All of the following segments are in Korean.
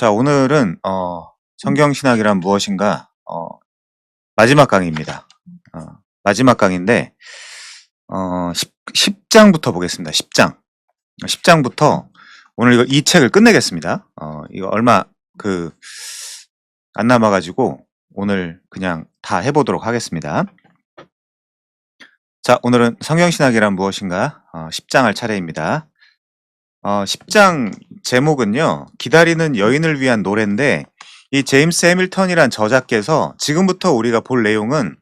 자, 오늘은 성경신학이란 무엇인가 마지막 강의입니다. 마지막 강의인데 10장부터 보겠습니다. 10장. 10장부터 오늘 이 책을 끝내겠습니다. 이거 얼마 안 남아가지고 오늘 그냥 다 해보도록 하겠습니다. 자, 오늘은 성경신학이란 무엇인가 10장 할 차례입니다. 10장 제목은요, 기다리는 여인을 위한 노래인데, 이 제임스 해밀턴이란 저자께서 지금부터 우리가 볼 내용은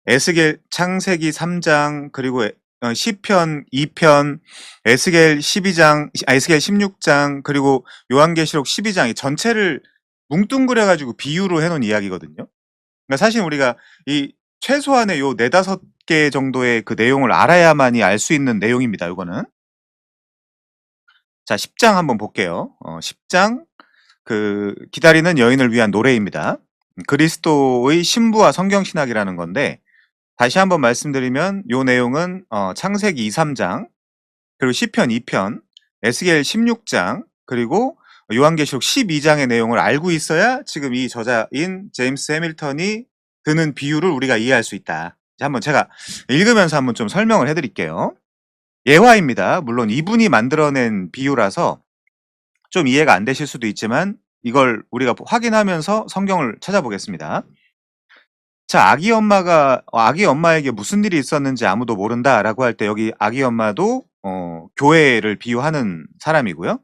에스겔 창세기 3장, 그리고 시편 2편, 에스겔 12장, 에스겔 16장, 그리고 요한계시록 12장 이 전체를 뭉뚱그려가지고 비유로 해놓은 이야기거든요. 그러니까 사실 우리가 이 최소한의 요 4-5개 정도의 그 내용을 알아야만이 알 수 있는 내용입니다. 이거는. 자, 10장 한번 볼게요. 10장 기다리는 여인을 위한 노래입니다. 그리스도의 신부와 성경신학이라는 건데, 다시 한번 말씀드리면 요 내용은 창세기 2, 3장, 그리고 시편 2편, 에스겔 16장, 그리고 요한계시록 12장의 내용을 알고 있어야 지금 이 저자인 제임스 해밀턴이 드는 비유를 우리가 이해할 수 있다. 한번 제가 읽으면서 한번 좀 설명을 해드릴게요. 예화입니다. 물론 이분이 만들어낸 비유라서 좀 이해가 안 되실 수도 있지만 이걸 우리가 확인하면서 성경을 찾아보겠습니다. 자, 아기 엄마에게 무슨 일이 있었는지 아무도 모른다라고 할 때 여기 아기 엄마도 교회를 비유하는 사람이고요.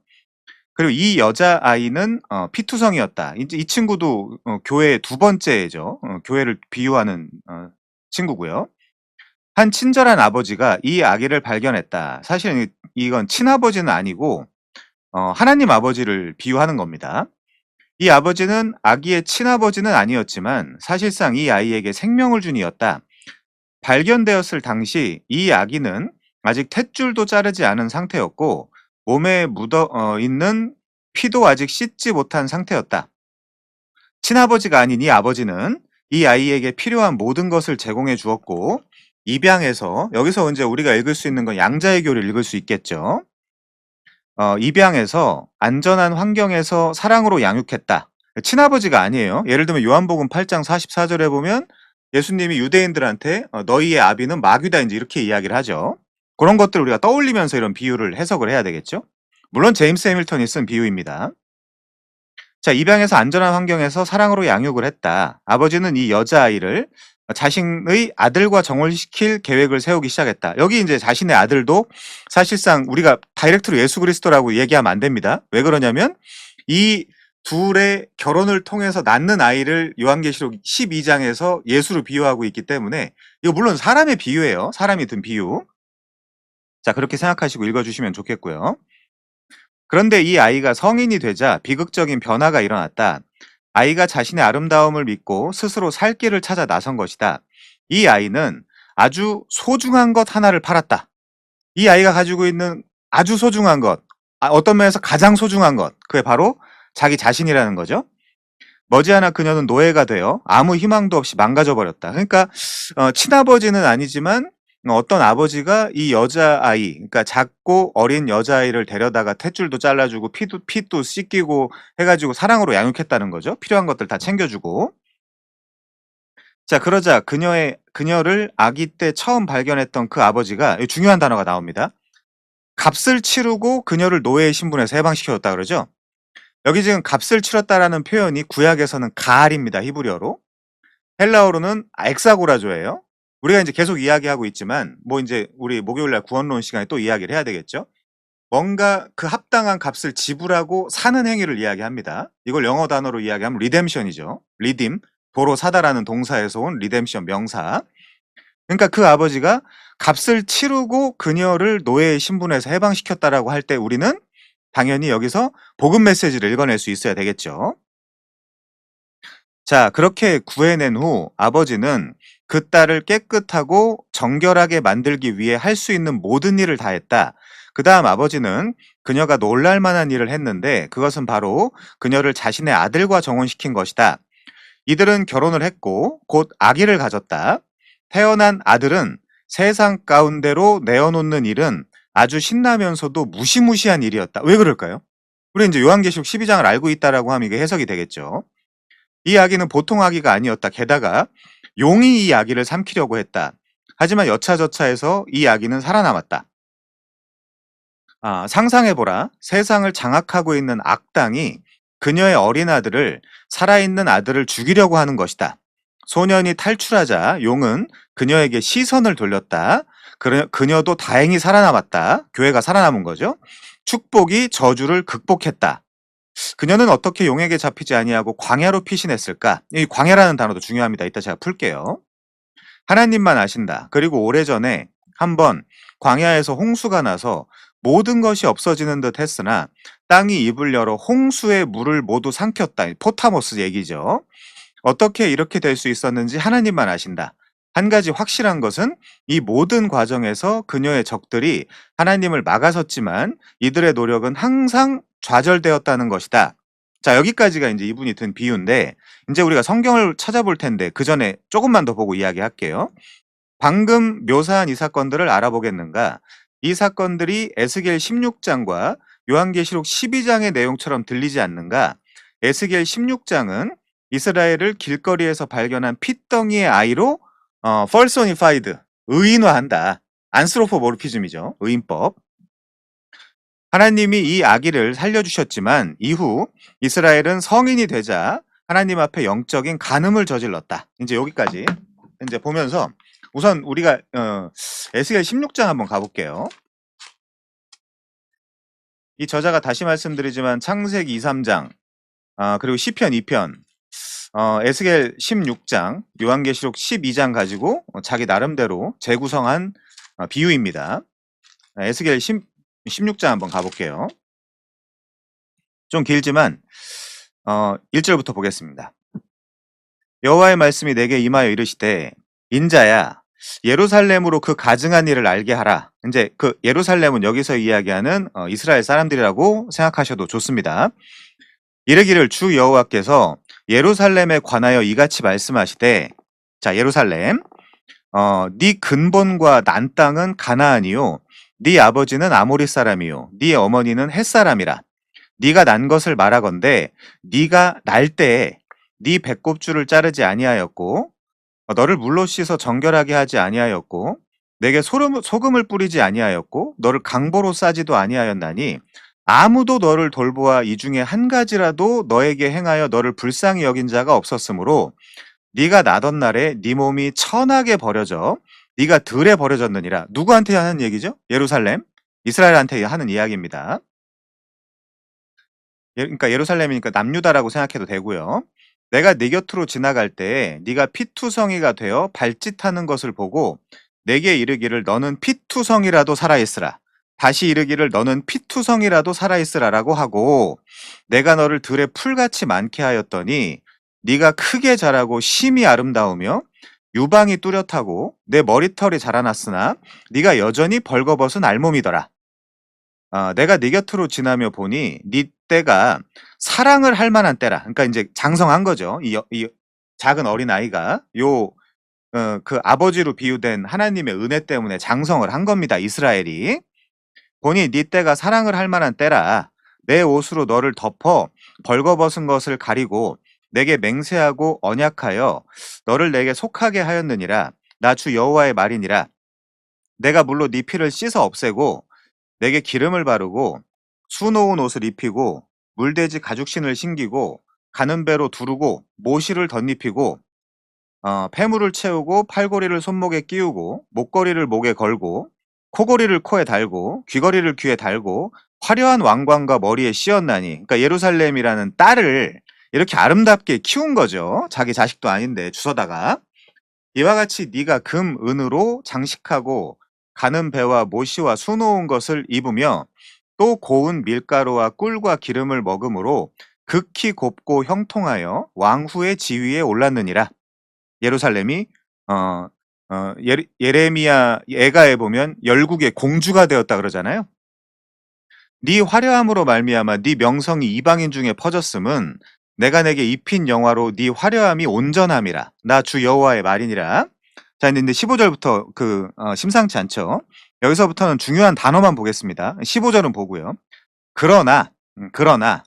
그리고 이 여자아이는 피투성이었다. 이 친구도 교회의 두 번째죠. 교회를 비유하는 친구고요. 한 친절한 아버지가 이 아기를 발견했다. 사실은 이건 친아버지는 아니고 하나님 아버지를 비유하는 겁니다. 이 아버지는 아기의 친아버지는 아니었지만 사실상 이 아이에게 생명을 준 이였다. 발견되었을 당시 이 아기는 아직 탯줄도 자르지 않은 상태였고 몸에 묻어 있는 피도 아직 씻지 못한 상태였다. 친아버지가 아닌 이 아버지는 이 아이에게 필요한 모든 것을 제공해 주었고, 입양해서, 여기서 이제 우리가 읽을 수 있는 건 양자의 교를 읽을 수 있겠죠. 입양해서 안전한 환경에서 사랑으로 양육했다. 친아버지가 아니에요. 예를 들면 요한복음 8장 44절에 보면 예수님이 유대인들한테 너희의 아비는 마귀다 이제 이렇게 이야기를 하죠. 그런 것들을 우리가 떠올리면서 이런 비유를 해석을 해야 되겠죠. 물론 제임스 해밀턴이 쓴 비유입니다. 자, 입양해서 안전한 환경에서 사랑으로 양육을 했다. 아버지는 이 여자아이를 자신의 아들과 정월시킬 계획을 세우기 시작했다. 여기 이제 자신의 아들도 사실상 우리가 다이렉트로 예수 그리스도라고 얘기하면 안 됩니다. 왜 그러냐면 이 둘의 결혼을 통해서 낳는 아이를 요한계시록 12장에서 예수로 비유하고 있기 때문에 이거 물론 사람의 비유예요. 사람이 든 비유. 자, 그렇게 생각하시고 읽어주시면 좋겠고요. 그런데 이 아이가 성인이 되자 비극적인 변화가 일어났다. 아이가 자신의 아름다움을 믿고 스스로 살 길을 찾아 나선 것이다. 이 아이는 아주 소중한 것 하나를 팔았다. 이 아이가 가지고 있는 아주 소중한 것, 어떤 면에서 가장 소중한 것, 그게 바로 자기 자신이라는 거죠. 머지않아 그녀는 노예가 되어 아무 희망도 없이 망가져 버렸다. 그러니까 친아버지는 아니지만 어떤 아버지가 이 여자아이, 그러니까 작고 어린 여자아이를 데려다가 탯줄도 잘라주고 피도 씻기고 해가지고 사랑으로 양육했다는 거죠. 필요한 것들 다 챙겨주고. 자, 그러자 그녀를 아기 때 처음 발견했던 그 아버지가, 중요한 단어가 나옵니다. 값을 치르고 그녀를 노예의 신분에서 해방시켜줬다 그러죠. 여기 지금 값을 치렀다라는 표현이 구약에서는 가알입니다. 히브리어로. 헬라어로는 엑사고라조예요. 우리가 이제 계속 이야기하고 있지만 이제 우리 목요일날 구원론 시간에 또 이야기를 해야 되겠죠. 뭔가 그 합당한 값을 지불하고 사는 행위를 이야기합니다. 이걸 영어 단어로 이야기하면 리뎀션이죠. 리딤, 도로 사다라는 동사에서 온 리뎀션 명사. 그러니까 그 아버지가 값을 치르고 그녀를 노예의 신분에서 해방시켰다라고 할 때 우리는 당연히 여기서 복음 메시지를 읽어낼 수 있어야 되겠죠. 자, 그렇게 구해낸 후 아버지는 그 딸을 깨끗하고 정결하게 만들기 위해 할 수 있는 모든 일을 다 했다. 그 다음 아버지는 그녀가 놀랄만한 일을 했는데 그것은 바로 그녀를 자신의 아들과 정혼시킨 것이다. 이들은 결혼을 했고 곧 아기를 가졌다. 태어난 아들은 세상 가운데로 내어놓는 일은 아주 신나면서도 무시무시한 일이었다. 왜 그럴까요? 우리 이제 요한계시록 12장을 알고 있다라고 하면 이게 해석이 되겠죠. 이 아기는 보통 아기가 아니었다. 게다가 용이 이 아기를 삼키려고 했다. 하지만 여차저차해서 이 아기는 살아남았다. 상상해보라. 세상을 장악하고 있는 악당이 그녀의 어린 아들을, 살아있는 아들을 죽이려고 하는 것이다. 소년이 탈출하자 용은 그녀에게 시선을 돌렸다. 그녀도 다행히 살아남았다. 교회가 살아남은 거죠. 축복이 저주를 극복했다. 그녀는 어떻게 용에게 잡히지 아니하고 광야로 피신했을까? 이 광야라는 단어도 중요합니다. 이따 제가 풀게요. 하나님만 아신다. 그리고 오래전에 한번 광야에서 홍수가 나서 모든 것이 없어지는 듯 했으나 땅이 입을 열어 홍수의 물을 모두 삼켰다. 포타모스 얘기죠. 어떻게 이렇게 될 수 있었는지 하나님만 아신다. 한 가지 확실한 것은 이 모든 과정에서 그녀의 적들이 하나님을 막아섰지만 이들의 노력은 항상 좌절되었다는 것이다. 자, 여기까지가 이제 이분이 든 비유인데, 이제 우리가 성경을 찾아볼 텐데 그 전에 조금만 더 보고 이야기할게요. 방금 묘사한 이 사건들을 알아보겠는가? 이 사건들이 에스겔 16장과 요한계시록 12장의 내용처럼 들리지 않는가? 에스겔 16장은 이스라엘을 길거리에서 발견한 핏덩이의 아이로 personified, 의인화한다. 안스로포모르피즘이죠. 의인법. 하나님이 이 아기를 살려주셨지만 이후 이스라엘은 성인이 되자 하나님 앞에 영적인 간음을 저질렀다. 이제 여기까지 이제 보면서 우선 우리가 에스겔 16장 한번 가볼게요. 이 저자가 다시 말씀드리지만 창세기 2, 3장 그리고 시편 2편, 에스겔 16장, 요한계시록 12장 가지고 자기 나름대로 재구성한 비유입니다. 에스겔 16장 한번 가볼게요. 좀 길지만 1절부터 보겠습니다. 여호와의 말씀이 내게 임하여 이르시되 인자야 예루살렘으로 그 가증한 일을 알게 하라. 이제 그 예루살렘은 여기서 이야기하는 이스라엘 사람들이라고 생각하셔도 좋습니다. 이르기를 주 여호와께서 예루살렘에 관하여 이같이 말씀하시되, 자, 예루살렘, 네 근본과 난 땅은 가나안이요 네 아버지는 아모리 사람이요 네 어머니는 헷 사람이라. 네가 난 것을 말하건대 네가 날 때에 네 배꼽줄을 자르지 아니하였고 너를 물로 씻어 정결하게 하지 아니하였고 내게 소금을 뿌리지 아니하였고 너를 강보로 싸지도 아니하였나니 아무도 너를 돌보아 이 중에 한 가지라도 너에게 행하여 너를 불쌍히 여긴 자가 없었으므로 네가 나던 날에 네 몸이 천하게 버려져 네가 들에 버려졌느니라. 누구한테 하는 얘기죠? 예루살렘, 이스라엘한테 하는 이야기입니다. 그러니까 예루살렘이니까 남유다라고 생각해도 되고요. 내가 네 곁으로 지나갈 때 네가 피투성이가 되어 발짓하는 것을 보고 내게 이르기를 너는 피투성이라도 살아있으라. 다시 이르기를 너는 피투성이라도 살아있으라라고 하고 내가 너를 들에 풀같이 많게 하였더니 네가 크게 자라고 심히 아름다우며 유방이 뚜렷하고 내 머리털이 자라났으나 네가 여전히 벌거벗은 알몸이더라. 내가 네 곁으로 지나며 보니 네 때가 사랑을 할 만한 때라. 그러니까 이제 장성한 거죠. 이 작은 어린 아이가 그 아버지로 비유된 하나님의 은혜 때문에 장성을 한 겁니다. 이스라엘이. 보니 네 때가 사랑을 할 만한 때라. 내 옷으로 너를 덮어 벌거벗은 것을 가리고 내게 맹세하고 언약하여 너를 내게 속하게 하였느니라. 나 주 여호와의 말이니라. 내가 물로 네 피를 씻어 없애고 내게 기름을 바르고 수놓은 옷을 입히고 물돼지 가죽신을 신기고 가는 배로 두르고 모시를 덧입히고 폐물을 채우고 팔고리를 손목에 끼우고 목걸이를 목에 걸고 코고리를 코에 달고 귀걸이를 귀에 달고 화려한 왕관과 머리에 씌었나니. 그러니까 예루살렘이라는 딸을 이렇게 아름답게 키운 거죠. 자기 자식도 아닌데 주워다가. 이와 같이 네가 금, 은으로 장식하고 가는 배와 모시와 수놓은 것을 입으며 또 고운 밀가루와 꿀과 기름을 먹음으로 극히 곱고 형통하여 왕후의 지위에 올랐느니라. 예루살렘이 예레미야 예가에 보면 열국의 공주가 되었다 그러잖아요. 네 화려함으로 말미암아 네 명성이 이방인 중에 퍼졌음은 내가 내게 입힌 영화로 네 화려함이 온전함이라. 나 주 여호와의 말이니라. 자, 근데 15절부터 심상치 않죠. 여기서부터는 중요한 단어만 보겠습니다. 15절은 보고요. 그러나 그러나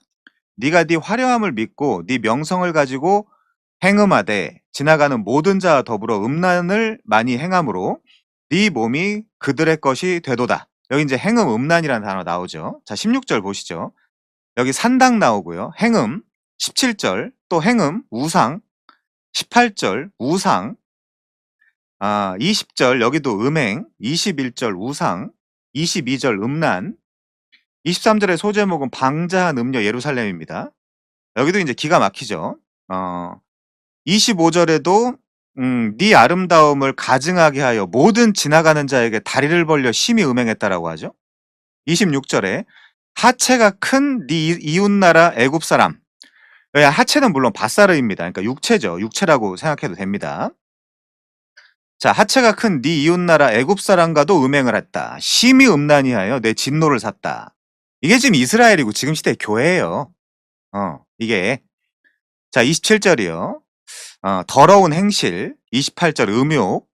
네가 네 화려함을 믿고 네 명성을 가지고 행음하되 지나가는 모든 자와 더불어 음란을 많이 행함으로 네 몸이 그들의 것이 되도다. 여기 이제 행음 음란이라는 단어 나오죠. 자, 16절 보시죠. 여기 산당 나오고요. 행음 17절, 또 행음 우상 18절 우상, 20절 여기도 음행, 21절 우상, 22절 음란, 23절의 소제목은 방자한 음녀 예루살렘입니다. 여기도 이제 기가 막히죠. 25절에도 네 아름다움을 가증하게 하여 모든 지나가는 자에게 다리를 벌려 심히 음행했다라고 하죠. 26절에 하체가 큰 네 이웃나라 애굽 사람. 하체는 물론 밧사르입니다. 그러니까 육체죠. 육체라고 생각해도 됩니다. 자, 하체가 큰 네 이웃나라 애굽 사람과도 음행을 했다. 심히 음란히하여 내 진노를 샀다. 이게 지금 이스라엘이고 지금 시대 교회예요. 이게. 자, 27절이요. 더러운 행실, 28절 음욕,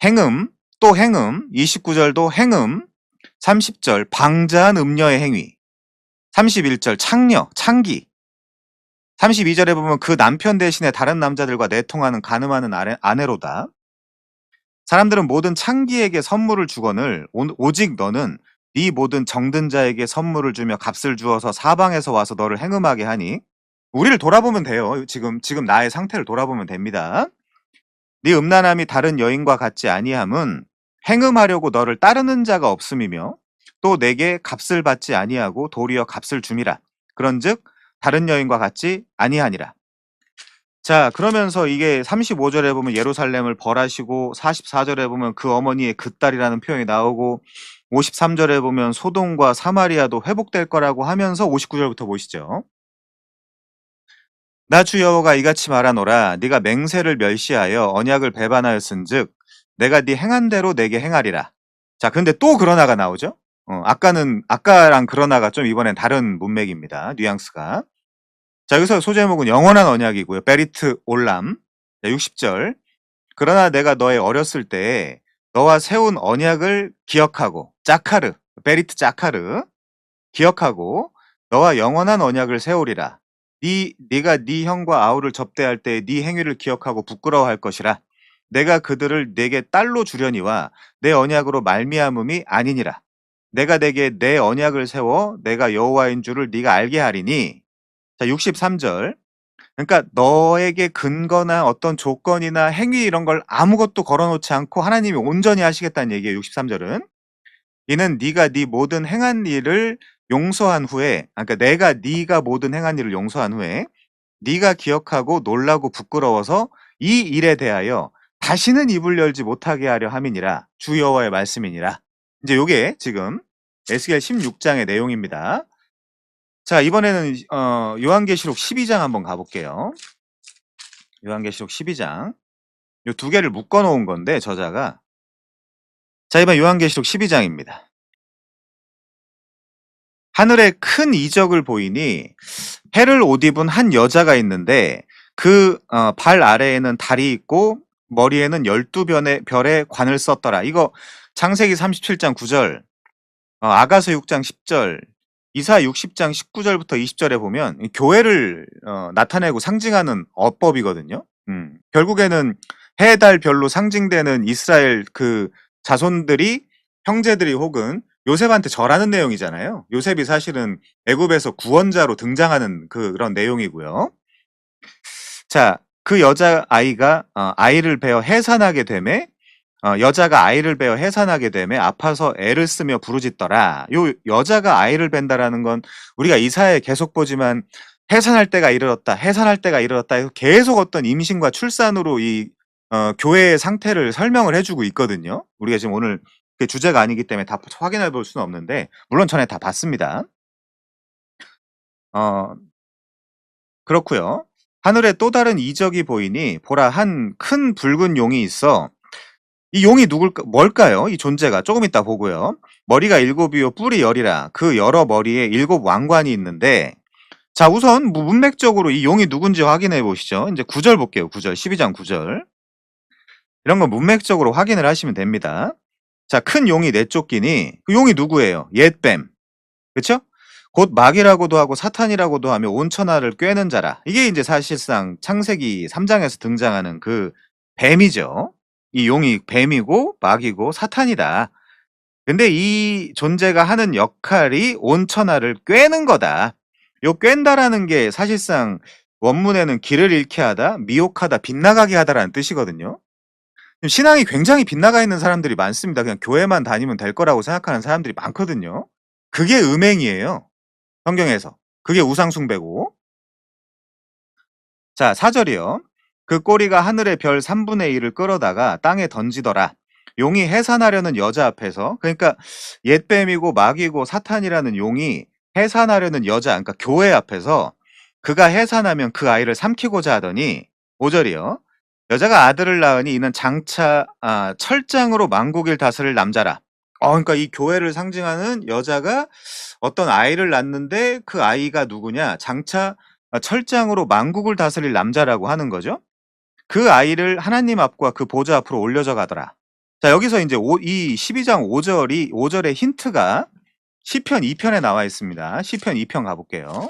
행음, 또 행음, 29절도 행음, 30절 방자한 음녀의 행위, 31절 창녀, 창기, 32절에 보면 그 남편 대신에 다른 남자들과 내통하는 간음하는 아내로다. 사람들은 모든 창기에게 선물을 주거늘 오직 너는 네 모든 정든 자에게 선물을 주며 값을 주어서 사방에서 와서 너를 행음하게 하니. 우리를 돌아보면 돼요. 지금 나의 상태를 돌아보면 됩니다. 네 음란함이 다른 여인과 같지 아니함은 행음하려고 너를 따르는 자가 없음이며 또 내게 값을 받지 아니하고 도리어 값을 줌이라. 그런즉 다른 여인과 같지 아니하니라. 자, 그러면서 이게 35절에 보면 예루살렘을 벌하시고 44절에 보면 그 어머니의 그 딸이라는 표현이 나오고 53절에 보면 소돔과 사마리아도 회복될 거라고 하면서 59절부터 보시죠. 나 주 여호와가 이같이 말하노라. 네가 맹세를 멸시하여 언약을 배반하였은즉 내가 네 행한 대로 내게 행하리라. 자, 근데 또 그러나가 나오죠. 아까랑 그러나가 좀 이번엔 다른 문맥입니다. 뉘앙스가. 자, 여기서 소제목은 영원한 언약이고요. 베리트 올람. 자, 60절. 그러나 내가 너의 어렸을 때에 너와 세운 언약을 기억하고 짜카르, 베리트 짜카르 기억하고 너와 영원한 언약을 세우리라. 네가 네 형과 아우를 접대할 때 네 행위를 기억하고 부끄러워할 것이라. 내가 그들을 내게 딸로 주려니와 내 언약으로 말미암음이 아니니라. 내가 내게 내 언약을 세워 내가 여호와인 줄을 네가 알게 하리니. 자, 63절. 그러니까 너에게 근거나 어떤 조건이나 행위 이런 걸 아무것도 걸어놓지 않고 하나님이 온전히 하시겠다는 얘기예요. 63절은. 이는 네가 네 모든 행한 일을 용서한 후에, 그러니까 내가 네가 모든 행한 일을 용서한 후에 네가 기억하고 놀라고 부끄러워서 이 일에 대하여 다시는 입을 열지 못하게 하려 함이니라. 주 여호와의 말씀이니라. 이제 요게 지금 에스겔 16장의 내용입니다. 자, 이번에는 요한계시록 12장 한번 가볼게요. 요한계시록 12장. 요 두 개를 묶어 놓은 건데 저자가. 자, 이번 요한계시록 12장입니다. 하늘에 큰 이적을 보이니 해를 옷 입은 한 여자가 있는데 그 발 아래에는 달이 있고 머리에는 12별의 관을 썼더라. 이거 창세기 37장 9절, 아가서 6장 10절, 이사 60장 19절부터 20절에 보면 교회를 나타내고 상징하는 어법이거든요. 결국에는 해, 달, 별로 상징되는 이스라엘 그 자손들이, 형제들이 혹은 요셉한테 절하는 내용이잖아요. 요셉이 사실은 애굽에서 구원자로 등장하는 그런 내용이고요. 자, 그 여자 아이가 아이를 베어 해산하게 되매 여자가 아이를 베어 해산하게 되매 아파서 애를 쓰며 부르짖더라. 요 여자가 아이를 벤다라는 건 우리가 이사야에 계속 보지만 해산할 때가 이르렀다, 해산할 때가 이르렀다 해서 계속 어떤 임신과 출산으로 이 교회의 상태를 설명을 해주고 있거든요. 우리가 지금 오늘 그 주제가 아니기 때문에 다 확인해 볼 수는 없는데 물론 전에 다 봤습니다. 어, 그렇고요. 하늘에 또 다른 이적이 보이니 보라, 한 큰 붉은 용이 있어. 이 용이 뭘까요? 이 존재가 조금 이따 보고요. 머리가 7이요 뿔이 10이라. 그 여러 머리에 7 왕관이 있는데, 자, 우선 문맥적으로 이 용이 누군지 확인해 보시죠. 이제 9절 볼게요. 9절, 12장 9절. 이런 거 문맥적으로 확인을 하시면 됩니다. 자, 큰 용이 내쫓기니 그 용이 누구예요? 옛뱀. 그쵸? 곧 마귀라고도 하고 사탄이라고도 하며 온 천하를 꿰는 자라. 이게 이제 사실상 창세기 3 장에서 등장하는 그 뱀이죠. 이 용이 뱀이고 마귀고 사탄이다. 근데 이 존재가 하는 역할이 온 천하를 꿰는 거다. 요 꿰다라는 게 사실상 원문에는 길을 잃게 하다, 미혹하다, 빗나가게 하다라는 뜻이거든요. 지금 신앙이 굉장히 빗나가 있는 사람들이 많습니다. 그냥 교회만 다니면 될 거라고 생각하는 사람들이 많거든요. 그게 음행이에요. 성경에서. 그게 우상 숭배고. 자, 4 절이요. 그 꼬리가 하늘의 별 3분의 1을 끌어다가 땅에 던지더라. 용이 해산하려는 여자 앞에서, 그러니까 옛뱀이고 마귀고 사탄이라는 용이 해산하려는 여자, 그러니까 교회 앞에서 그가 해산하면 그 아이를 삼키고자 하더니 5 절이요. 여자가 아들을 낳으니 이는 장차 철장으로 만국을 다스릴 남자라. 그러니까 이 교회를 상징하는 여자가 어떤 아이를 낳는데 그 아이가 누구냐? 장차 철장으로 만국을 다스릴 남자라고 하는 거죠. 그 아이를 하나님 앞과 그 보좌 앞으로 올려져 가더라. 자, 여기서 인제 이 12장 5 절이 5 절의 힌트가 시편 2 편에 나와 있습니다. 시편 2편 가 볼게요.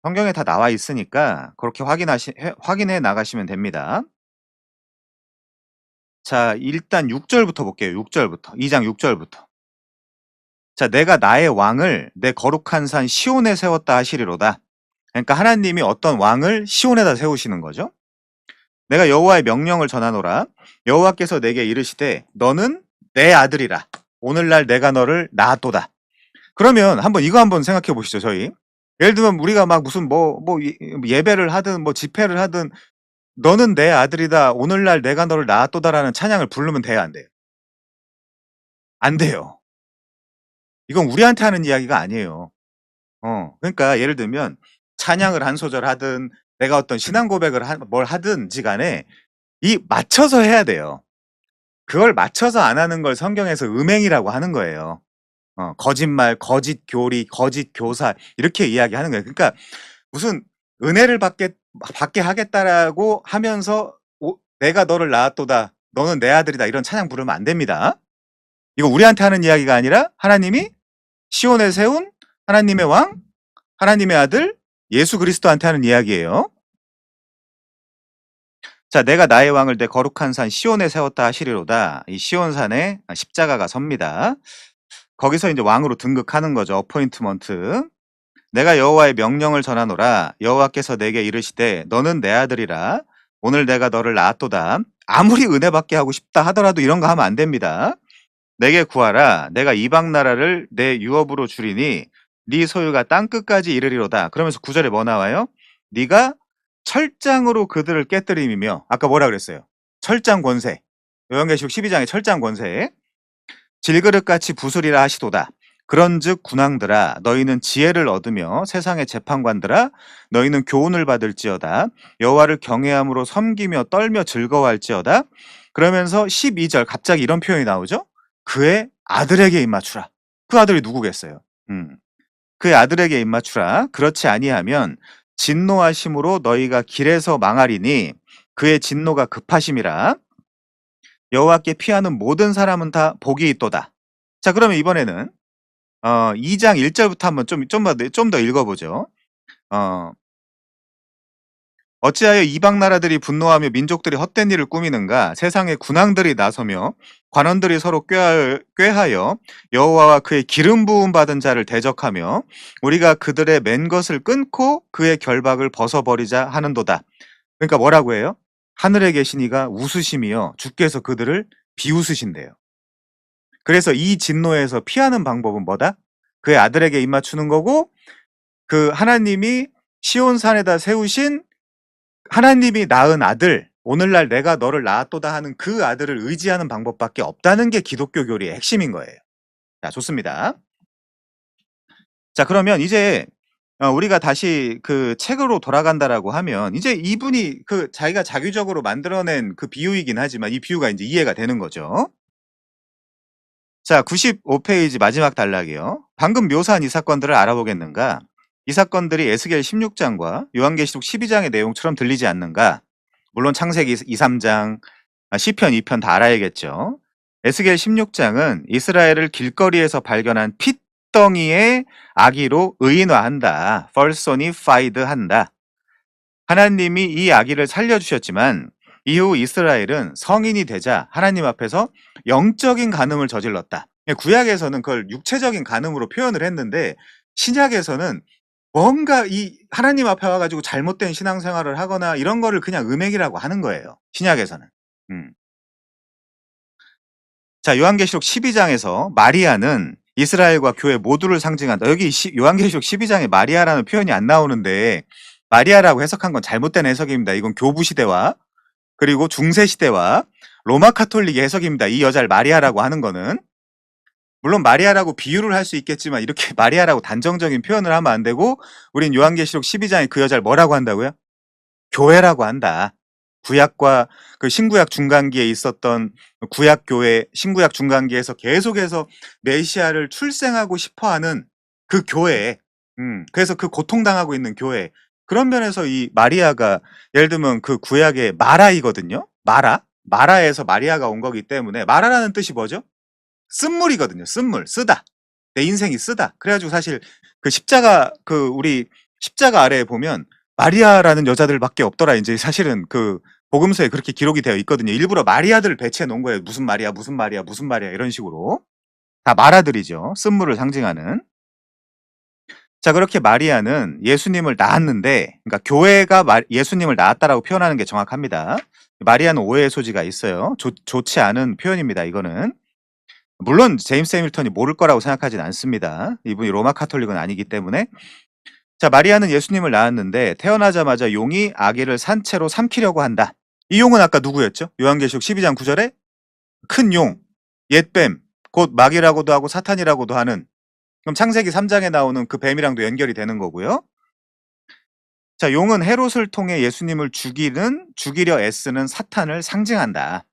성경에 다 나와 있으니까 그렇게 확인해 나가시면 됩니다. 자, 일단 6 절부터 볼게요. 6 절부터. 2장 6 절부터. 자, "내가 나의 왕을 내 거룩한 산 시온에 세웠다 하시리로다." 그러니까 하나님이 어떤 왕을 시온에다 세우시는 거죠. "내가 여호와의 명령을 전하노라. 여호와께서 내게 이르시되 너는 내 아들이라. 오늘날 내가 너를 낳았도다." 그러면 이거 한번 생각해 보시죠, 저희. 예를 들면 우리가 막 무슨 예배를 하든 뭐 집회를 하든 "너는 내 아들이다. 오늘날 내가 너를 낳았도다."라는 찬양을 부르면 돼요, 안 돼요? 안 돼요. 이건 우리한테 하는 이야기가 아니에요. 그러니까 예를 들면 찬양을 한 소절 하든 내가 어떤 신앙 고백을 뭘 하든지 간에 이 맞춰서 해야 돼요. 그걸 맞춰서 안 하는 걸 성경에서 음행이라고 하는 거예요. 거짓말, 거짓 교리, 거짓 교사 이렇게 이야기하는 거예요. 그러니까 무슨 은혜를 받게 하겠다라고 하면서 "내가 너를 낳았도다. 너는 내 아들이다." 이런 찬양 부르면 안 됩니다. 이거 우리한테 하는 이야기가 아니라 하나님이 시온에 세운 하나님의 왕, 하나님의 아들 예수 그리스도한테 하는 이야기예요. 자, "내가 나의 왕을 내 거룩한 산 시온에 세웠다 하시리로다." 이 시온산에 십자가가 섭니다. 거기서 이제 왕으로 등극하는 거죠. 어포인트먼트. "내가 여호와의 명령을 전하노라. 여호와께서 내게 이르시되 너는 내 아들이라. 오늘 내가 너를 낳았도다." 아무리 은혜 받게 하고 싶다 하더라도 이런 거 하면 안 됩니다. "내게 구하라. 내가 이방 나라를 내 유업으로 주리니 네 소유가 땅 끝까지 이르리로다." 그러면서 9 절에 뭐 나와요? "네가 철장으로 그들을 깨뜨림이며." 아까 뭐라 그랬어요? 철장 권세. 요한계시록 12 장의 철장 권세. "질그릇같이 부수리라 하시도다. 그런즉 군왕들아 너희는 지혜를 얻으며 세상의 재판관들아 너희는 교훈을 받을지어다. 여호와를 경외함으로 섬기며 떨며 즐거워할지어다." 그러면서 12절 갑자기 이런 표현이 나오죠. "그의 아들에게 입맞추라." 그 아들이 누구겠어요? "그의 아들에게 입맞추라. 그렇지 아니하면 진노하심으로 너희가 길에서 망하리니 그의 진노가 급하심이라. 여호와께 피하는 모든 사람은 다 복이 있도다." 자, 그러면 이번에는 2장 1 절부터 한번 좀 더 읽어 보죠. 어 "어찌하여 이방 나라들이 분노하며 민족들이 헛된 일을 꾸미는가? 세상의 군왕들이 나서며 관원들이 서로 꾀하여 여호와와 그의 기름 부음 받은 자를 대적하며 우리가 그들의 맨 것을 끊고 그의 결박을 벗어버리자 하는도다." 그러니까 뭐라고 해요? 하늘에 계신 이가 웃으심이여 주께서 그들을 비웃으신대요. 그래서 이 진노에서 피하는 방법은 뭐다? 그의 아들에게 입맞추는 거고, 그 하나님이 시온산에다 세우신 하나님이 낳은 아들, 오늘날 내가 너를 낳았도다 하는 그 아들을 의지하는 방법밖에 없다는 게 기독교 교리의 핵심인 거예요. 자, 좋습니다. 자, 그러면 이제 우리가 다시 그 책으로 돌아간다라고 하면 이제 이분이 그 자기가 자기적으로 만들어낸 그 비유이긴 하지만 이 비유가 이제 이해가 되는 거죠. 자, 95 페이지 마지막 단락이요. "방금 묘사한 이 사건들을 알아보겠는가? 이 사건들이 에스겔 16 장과 요한계시록 12 장의 내용처럼 들리지 않는가?" 물론 창세기 2-3 장, 시편 2편 다 알아야겠죠. 에스겔 16장은 이스라엘을 길거리에서 발견한 핏덩이의 아기로 의인화한다. personified 한다. 하나님이 이 아기를 살려주셨지만 이후 이스라엘은 성인이 되자 하나님 앞에서 영적인 간음을 저질렀다. 구약에서는 그걸 육체적인 간음으로 표현을 했는데 신약에서는 뭔가 이 하나님 앞에 와가지고 잘못된 신앙생활을 하거나 이런 거를 그냥 음행이라고 하는 거예요. 신약에서는. 음. 자, 요한계시록 12장에서 마리아는 이스라엘과 교회 모두를 상징한다. 여기 요한계시록 12장에 마리아라는 표현이 안 나오는데 마리아라고 해석한 건 잘못된 해석입니다. 이건 교부 시대와 그리고 중세 시대와 로마 카톨릭의 해석입니다. 이 여자를 마리아라고 하는 거는. 물론 마리아라고 비유를 할 수 있겠지만 이렇게 마리아라고 단정적인 표현을 하면 안 되고 우린 요한계시록 12장에 그 여자를 뭐라고 한다고요? 교회라고 한다. 구약과 그 신구약 중간기에 있었던 구약 교회, 신구약 중간기에서 계속해서 메시아를 출생하고 싶어 하는 그 교회, 그래서 그 고통당하고 있는 교회. 그런 면에서 이 마리아가 예를 들면 그 구약의 마라이거든요. 마라에서 마리아가 온 거기 때문에 마라라는 뜻이 뭐죠? 쓴물이거든요. 쓴물, 쓰다. 내 인생이 쓰다. 그래가지고 사실 그 우리 십자가 아래에 보면 마리아라는 여자들밖에 없더라. 이제 사실은 그 복음서에 그렇게 기록이 되어 있거든요. 일부러 마리아들을 배치해 놓은 거예요. 무슨 마리아, 무슨 마리아, 무슨 마리아 이런 식으로. 다 마라들이죠. 쓴물을 상징하는. 자, 그렇게 마리아는 예수님을 낳았는데, 그러니까 교회가 예수님을 낳았다라고 표현하는 게 정확합니다. 마리아는 오해의 소지가 있어요. 좋지 않은 표현입니다. 이거는. 물론 제임스 해밀턴이 모를 거라고 생각하진 않습니다. 이분이 로마 카톨릭은 아니기 때문에. 자, 마리아는 예수님을 낳았는데 태어나자마자 용이 아기를 산채로 삼키려고 한다. 이 용은 아까 누구였죠? 요한계시록 12장 9절에 큰 용, 옛뱀, 곧 마귀라고도 하고 사탄이라고도 하는. 그럼 창세기 3장에 나오는 그 뱀이랑도 연결이 되는 거고요. 자, 용은 헤롯을 통해 예수님을 죽이려 애쓰는 사탄을 상징한다.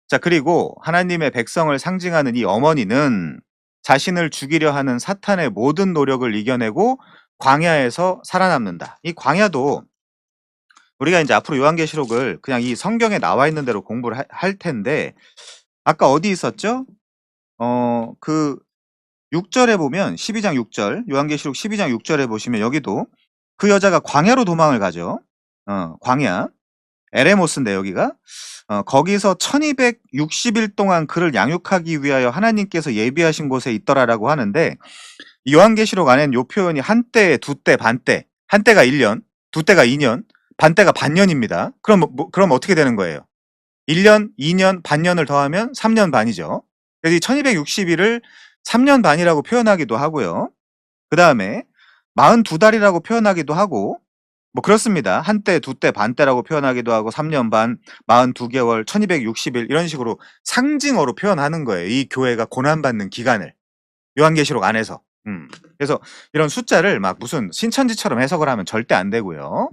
자, 그리고 하나님의 백성을 상징하는 이 어머니는 자신을 죽이려 하는 사탄의 모든 노력을 이겨내고 광야에서 살아남는다. 이 광야도 우리가 이제 앞으로 요한계시록을 그냥 이 성경에 나와 있는 대로 공부를 할 텐데 아까 어디 있었죠? 그 6절에 보면 12장 6절, 요한계시록 12장 6절에 보시면 여기도 그 여자가 광야로 도망을 가죠. 광야. 에레모스인데 여기가 거기서 1260일 동안 그를 양육하기 위하여 하나님께서 예비하신 곳에 있더라라고 하는데 이 요한계시록 안에는 요 표현이 한때, 두때, 반때, 한때가 1년, 두때가 2년, 반때가 반년입니다. 그럼 어떻게 되는 거예요? 1년, 2년, 반년을 더하면 3년 반이죠. 그래서 이 1260일을 3년 반이라고 표현하기도 하고요. 그 다음에 42달이라고 표현하기도 하고 뭐 그렇습니다. 한때, 두때, 반때라고 표현하기도 하고 3년 반, 42개월, 1260일 이런 식으로 상징어로 표현하는 거예요. 이 교회가 고난받는 기간을. 요한계시록 안에서. 그래서 이런 숫자를 막 무슨 신천지처럼 해석을 하면 절대 안 되고요.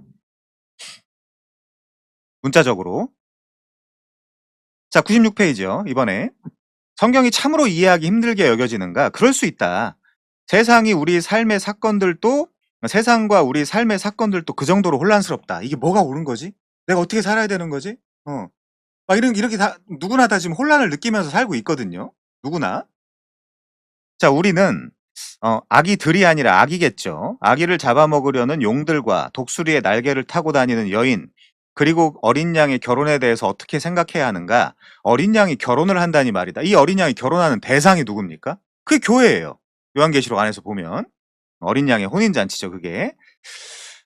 문자적으로. 자, 96페이지요. 이번에. 성경이 참으로 이해하기 힘들게 여겨지는가? 그럴 수 있다. 세상과 우리 삶의 사건들도 그 정도로 혼란스럽다. 이게 뭐가 옳은 거지? 내가 어떻게 살아야 되는 거지? 막 이렇게 다, 누구나 다 지금 혼란을 느끼면서 살고 있거든요. 누구나. 자, 우리는, 아기들이 아니라 아기겠죠. 아기를 잡아먹으려는 용들과 독수리의 날개를 타고 다니는 여인, 그리고 어린 양의 결혼에 대해서 어떻게 생각해야 하는가? 어린 양이 결혼을 한다니 말이다. 이 어린 양이 결혼하는 대상이 누굽니까? 그게 교회예요. 요한계시록 안에서 보면. 어린 양의 혼인잔치죠, 그게.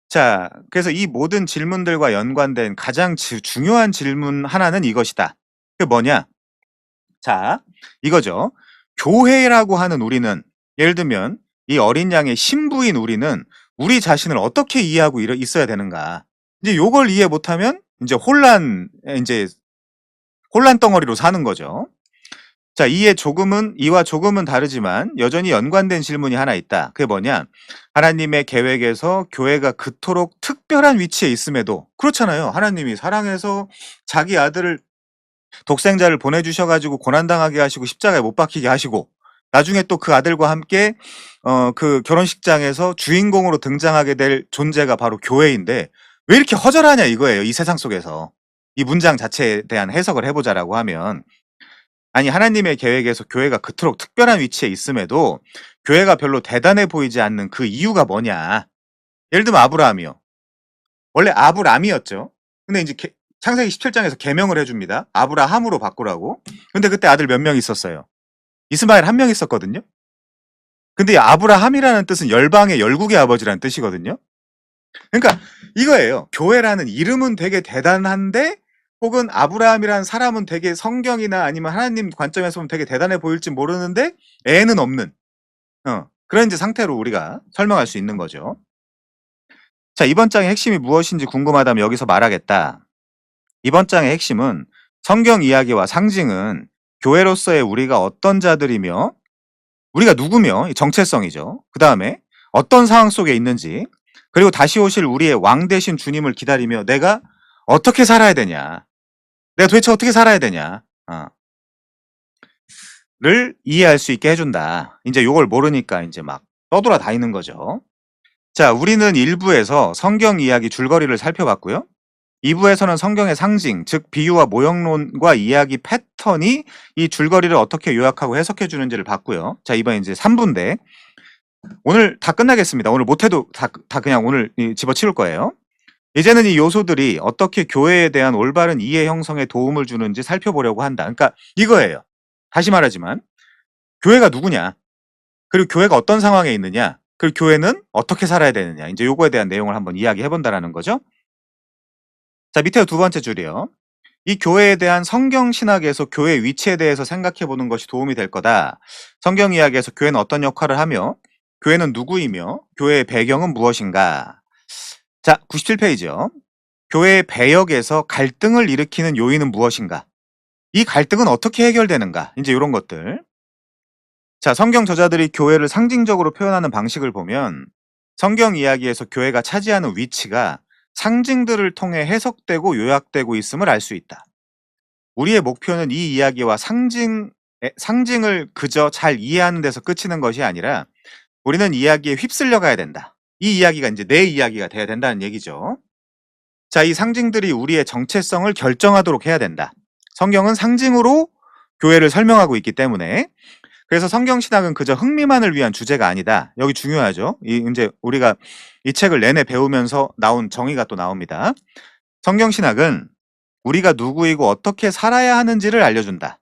자, 그래서 이 모든 질문들과 연관된 가장 중요한 질문 하나는 이것이다. 그게 뭐냐? 자, 이거죠. 교회라고 하는 우리는, 예를 들면, 이 어린 양의 신부인 우리는 우리 자신을 어떻게 이해하고 있어야 되는가. 이제 요걸 이해 못하면, 이제 혼란 덩어리로 사는 거죠. 자, 이와 조금은 다르지만 여전히 연관된 질문이 하나 있다. 그게 뭐냐? 하나님의 계획에서 교회가 그토록 특별한 위치에 있음에도 그렇잖아요. 하나님이 사랑해서 자기 아들을 독생자를 보내주셔가지고 고난당하게 하시고 십자가에 못 박히게 하시고 나중에 또 그 아들과 함께 그 결혼식장에서 주인공으로 등장하게 될 존재가 바로 교회인데 왜 이렇게 허전하냐 이거예요. 이 세상 속에서. 이 문장 자체에 대한 해석을 해보자라고 하면 아니 하나님의 계획에서 교회가 그토록 특별한 위치에 있음에도 교회가 별로 대단해 보이지 않는 그 이유가 뭐냐. 예를 들면 아브라함이요. 원래 아브람이었죠. 근데 이제 창세기 17장에서 계명을 해줍니다. 아브라함으로 바꾸라고. 근데 그때 아들 몇 명 있었어요. 이스마엘 한 명 있었거든요. 근데 이 아브라함이라는 뜻은 열방의 열국의 아버지라는 뜻이거든요. 그러니까 이거예요. 교회라는 이름은 되게 대단한데 혹은 아브라함이라는 사람은 되게 성경이나 아니면 하나님 관점에서 보면 되게 대단해 보일지 모르는데 애는 없는 그런 이제 상태로 우리가 설명할 수 있는 거죠. 자, 이번 장의 핵심이 무엇인지 궁금하다면 여기서 말하겠다. 이번 장의 핵심은 성경 이야기와 상징은 교회로서의 우리가 어떤 자들이며 우리가 누구며 이 정체성이죠. 그 다음에 어떤 상황 속에 있는지 그리고 다시 오실 우리의 왕 되신 주님을 기다리며 내가 어떻게 살아야 되냐. 내가 도대체 어떻게 살아야 되냐. 를 이해할 수 있게 해준다. 이제 요걸 모르니까 이제 막 떠돌아다니는 거죠. 자, 우리는 1부에서 성경 이야기 줄거리를 살펴봤고요. 2부에서는 성경의 상징, 즉 비유와 모형론과 이야기 패턴이 이 줄거리를 어떻게 요약하고 해석해 주는지를 봤고요. 자, 이번 이제 3부인데 오늘 다 끝나겠습니다. 오늘 못해도 다 그냥 오늘 집어치울 거예요. 이제는 이 요소들이 어떻게 교회에 대한 올바른 이해 형성에 도움을 주는지 살펴보려고 한다. 그러니까 이거예요. 다시 말하지만 교회가 누구냐, 그리고 교회가 어떤 상황에 있느냐, 그리고 교회는 어떻게 살아야 되느냐, 이제 요거에 대한 내용을 한번 이야기해 본다라는 거죠. 자, 밑에 두 번째 줄이요. 이 교회에 대한 성경 신학에서 교회 위치에 대해서 생각해 보는 것이 도움이 될 거다. 성경 이야기에서 교회는 어떤 역할을 하며 교회는 누구이며 교회의 배경은 무엇인가. 자, 97페이지요. 교회의 배역에서 갈등을 일으키는 요인은 무엇인가. 이 갈등은 어떻게 해결되는가. 이제 이런 것들. 자, 성경 저자들이 교회를 상징적으로 표현하는 방식을 보면 성경 이야기에서 교회가 차지하는 위치가 상징들을 통해 해석되고 요약되고 있음을 알 수 있다. 우리의 목표는 이 이야기와 상징을 그저 잘 이해하는 데서 그치는 것이 아니라 우리는 이야기에 휩쓸려 가야 된다. 이 이야기가 이제 내 이야기가 돼야 된다는 얘기죠. 자, 이 상징들이 우리의 정체성을 결정하도록 해야 된다. 성경은 상징으로 교회를 설명하고 있기 때문에. 그래서 성경 신학은 그저 흥미만을 위한 주제가 아니다. 여기 중요하죠. 이제 우리가 이 책을 내내 배우면서 나온 정의가 또 나옵니다. 성경 신학은 우리가 누구이고 어떻게 살아야 하는지를 알려준다.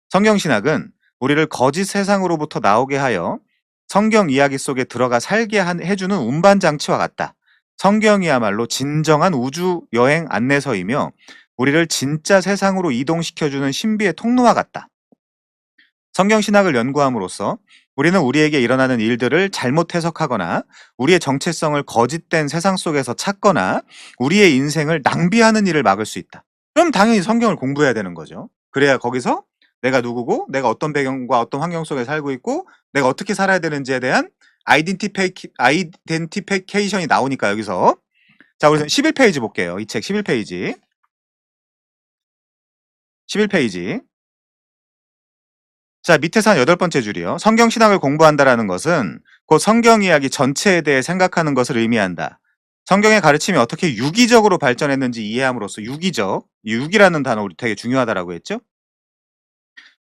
성경 신학은 우리를 거짓 세상으로부터 나오게 하여 성경 이야기 속에 들어가 살게 해주는 운반장치와 같다. 성경이야말로 진정한 우주 여행 안내서이며 우리를 진짜 세상으로 이동시켜주는 신비의 통로와 같다. 성경 신학을 연구함으로써 우리는 우리에게 일어나는 일들을 잘못 해석하거나 우리의 정체성을 거짓된 세상 속에서 찾거나 우리의 인생을 낭비하는 일을 막을 수 있다. 그럼 당연히 성경을 공부해야 되는 거죠. 그래야 거기서 내가 누구고 내가 어떤 배경과 어떤 환경 속에 살고 있고 내가 어떻게 살아야 되는지에 대한 아이덴티피케이션이 나오니까 여기서. 자, 우리 11페이지 볼게요. 이 책 11페이지. 11페이지. 자, 밑에서 한 8번째 줄이요. 성경 신학을 공부한다라는 것은 곧 성경 이야기 전체에 대해 생각하는 것을 의미한다. 성경의 가르침이 어떻게 유기적으로 발전했는지 이해함으로써 유기적, 유기라는 단어 우리 되게 중요하다라고 했죠?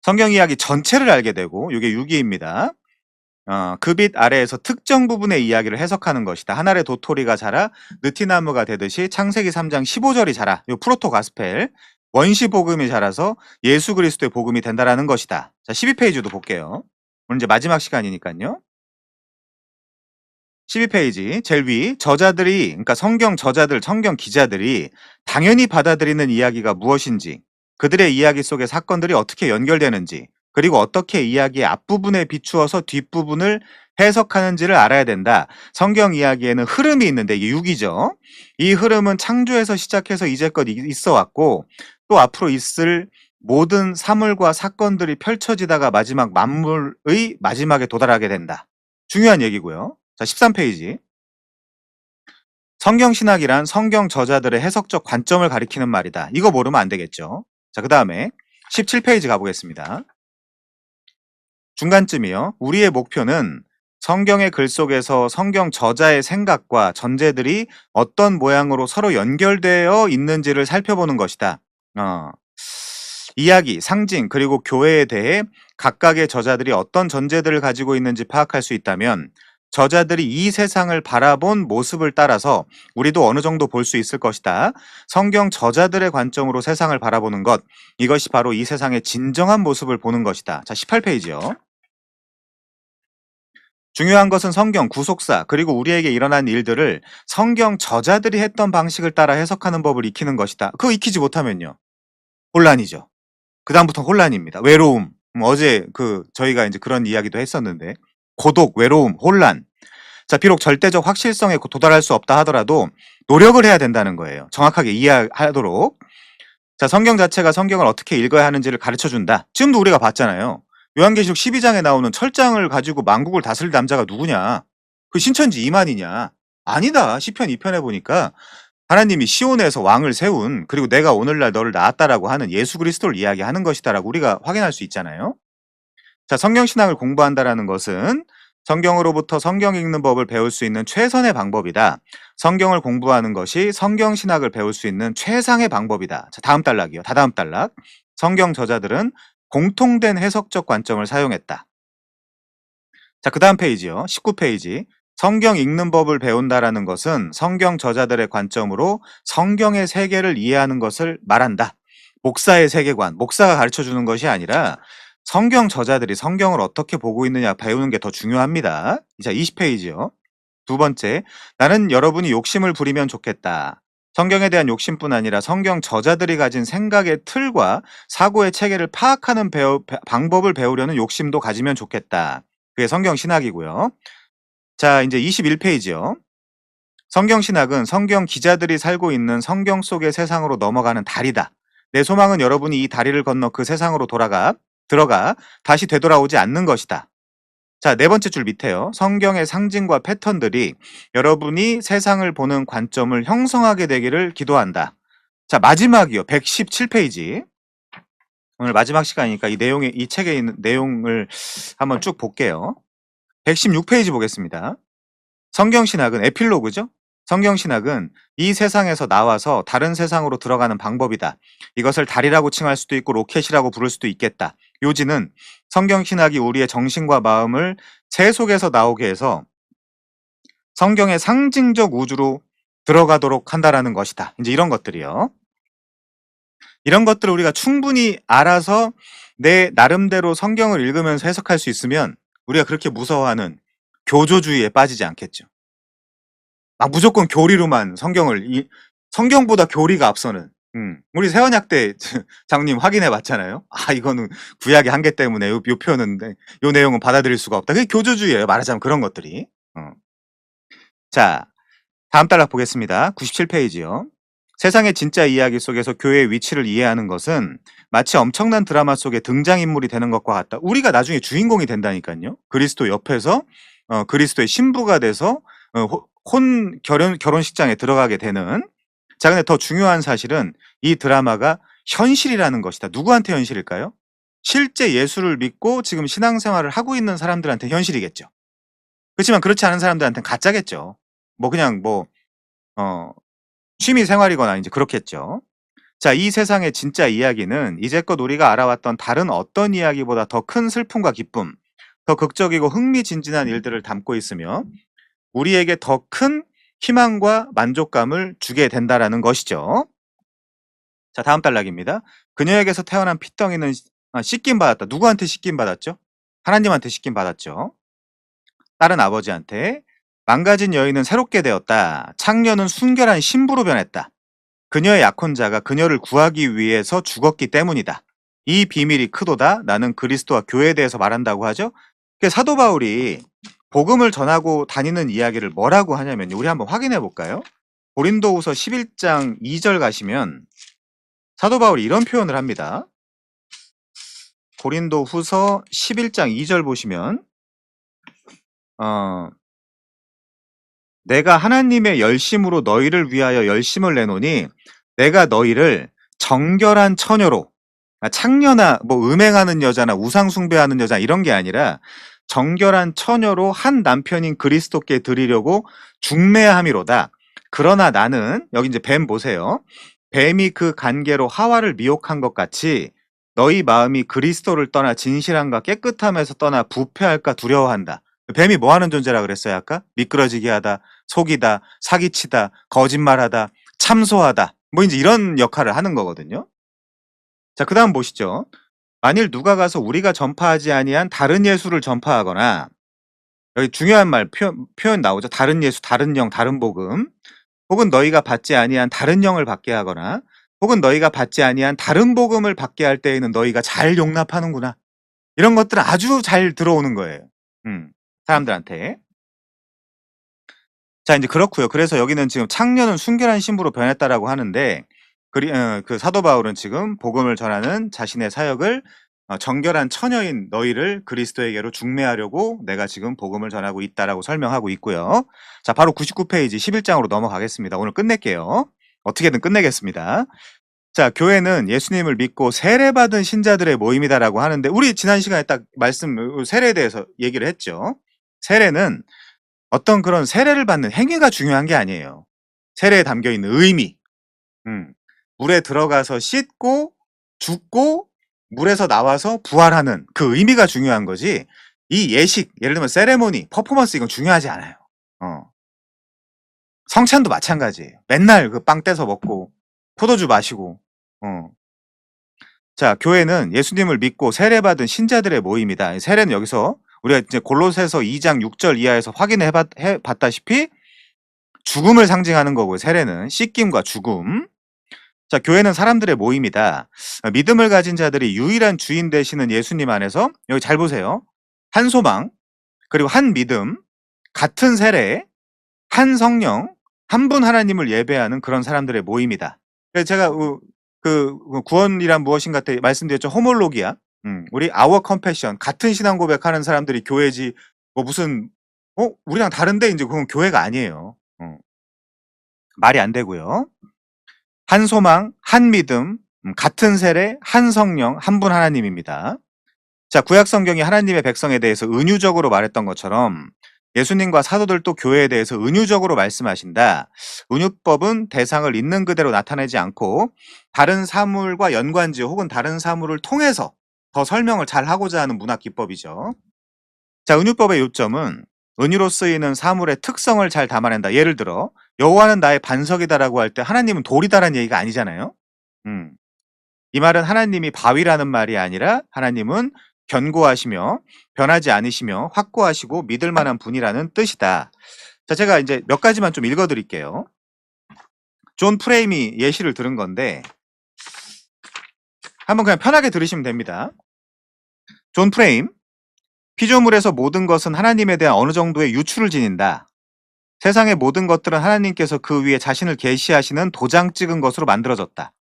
성경 이야기 전체를 알게 되고 이게 유기입니다. 그 빛 아래에서 특정 부분의 이야기를 해석하는 것이다. 한 알의 도토리가 자라 느티나무가 되듯이 창세기 3장 15절이 자라. 이 프로토 가스펠. 원시 복음이 자라서 예수 그리스도의 복음이 된다라는 것이다. 자, 12페이지도 볼게요. 오늘 이제 마지막 시간이니까요. 12페이지 제일 위 저자들이, 그러니까 성경 저자들, 성경 기자들이 당연히 받아들이는 이야기가 무엇인지, 그들의 이야기 속의 사건들이 어떻게 연결되는지, 그리고 어떻게 이야기의 앞부분에 비추어서 뒷부분을 해석하는지를 알아야 된다. 성경 이야기에는 흐름이 있는데 이게 육이죠. 이 흐름은 창조에서 시작해서 이제껏 있어 왔고 또 앞으로 있을 모든 사물과 사건들이 펼쳐지다가 마지막 만물의 마지막에 도달하게 된다. 중요한 얘기고요. 자, 13페이지. 성경 신학이란 성경 저자들의 해석적 관점을 가리키는 말이다. 이거 모르면 안 되겠죠. 자, 그 다음에 17페이지 가보겠습니다. 중간쯤이요. 우리의 목표는 성경의 글 속에서 성경 저자의 생각과 전제들이 어떤 모양으로 서로 연결되어 있는지를 살펴보는 것이다. 이야기, 상징, 그리고 교회에 대해 각각의 저자들이 어떤 전제들을 가지고 있는지 파악할 수 있다면 저자들이 이 세상을 바라본 모습을 따라서 우리도 어느 정도 볼 수 있을 것이다. 성경 저자들의 관점으로 세상을 바라보는 것, 이것이 바로 이 세상의 진정한 모습을 보는 것이다. 자, 18페이지요. 중요한 것은 성경 구속사 그리고 우리에게 일어난 일들을 성경 저자들이 했던 방식을 따라 해석하는 법을 익히는 것이다. 그거 익히지 못하면요. 혼란이죠. 그다음부터 혼란입니다. 외로움. 어제 저희가 이제 그런 이야기도 했었는데 고독, 외로움, 혼란. 자, 비록 절대적 확실성에 도달할 수 없다 하더라도 노력을 해야 된다는 거예요. 정확하게 이해하도록. 자, 성경 자체가 성경을 어떻게 읽어야 하는지를 가르쳐 준다. 지금도 우리가 봤잖아요. 요한계시록 12장에 나오는 철장을 가지고 만국을 다스릴 남자가 누구냐? 그 신천지 이만희냐? 아니다. 시편 2편에 보니까 하나님이 시온에서 왕을 세운, 그리고 내가 오늘날 너를 낳았다라고 하는 예수 그리스도를 이야기하는 것이다라고 우리가 확인할 수 있잖아요. 자, 성경 신학을 공부한다라는 것은 성경으로부터 성경 읽는 법을 배울 수 있는 최선의 방법이다. 성경을 공부하는 것이 성경 신학을 배울 수 있는 최상의 방법이다. 자, 다음 단락이요. 다다음 단락. 성경 저자들은 공통된 해석적 관점을 사용했다. 자, 그다음 페이지요. 19페이지. 성경 읽는 법을 배운다라는 것은 성경 저자들의 관점으로 성경의 세계를 이해하는 것을 말한다. 목사의 세계관, 목사가 가르쳐 주는 것이 아니라 성경 저자들이 성경을 어떻게 보고 있느냐 배우는 게 더 중요합니다. 자, 20페이지요. 두 번째, 나는 여러분이 욕심을 부리면 좋겠다. 성경에 대한 욕심뿐 아니라 성경 저자들이 가진 생각의 틀과 사고의 체계를 파악하는 방법을 배우려는 욕심도 가지면 좋겠다. 그게 성경 신학이고요. 자, 이제 21페이지요. 성경 신학은 성경 기자들이 살고 있는 성경 속의 세상으로 넘어가는 다리다. 내 소망은 여러분이 이 다리를 건너 그 세상으로 들어가 다시 되돌아오지 않는 것이다. 자, 네 번째 줄 밑에요. 성경의 상징과 패턴들이 여러분이 세상을 보는 관점을 형성하게 되기를 기도한다. 자, 마지막이요. 117페이지. 오늘 마지막 시간이니까 이 책에 있는 내용을 한번 쭉 볼게요. 116페이지 보겠습니다. 성경신학은 에필로그죠? 성경신학은 이 세상에서 나와서 다른 세상으로 들어가는 방법이다. 이것을 달이라고 칭할 수도 있고 로켓이라고 부를 수도 있겠다. 요지는 성경신학이 우리의 정신과 마음을 새 속에서 나오게 해서 성경의 상징적 우주로 들어가도록 한다라는 것이다. 이제 이런 것들이요. 이런 것들을 우리가 충분히 알아서 내 나름대로 성경을 읽으면서 해석할 수 있으면 우리가 그렇게 무서워하는 교조주의에 빠지지 않겠죠. 무조건 교리로만 성경보다 교리가 앞서는. 우리 세원약 때 장님 확인해 봤잖아요. 이거는 구약의 한계 때문에 요 표현은 요 내용은 받아들일 수가 없다. 그게 교조주의예요. 말하자면 그런 것들이. 자, 다음 단락 보겠습니다. 97페이지요. 세상의 진짜 이야기 속에서 교회의 위치를 이해하는 것은 마치 엄청난 드라마 속의 등장인물이 되는 것과 같다. 우리가 나중에 주인공이 된다니까요. 그리스도 옆에서 그리스도의 신부가 돼서 결혼식장에 들어가게 되는. 자, 근데 더 중요한 사실은 이 드라마가 현실이라는 것이다. 누구한테 현실일까요? 실제 예수를 믿고 지금 신앙생활을 하고 있는 사람들한테 현실이겠죠. 그렇지만 그렇지 않은 사람들한테는 가짜겠죠. 그냥 취미 생활이거나 이제 그렇겠죠. 자, 이 세상의 진짜 이야기는 이제껏 우리가 알아왔던 다른 어떤 이야기보다 더 큰 슬픔과 기쁨, 더 극적이고 흥미진진한 일들을 담고 있으며 우리에게 더 큰 희망과 만족감을 주게 된다라는 것이죠. 자, 다음 단락입니다. 그녀에게서 태어난 핏덩이는 씻김 받았다. 누구한테 씻김 받았죠? 하나님한테 씻김 받았죠. 다른 아버지한테. 망가진 여인은 새롭게 되었다. 창녀는 순결한 신부로 변했다. 그녀의 약혼자가 그녀를 구하기 위해서 죽었기 때문이다. 이 비밀이 크도다. 나는 그리스도와 교회에 대해서 말한다고 하죠. 사도 바울이 복음을 전하고 다니는 이야기를 뭐라고 하냐면요. 우리 한번 확인해 볼까요? 고린도후서 11장 2절 가시면 사도 바울이 이런 표현을 합니다. 고린도후서 11장 2절 보시면 내가 하나님의 열심으로 너희를 위하여 열심을 내노니 내가 너희를 정결한 처녀로, 창녀나 음행하는 여자나 우상 숭배하는 여자 이런 게 아니라 정결한 처녀로 한 남편인 그리스도께 드리려고 중매함이로다. 그러나 나는, 여기 이제 뱀 보세요. 뱀이 그 관계로 하와를 미혹한 것 같이 너희 마음이 그리스도를 떠나 진실함과 깨끗함에서 떠나 부패할까 두려워한다. 뱀이 뭐 하는 존재라 그랬어요, 아까? 미끄러지게 하다, 속이다, 사기치다, 거짓말하다, 참소하다. 뭐 이제 이런 역할을 하는 거거든요. 자, 그다음 보시죠. 만일 누가 가서 우리가 전파하지 아니한 다른 예수를 전파하거나, 여기 중요한 말 표현 나오죠. 다른 예수, 다른 영, 다른 복음. 혹은 너희가 받지 아니한 다른 영을 받게 하거나, 혹은 너희가 받지 아니한 다른 복음을 받게 할 때에는 너희가 잘 용납하는구나. 이런 것들은 아주 잘 들어오는 거예요. 사람들한테. 자, 이제 그렇고요. 그래서 여기는 지금 창녀는 순결한 신부로 변했다라고 하는데, 그 사도 바울은 지금 복음을 전하는 자신의 사역을 정결한 처녀인 너희를 그리스도에게로 중매하려고 내가 지금 복음을 전하고 있다라고 설명하고 있고요. 자, 바로 99페이지 11장으로 넘어가겠습니다. 오늘 끝낼게요. 어떻게든 끝내겠습니다. 자, 교회는 예수님을 믿고 세례받은 신자들의 모임이다라고 하는데, 우리 지난 시간에 딱 세례에 대해서 얘기를 했죠. 세례는 어떤 그런 세례를 받는 행위가 중요한 게 아니에요. 세례에 담겨 있는 의미. 음. 물에 들어가서 씻고 죽고 물에서 나와서 부활하는 그 의미가 중요한 거지. 이 예식, 예를 들면 세레모니, 퍼포먼스 이건 중요하지 않아요. 성찬도 마찬가지예요. 맨날 그 빵 떼서 먹고 포도주 마시고. 자, 교회는 예수님을 믿고 세례받은 신자들의 모임이다. 세례는 여기서 우리가 이제 골로새서 2장 6절 이하에서 확인해 봤다시피 죽음을 상징하는 거고요. 세례는 씻김과 죽음. 자, 교회는 사람들의 모임이다. 믿음을 가진 자들이 유일한 주인 되시는 예수님 안에서, 여기 잘 보세요. 한 소망, 그리고 한 믿음, 같은 세례, 한 성령, 한 분 하나님을 예배하는 그런 사람들의 모임이다. 그래서 제가 구원이란 무엇인가 때 말씀드렸죠. 호몰로기아. 우리 아워 컴패션, 같은 신앙 고백하는 사람들이 교회지, 뭐 무슨 우리랑 다른데 이제 그건 교회가 아니에요. 말이 안 되고요. 한 소망, 한 믿음, 같은 세례, 한 성령, 한 분 하나님입니다. 자, 구약 성경이 하나님의 백성에 대해서 은유적으로 말했던 것처럼 예수님과 사도들도 교회에 대해서 은유적으로 말씀하신다. 은유법은 대상을 있는 그대로 나타내지 않고 다른 사물과 연관지어 혹은 다른 사물을 통해서 더 설명을 잘 하고자 하는 문학 기법이죠. 자, 은유법의 요점은 은유로 쓰이는 사물의 특성을 잘 담아낸다. 예를 들어 여호와는 나의 반석이다라고 할 때 하나님은 돌이다라는 얘기가 아니잖아요. 이 말은 하나님이 바위라는 말이 아니라 하나님은 견고하시며 변하지 않으시며 확고하시고 믿을 만한 분이라는 뜻이다. 자, 제가 이제 몇 가지만 좀 읽어드릴게요. 존 프레임이 예시를 들은 건데 한번 그냥 편하게 들으시면 됩니다. 존 프레임, 피조물에서 모든 것은 하나님에 대한 어느 정도의 유추를 지닌다. 세상의 모든 것들은 하나님께서 그 위에 자신을 계시하시는 도장 찍은 것으로 만들어졌다.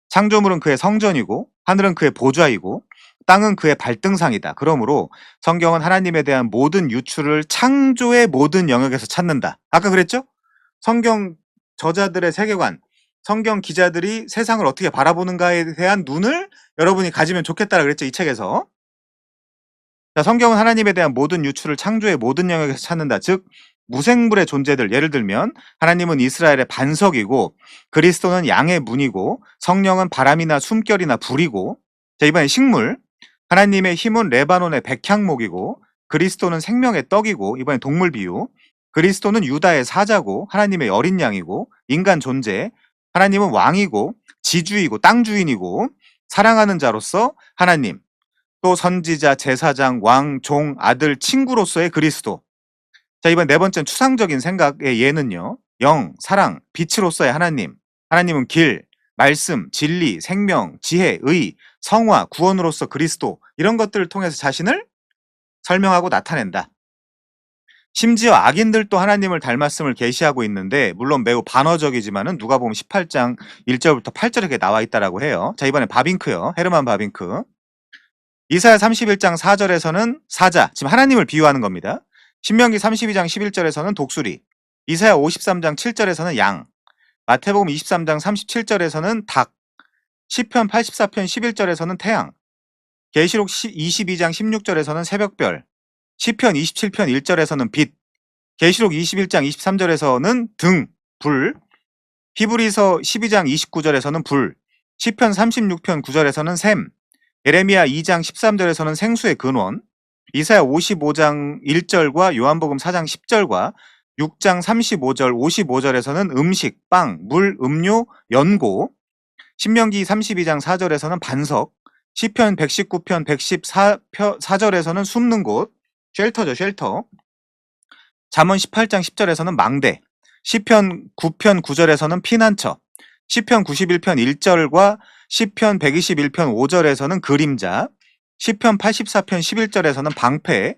창조물은 그의 성전이고 하늘은 그의 보좌이고 땅은 그의 발등상이다. 그러므로 성경은 하나님에 대한 모든 유추를 창조의 모든 영역에서 찾는다. 아까 그랬죠? 성경 저자들의 세계관, 성경 기자들이 세상을 어떻게 바라보는가에 대한 눈을 여러분이 가지면 좋겠다라 그랬죠, 이 책에서. 자, 성경은 하나님에 대한 모든 유추를 창조의 모든 영역에서 찾는다. 즉 무생물의 존재들, 예를 들면 하나님은 이스라엘의 반석이고 그리스도는 양의 문이고 성령은 바람이나 숨결이나 불이고, 자, 이번에 식물, 하나님의 힘은 레바논의 백향목이고 그리스도는 생명의 떡이고, 이번에 동물 비유, 그리스도는 유다의 사자고 하나님의 어린 양이고, 인간 존재, 하나님은 왕이고 지주이고 땅 주인이고 사랑하는 자로서 하나님, 또 선지자, 제사장, 왕, 종, 아들, 친구로서의 그리스도. 자, 이번 네 번째는 추상적인 생각의 예는요. 영, 사랑, 빛으로서의 하나님. 하나님은 길, 말씀, 진리, 생명, 지혜, 의, 성화, 구원으로서 그리스도. 이런 것들을 통해서 자신을 설명하고 나타낸다. 심지어 악인들도 하나님을 닮았음을 계시하고 있는데, 물론 매우 반어적이지만은 누가복음 18장 1절부터 8절에 이렇게 나와 있다라고 해요. 자, 이번에 바빙크요. 헤르만 바빙크. 이사야 31장 4절에서는 사자, 지금 하나님을 비유하는 겁니다. 신명기 32장 11절에서는 독수리, 이사야 53장 7절에서는 양, 마태복음 23장 37절에서는 닭, 시편 84편 11절에서는 태양, 계시록 22장 16절에서는 새벽별, 시편 27편 1절에서는 빛, 계시록 21장 23절에서는 등, 불, 히브리서 12장 29절에서는 불, 시편 36편 9절에서는 샘, 예레미야 2장 13절에서는 생수의 근원, 이사야 55장 1절과 요한복음 4장 10절과 6장 35절, 55절에서는 음식, 빵, 물, 음료, 연고, 신명기 32장 4절에서는 반석, 시편 119편 114절에서는 숨는 곳, 쉘터죠, 쉘터. 잠언 18장 10절에서는 망대, 시편 9편 9절에서는 피난처, 시편 91편 1절과 시편 121편 5절에서는 그림자, 시편 84편 11절에서는 방패,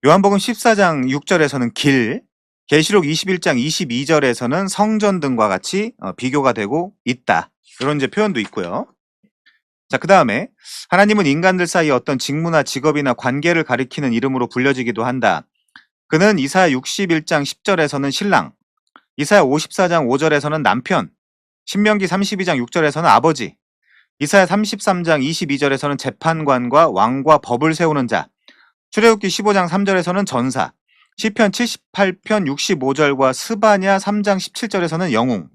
요한복음 14장 6절에서는 길, 계시록 21장 22절에서는 성전 등과 같이 비교가 되고 있다. 이런 이제 표현도 있고요. 자, 그 다음에 하나님은 인간들 사이 어떤 직무나 직업이나 관계를 가리키는 이름으로 불려지기도 한다. 그는 이사야 61장 10절에서는 신랑, 이사야 54장 5절에서는 남편, 신명기 32장 6절에서는 아버지, 이사야 33장 22절에서는 재판관과 왕과 법을 세우는 자, 출애굽기 15장 3절에서는 전사, 시편 78편 65절과 스바냐 3장 17절에서는 영웅,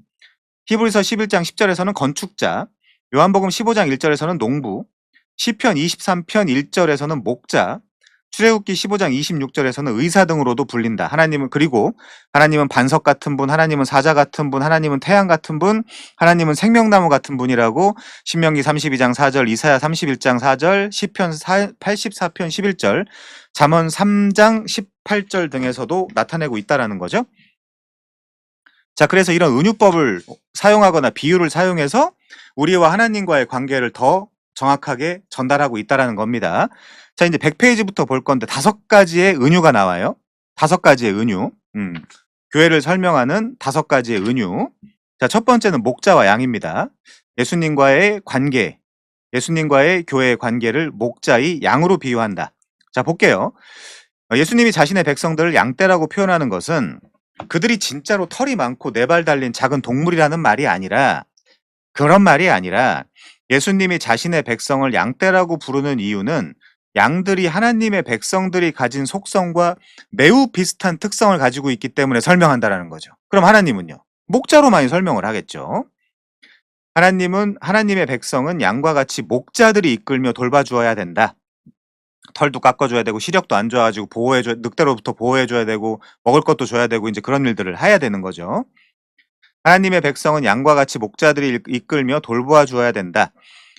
히브리서 11장 10절에서는 건축자, 요한복음 15장 1절에서는 농부, 시편 23편 1절에서는 목자, 출애굽기 15장 26절에서는 의사 등으로도 불린다. 그리고 하나님은 반석 같은 분, 하나님은 사자 같은 분, 하나님은 태양 같은 분, 하나님은 생명나무 같은 분이라고 신명기 32장 4절, 이사야 31장 4절, 시편 84편 11절, 잠언 3장 18절 등에서도 나타내고 있다라는 거죠. 자, 그래서 이런 은유법을 사용하거나 비유를 사용해서 우리와 하나님과의 관계를 더 정확하게 전달하고 있다라는 겁니다. 자, 이제 100페이지부터 볼 건데 5가지의 은유가 나와요. 5가지의 은유. 교회를 설명하는 5가지의 은유. 자, 첫 번째는 목자와 양입니다. 예수님과의 관계, 예수님과의 교회의 관계를 목자의 양으로 비유한다. 자, 볼게요. 예수님이 자신의 백성들을 양떼라고 표현하는 것은 그들이 진짜로 털이 많고 네 발 달린 작은 동물이라는 말이 아니라, 그런 말이 아니라 예수님이 자신의 백성을 양떼라고 부르는 이유는 양들이 하나님의 백성들이 가진 속성과 매우 비슷한 특성을 가지고 있기 때문에 설명한다라는 거죠. 그럼 하나님은요? 목자로 많이 설명을 하겠죠. 하나님의 백성은 양과 같이 목자들이 이끌며 돌봐주어야 된다. 털도 깎아줘야 되고 시력도 안 좋아가지고 늑대로부터 보호해줘야 되고 먹을 것도 줘야 되고 이제 그런 일들을 해야 되는 거죠. 하나님의 백성은 양과 같이 목자들이 이끌며 돌보아 주어야 된다.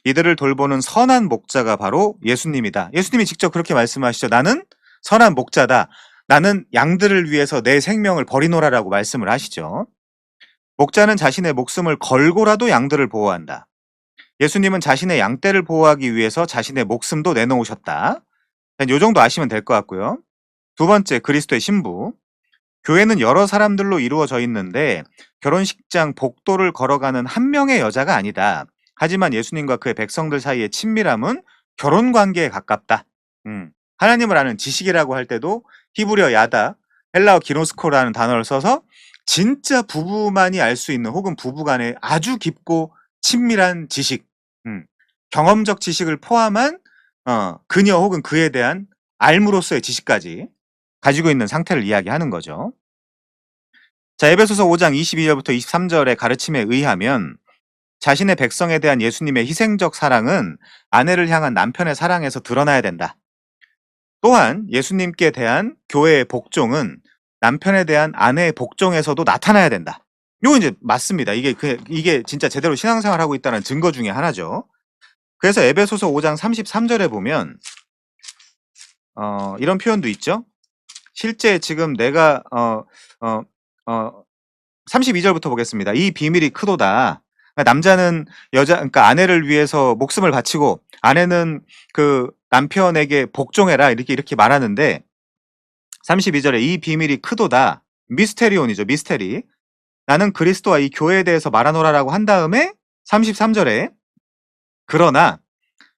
이들을 돌보는 선한 목자가 바로 예수님이다. 예수님이 직접 그렇게 말씀하시죠. 나는 선한 목자다. 나는 양들을 위해서 내 생명을 버리노라라고 말씀을 하시죠. 목자는 자신의 목숨을 걸고라도 양들을 보호한다. 예수님은 자신의 양떼를 보호하기 위해서 자신의 목숨도 내놓으셨다. 이 정도 아시면 될 것 같고요. 두 번째, 그리스도의 신부. 교회는 여러 사람들로 이루어져 있는데 결혼식장 복도를 걸어가는 한 명의 여자가 아니다. 하지만 예수님과 그의 백성들 사이의 친밀함은 결혼 관계에 가깝다. 하나님을 아는 지식이라고 할 때도 히브리어 야다, 헬라어 기노스코라는 단어를 써서 진짜 부부만이 알 수 있는 혹은 부부간의 아주 깊고 친밀한 지식, 경험적 지식을 포함한 그녀 혹은 그에 대한 알므로서의 지식까지 가지고 있는 상태를 이야기하는 거죠. 자, 에베소서 5장 22절부터 23절의 가르침에 의하면 자신의 백성에 대한 예수님의 희생적 사랑은 아내를 향한 남편의 사랑에서 드러나야 된다. 또한 예수님께 대한 교회의 복종은 남편에 대한 아내의 복종에서도 나타나야 된다. 이거 이제 맞습니다. 이게 진짜 제대로 신앙생활 하고 있다는 증거 중에 하나죠. 그래서 에베소서 5장 33절에 보면 이런 표현도 있죠. 실제 지금 내가 32절부터 보겠습니다. 이 비밀이 크도다. 그러니까 남자는 그러니까 아내를 위해서 목숨을 바치고 아내는 그 남편에게 복종해라 이렇게 말하는데 32절에 이 비밀이 크도다. 미스테리온이죠. 미스테리. 나는 그리스도와 이 교회에 대해서 말하노라라고 한 다음에 33절에 그러나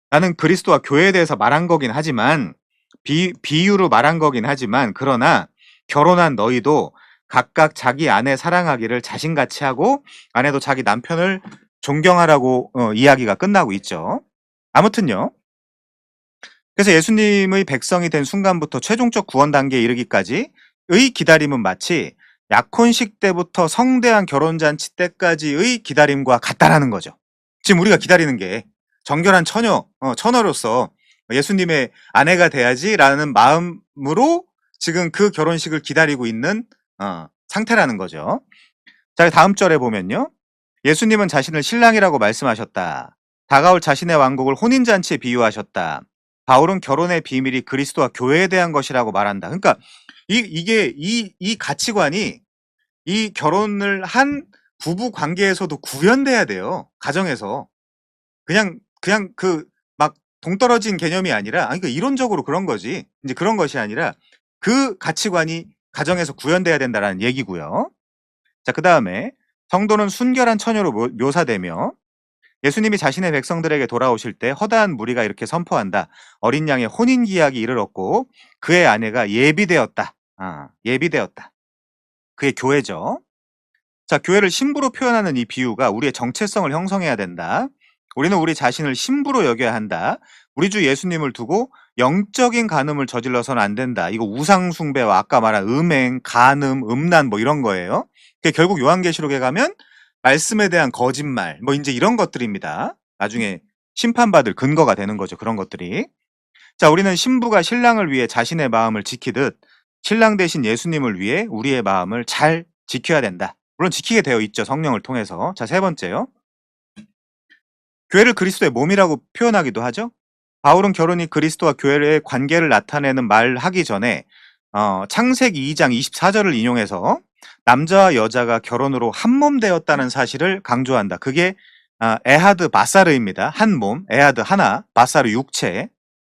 나는 그리스도와 교회에 대해서 말한 거긴 하지만 비유로 말한 거긴 하지만 그러나 결혼한 너희도 각각 자기 아내 사랑하기를 자신같이 하고 아내도 자기 남편을 존경하라고 이야기가 끝나고 있죠. 아무튼요. 그래서 예수님의 백성이 된 순간부터 최종적 구원 단계에 이르기까지의 기다림은 마치 약혼식 때부터 성대한 결혼잔치 때까지의 기다림과 같다라는 거죠. 지금 우리가 기다리는 게 정결한 처녀로서 '예수님의 아내가 돼야지.'라는 마음으로 지금 그 결혼식을 기다리고 있는 상태라는 거죠. 자, 다음 절에 보면요. 예수님은 자신을 신랑이라고 말씀하셨다. 다가올 자신의 왕국을 혼인잔치에 비유하셨다. 바울은 결혼의 비밀이 그리스도와 교회에 대한 것이라고 말한다. 그러니까 이게 이 가치관이 이 결혼을 한 부부 관계에서도 구현돼야 돼요. 가정에서. 그냥 그 막 동떨어진 개념이 아니라 그러니까 이론적으로 그런 거지. 인제 그런 것이 아니라 그 가치관이 가정에서 구현돼야 된다라는 얘기고요. 자, 그다음에 성도는 순결한 처녀로 묘사되며 예수님이 자신의 백성들에게 돌아오실 때 허다한 무리가 이렇게 선포한다. 어린 양의 혼인 기약이 이르렀고 그의 아내가 예비되었다. 예비되었다. 그게 교회죠. 자, 교회를 신부로 표현하는 이 비유가 우리의 정체성을 형성해야 된다. 우리는 우리 자신을 신부로 여겨야 한다. 우리 주 예수님을 두고 영적인 간음을 저질러서는 안 된다. 이거 우상 숭배와 아까 말한 음행, 간음, 음란 뭐 이런 거예요. 그게 결국 요한계시록에 가면 말씀에 대한 거짓말 뭐 이제 이런 것들입니다. 나중에 심판받을 근거가 되는 거죠. 그런 것들이. 자, 우리는 신부가 신랑을 위해 자신의 마음을 지키듯 신랑 대신 예수님을 위해 우리의 마음을 잘 지켜야 된다. 물론 지키게 되어 있죠. 성령을 통해서. 자, 세 번째요. 교회를 그리스도의 몸이라고 표현하기도 하죠. 바울은 결혼이 그리스도와 교회의 관계를 나타내는 말하기 전에 창세기 2장 24절을 인용해서 남자와 여자가 결혼으로 한 몸 되었다는 사실을 강조한다. 그게 에하드 바사르입니다. 한 몸, 에하드 하나, 바사르 육체,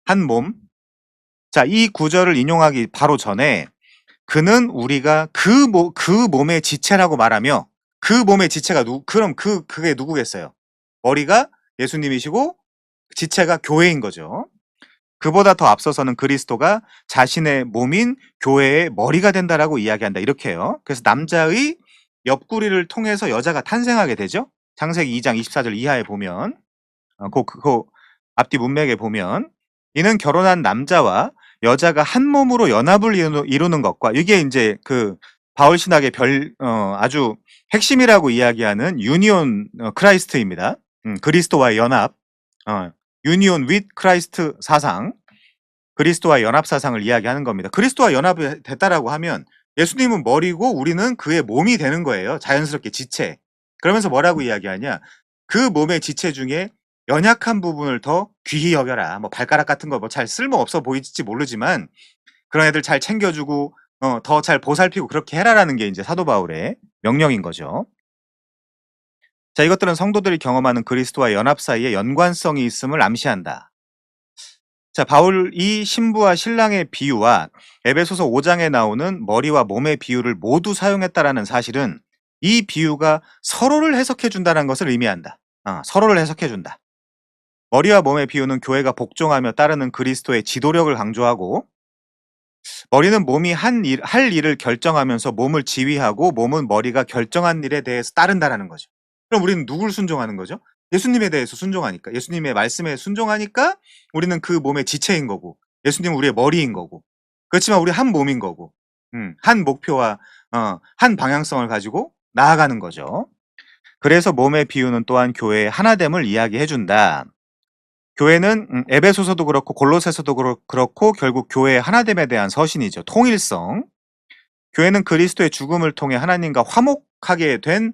한 몸. 자, 이 구절을 인용하기 바로 전에 그는 우리가 그 몸의 지체라고 말하며 그 몸의 지체가 그럼 그게 누구겠어요? 머리가 예수님이시고 지체가 교회인 거죠. 그보다 더 앞서서는 그리스도가 자신의 몸인 교회의 머리가 된다라고 이야기한다. 이렇게 해요. 그래서 남자의 옆구리를 통해서 여자가 탄생하게 되죠. 창세기 2장 24절 이하에 보면 그 앞뒤 문맥에 보면 이는 결혼한 남자와 여자가 한 몸으로 연합을 이루는 것과 이게 이제 그 바울 신학의 아주 핵심이라고 이야기하는 유니온 크라이스트입니다. 그리스도와의 연합, 유니온 윗 크라이스트 사상, 그리스도와 연합 사상을 이야기하는 겁니다. 그리스도와 연합이 됐다라고 하면 예수님은 머리고 우리는 그의 몸이 되는 거예요. 자연스럽게 지체. 그러면서 뭐라고 이야기하냐? 그 몸의 지체 중에 연약한 부분을 더 귀히 여겨라. 뭐 발가락 같은 거 뭐 잘 쓸모 없어 보일지 모르지만 그런 애들 잘 챙겨주고 더 잘 보살피고 그렇게 해라라는 게 이제 사도 바울의 명령인 거죠. 자, 이것들은 성도들이 경험하는 그리스도와 연합 사이에 연관성이 있음을 암시한다. 자, 바울이 신부와 신랑의 비유와 에베소서 5장에 나오는 머리와 몸의 비유를 모두 사용했다라는 사실은 이 비유가 서로를 해석해 준다는 것을 의미한다. 서로를 해석해 준다. 머리와 몸의 비유는 교회가 복종하며 따르는 그리스도의 지도력을 강조하고 머리는 몸이 할 일을 결정하면서 몸을 지휘하고 몸은 머리가 결정한 일에 대해서 따른다라는 거죠. 그럼 우리는 누굴 순종하는 거죠? 예수님에 대해서 순종하니까. 예수님의 말씀에 순종하니까 우리는 그 몸의 지체인 거고 예수님은 우리의 머리인 거고 그렇지만 우리 한 몸인 거고 한 목표와 한 방향성을 가지고 나아가는 거죠. 그래서 몸의 비유는 또한 교회의 하나됨을 이야기해 준다. 교회는 에베소서도 그렇고 골로새서도 그렇고 결국 교회의 하나됨에 대한 서신이죠. 통일성. 교회는 그리스도의 죽음을 통해 하나님과 화목하게 된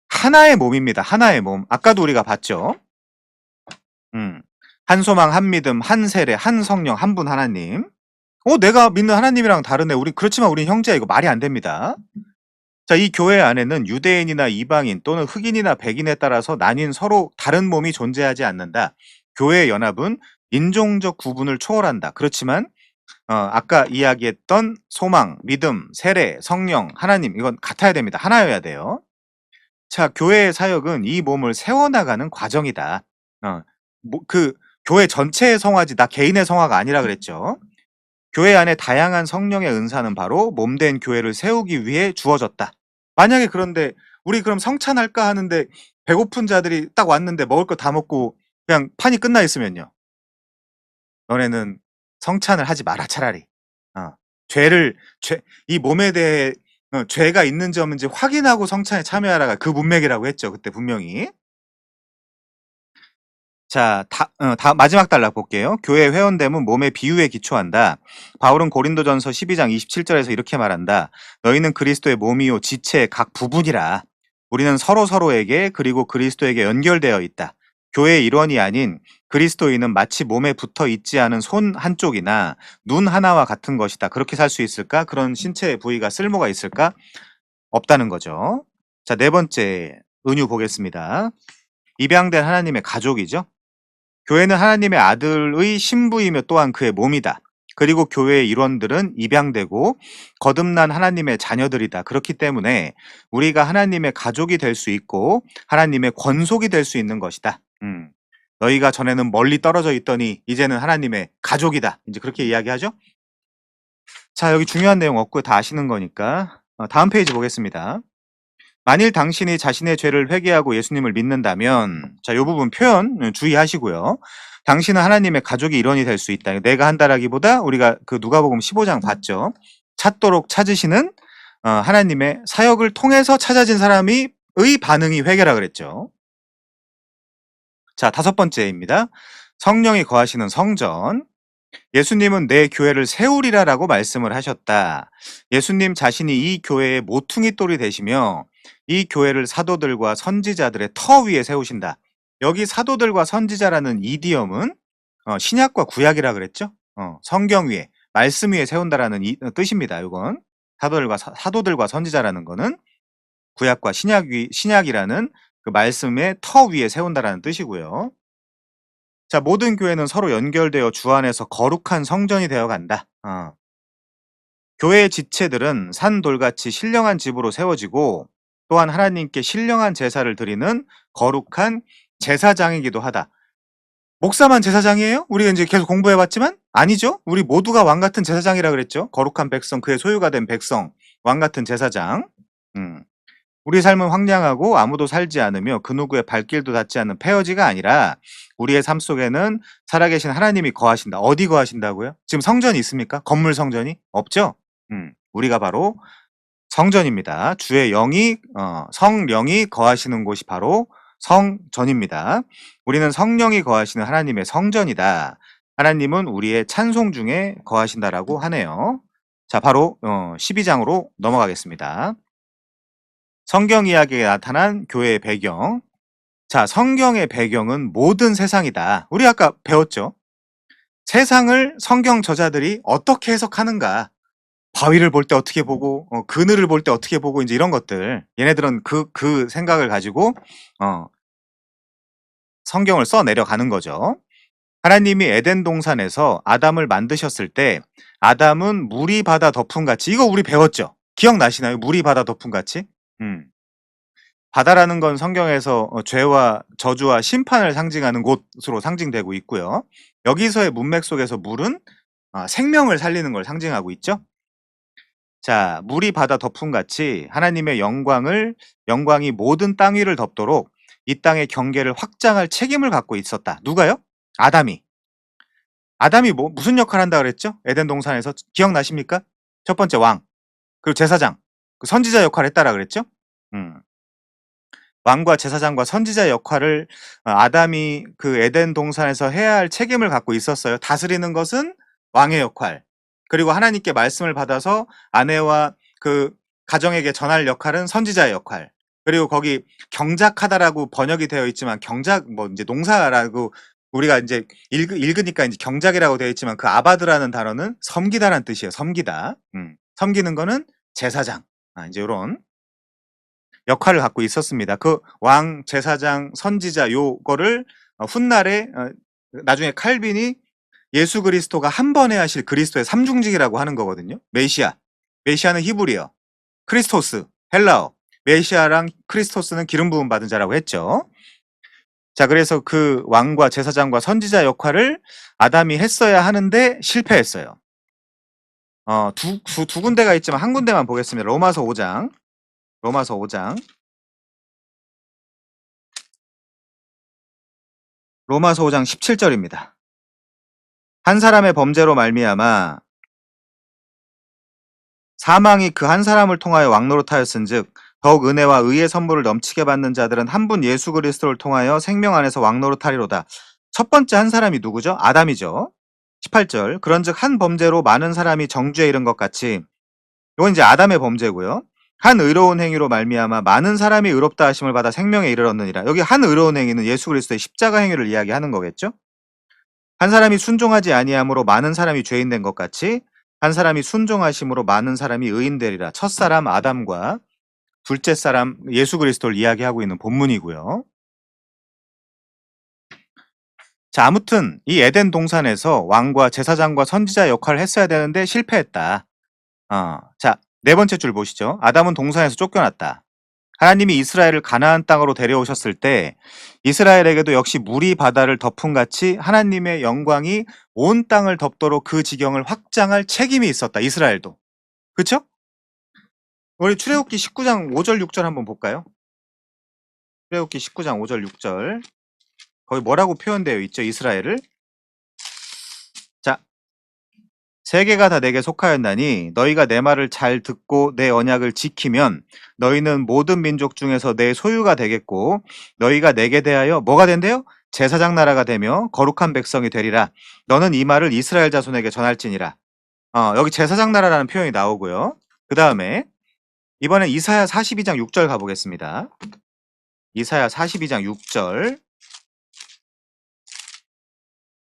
하나의 몸입니다. 하나의 몸. 아까도 우리가 봤죠. 한 소망, 한 믿음, 한 세례, 한 성령, 한 분 하나님. 내가 믿는 하나님이랑 다르네. 그렇지만 우린 형제야. 이거 말이 안 됩니다. 자, 이 교회 안에는 유대인이나 이방인 또는 흑인이나 백인에 따라서 나뉜 서로 다른 몸이 존재하지 않는다. 교회의 연합은 인종적 구분을 초월한다. 그렇지만 아까 이야기했던 소망, 믿음, 세례, 성령, 하나님 이건 같아야 됩니다. 하나여야 돼요. 자, 교회의 사역은 이 몸을 세워나가는 과정이다. 그 교회 전체의 성화지 나 개인의 성화가 아니라 그랬죠. 교회 안에 다양한 성령의 은사는 바로 몸된 교회를 세우기 위해 주어졌다. 만약에 그런데 우리 그럼 성찬할까 하는데 배고픈 자들이 딱 왔는데 먹을 거 다 먹고 그냥 판이 끝나 있으면요. 너네는 성찬을 하지 마라 차라리. 이 몸에 대해 죄가 있는지 없는지 확인하고 성찬에 참여하라가 그 문맥이라고 했죠. 그때 분명히. 자, 마지막 단락 볼게요. 교회 회원됨은 몸의 비유에 기초한다. 바울은 고린도전서 12장 27절에서 이렇게 말한다. 너희는 그리스도의 몸이요 지체의 각 부분이라. 우리는 서로에게 그리고 그리스도에게 연결되어 있다. 교회의 일원이 아닌 그리스도인은 마치 몸에 붙어 있지 않은 손 한쪽이나 눈 하나와 같은 것이다. 그렇게 살 수 있을까? 그런 신체의 부위가 쓸모가 있을까? 없다는 거죠. 자, 네 번째 은유 보겠습니다. 입양된 하나님의 가족이죠. 교회는 하나님의 아들의 신부이며 또한 그의 몸이다. 그리고 교회의 일원들은 입양되고 거듭난 하나님의 자녀들이다. 그렇기 때문에 우리가 하나님의 가족이 될 수 있고 하나님의 권속이 될 수 있는 것이다. 너희가 전에는 멀리 떨어져 있더니 이제는 하나님의 가족이다. 이제 그렇게 이야기하죠. 자, 여기 중요한 내용 없고 다 아시는 거니까 다음 페이지 보겠습니다. 만일 당신이 자신의 죄를 회개하고 예수님을 믿는다면, 자, 이 부분 표현 주의하시고요. 당신은 하나님의 가족의 일원이 될 수 있다. 내가 한다라기보다 우리가 그 누가복음 15장 봤죠. 찾도록 찾으시는 하나님의 사역을 통해서 찾아진 사람의 반응이 회개라 그랬죠. 자, 다섯 번째입니다. 성령이 거하시는 성전. 예수님은 내 교회를 세우리라라고 말씀을 하셨다. 예수님 자신이 이 교회의 모퉁이 돌이 되시며 이 교회를 사도들과 선지자들의 터 위에 세우신다. 여기 사도들과 선지자라는 이디엄은 신약과 구약이라 그랬죠. 성경 위에 말씀 위에 세운다라는 뜻입니다. 이건 사도들과 선지자라는 거는 구약과 신약이라는 그 말씀의 터 위에 세운다라는 뜻이고요. 자, 모든 교회는 서로 연결되어 주 안에서 거룩한 성전이 되어 간다. 교회의 지체들은 산돌같이 신령한 집으로 세워지고 또한 하나님께 신령한 제사를 드리는 거룩한 제사장이기도 하다. 목사만 제사장이에요? 우리가 이제 계속 공부해봤지만 아니죠. 우리 모두가 왕 같은 제사장이라 그랬죠. 거룩한 백성, 그의 소유가 된 백성, 왕 같은 제사장. 우리 삶은 황량하고 아무도 살지 않으며 그 누구의 발길도 닿지 않는 폐허지가 아니라 우리의 삶 속에는 살아계신 하나님이 거하신다. 어디 거하신다고요? 지금 성전이 있습니까? 건물 성전이? 없죠? 우리가 바로 성전입니다. 주의 영이 성령이 거하시는 곳이 바로 성전입니다. 우리는 성령이 거하시는 하나님의 성전이다. 하나님은 우리의 찬송 중에 거하신다라고 하네요. 자, 바로 12장으로 넘어가겠습니다. 성경 이야기에 나타난 교회의 배경. 자, 성경의 배경은 모든 세상이다. 우리 아까 배웠죠? 세상을 성경 저자들이 어떻게 해석하는가? 바위를 볼 때 어떻게 보고, 그늘을 볼 때 어떻게 보고, 이제 이런 것들. 얘네들은 그 생각을 가지고, 성경을 써 내려가는 거죠. 하나님이 에덴 동산에서 아담을 만드셨을 때, 아담은 물이 바다 덮음같이, 이거 우리 배웠죠? 기억나시나요? 물이 바다 덮음같이? 바다라는 건 성경에서 죄와 저주와 심판을 상징하는 곳으로 상징되고 있고요. 여기서의 문맥 속에서 물은 생명을 살리는 걸 상징하고 있죠. 자, 물이 바다 덮음같이 하나님의 영광이 모든 땅 위를 덮도록 이 땅의 경계를 확장할 책임을 갖고 있었다. 누가요? 아담이. 아담이 무슨 역할을 한다 그랬죠? 에덴 동산에서 기억나십니까? 첫 번째 왕, 그리고 제사장, 그 선지자 역할을 했다라 그랬죠? 왕과 제사장과 선지자 역할을 아담이 그 에덴 동산에서 해야 할 책임을 갖고 있었어요. 다스리는 것은 왕의 역할. 그리고 하나님께 말씀을 받아서 아내와 그 가정에게 전할 역할은 선지자의 역할. 그리고 거기 경작하다라고 번역이 되어 있지만 경작 이제 농사라고 우리가 이제 읽으니까 이제 경작이라고 되어 있지만 그 아바드라는 단어는 섬기다라는 뜻이에요. 섬기다. 섬기는 거는 제사장. 이제 이런 역할을 갖고 있었습니다. 그 왕, 제사장, 선지자 요거를 훗날에 나중에 칼빈이 예수 그리스도가 한 번에 하실 그리스도의 삼중직이라고 하는 거거든요. 메시아는 히브리어, 크리스토스, 헬라어. 메시아랑 크리스토스는 기름 부음 받은 자라고 했죠. 자, 그래서 그 왕과 제사장과 선지자 역할을 아담이 했어야 하는데 실패했어요. 두 군데가 있지만 한 군데만 보겠습니다. 로마서 5장. 로마서 5장 17절입니다. 한 사람의 범죄로 말미암아 사망이 그 한 사람을 통하여 왕노릇하였은즉 더욱 은혜와 의의 선물을 넘치게 받는 자들은 한 분 예수 그리스도를 통하여 생명 안에서 왕노릇하리로다. 첫 번째 한 사람이 누구죠? 아담이죠. 18절. 그런즉 한 범죄로 많은 사람이 정죄에 이른 것 같이 이건 이제 아담의 범죄고요. 한 의로운 행위로 말미암아 많은 사람이 의롭다 하심을 받아 생명에 이르렀느니라. 여기 한 의로운 행위는 예수 그리스도의 십자가 행위를 이야기하는 거겠죠? 한 사람이 순종하지 아니함으로 많은 사람이 죄인 된 것 같이 한 사람이 순종하심으로 많은 사람이 의인 되리라. 첫사람 아담과 둘째 사람 예수 그리스도를 이야기하고 있는 본문이고요. 자, 아무튼 이 에덴 동산에서 왕과 제사장과 선지자 역할을 했어야 되는데 실패했다. 자, 네 번째 줄 보시죠. 아담은 동산에서 쫓겨났다. 하나님이 이스라엘을 가나안 땅으로 데려오셨을 때 이스라엘에게도 역시 물이 바다를 덮은 같이 하나님의 영광이 온 땅을 덮도록 그 지경을 확장할 책임이 있었다. 이스라엘도. 그쵸? 우리 출애굽기 19장 5절 6절 한번 볼까요? 출애굽기 19장 5절 6절. 거기 뭐라고 표현되어 있죠? 이스라엘을. 자, 세계가 다 내게 속하였나니 너희가 내 말을 잘 듣고 내 언약을 지키면 너희는 모든 민족 중에서 내 소유가 되겠고 너희가 내게 대하여 뭐가 된대요? 제사장 나라가 되며 거룩한 백성이 되리라. 너는 이 말을 이스라엘 자손에게 전할지니라. 여기 제사장 나라라는 표현이 나오고요. 그 다음에 이번엔 이사야 42장 6절 가보겠습니다. 이사야 42장 6절.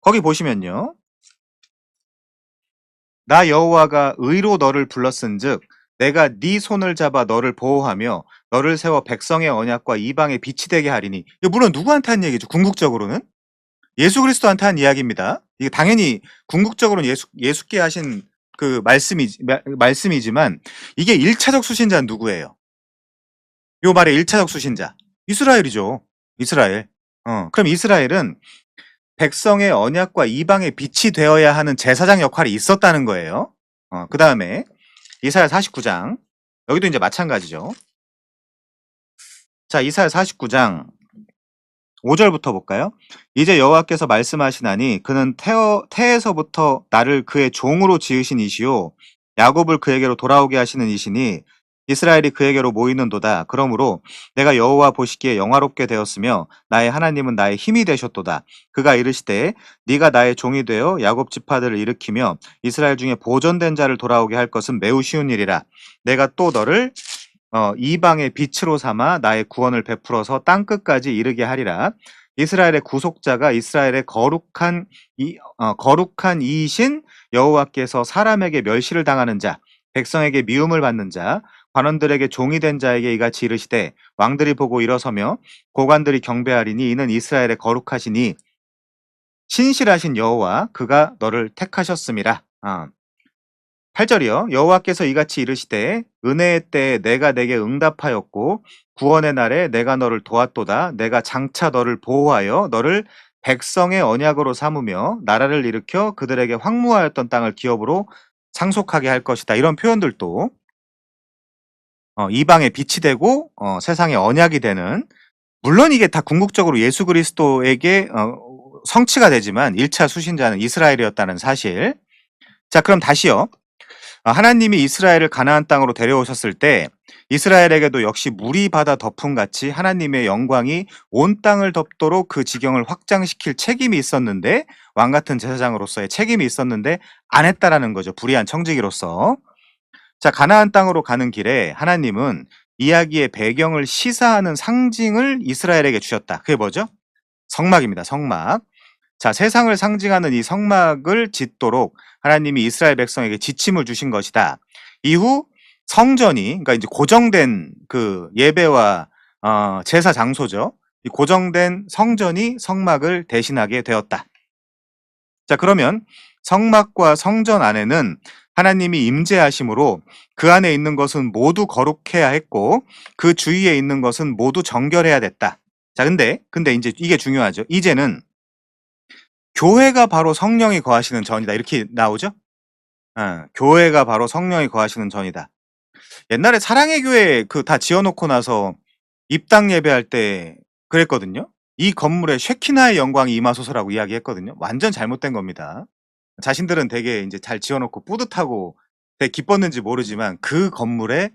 거기 보시면요. 나 여호와가 의로 너를 불렀은즉 내가 네 손을 잡아 너를 보호하며 너를 세워 백성의 언약과 이방의 빛이 되게 하리니. 이거 물론 누구한테 한 얘기죠? 궁극적으로는 예수 그리스도한테 한 이야기입니다. 이게 당연히 궁극적으로는 예수께 하신 그 말씀이지만 이게 1차적 수신자는 누구예요? 요 말의 1차적 수신자 이스라엘이죠. 이스라엘. 그럼 이스라엘은 백성의 언약과 이방의 빛이 되어야 하는 제사장 역할이 있었다는 거예요. 그 다음에 이사야 49장. 여기도 이제 마찬가지죠. 자, 이사야 49장 5절부터 볼까요? 이제 여호와께서 말씀하시나니 그는 태에서부터 나를 그의 종으로 지으신 이시요 야곱을 그에게로 돌아오게 하시는 이시니 이스라엘이 그에게로 모이는도다. 그러므로 내가 여호와 보시기에 영화롭게 되었으며 나의 하나님은 나의 힘이 되셨도다. 그가 이르시되 네가 나의 종이 되어 야곱 지파들을 일으키며 이스라엘 중에 보존된 자를 돌아오게 할 것은 매우 쉬운 일이라. 내가 또 너를 이방의 빛으로 삼아 나의 구원을 베풀어서 땅 끝까지 이르게 하리라. 이스라엘의 구속자가 이스라엘의 거룩한 이이신 여호와께서 사람에게 멸시를 당하는 자, 백성에게 미움을 받는 자, 관원들에게 종이 된 자에게 이같이 이르시되 왕들이 보고 일어서며 고관들이 경배하리니 이는 이스라엘의 거룩하시니 신실하신 여호와 그가 너를 택하셨음이라. 8절이요. 여호와께서 이같이 이르시되 은혜의 때에 내가 내게 응답하였고 구원의 날에 내가 너를 도왔도다. 내가 장차 너를 보호하여 너를 백성의 언약으로 삼으며 나라를 일으켜 그들에게 황무하였던 땅을 기업으로 상속하게 할 것이다. 이런 표현들도 이방의 빛이 되고 세상의 언약이 되는, 물론 이게 다 궁극적으로 예수 그리스도에게 성취가 되지만 1차 수신자는 이스라엘이었다는 사실. 자, 그럼 다시요. 하나님이 이스라엘을 가나안 땅으로 데려오셨을 때 이스라엘에게도 역시 물이 바다 덮음 같이 하나님의 영광이 온 땅을 덮도록 그 지경을 확장시킬 책임이 있었는데, 왕 같은 제사장으로서의 책임이 있었는데 안 했다라는 거죠. 불의한 청지기로서. 자, 가나안 땅으로 가는 길에 하나님은 이야기의 배경을 시사하는 상징을 이스라엘에게 주셨다. 그게 뭐죠? 성막입니다. 성막. 자, 세상을 상징하는 이 성막을 짓도록 하나님이 이스라엘 백성에게 지침을 주신 것이다. 이후 성전이, 그러니까 이제 고정된 그 예배와 제사 장소죠. 이 고정된 성전이 성막을 대신하게 되었다. 자, 그러면 성막과 성전 안에는 하나님이 임재하심으로 그 안에 있는 것은 모두 거룩해야 했고 그 주위에 있는 것은 모두 정결해야 됐다. 자, 근데 이제 이게 중요하죠. 이제는 교회가 바로 성령이 거하시는 전이다. 이렇게 나오죠? 교회가 바로 성령이 거하시는 전이다. 옛날에 사랑의 교회 그 다 지어놓고 나서 입당 예배할 때 그랬거든요. 이 건물에 쉐키나의 영광이 임하소서라고 이야기했거든요. 완전 잘못된 겁니다. 자신들은 되게 이제 잘 지어놓고 뿌듯하고 되게 기뻤는지 모르지만 그 건물에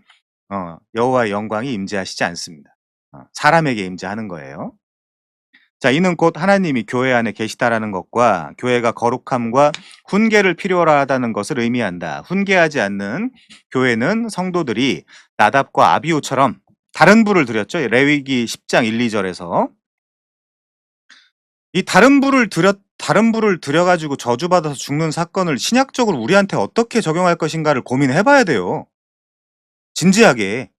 여호와의 영광이 임재하시지 않습니다. 사람에게 임재하는 거예요. 자, 이는 곧 하나님이 교회 안에 계시다라는 것과 교회가 거룩함과 훈계를 필요로 하다는 것을 의미한다. 훈계하지 않는 교회는 성도들이 나답과 아비후처럼 다른 불을 들였죠. 레위기 10장 1, 2절에서. 이 다른 불을 들여가지고 저주받아서 죽는 사건을 신약적으로 우리한테 어떻게 적용할 것인가를 고민해 봐야 돼요. 진지하게.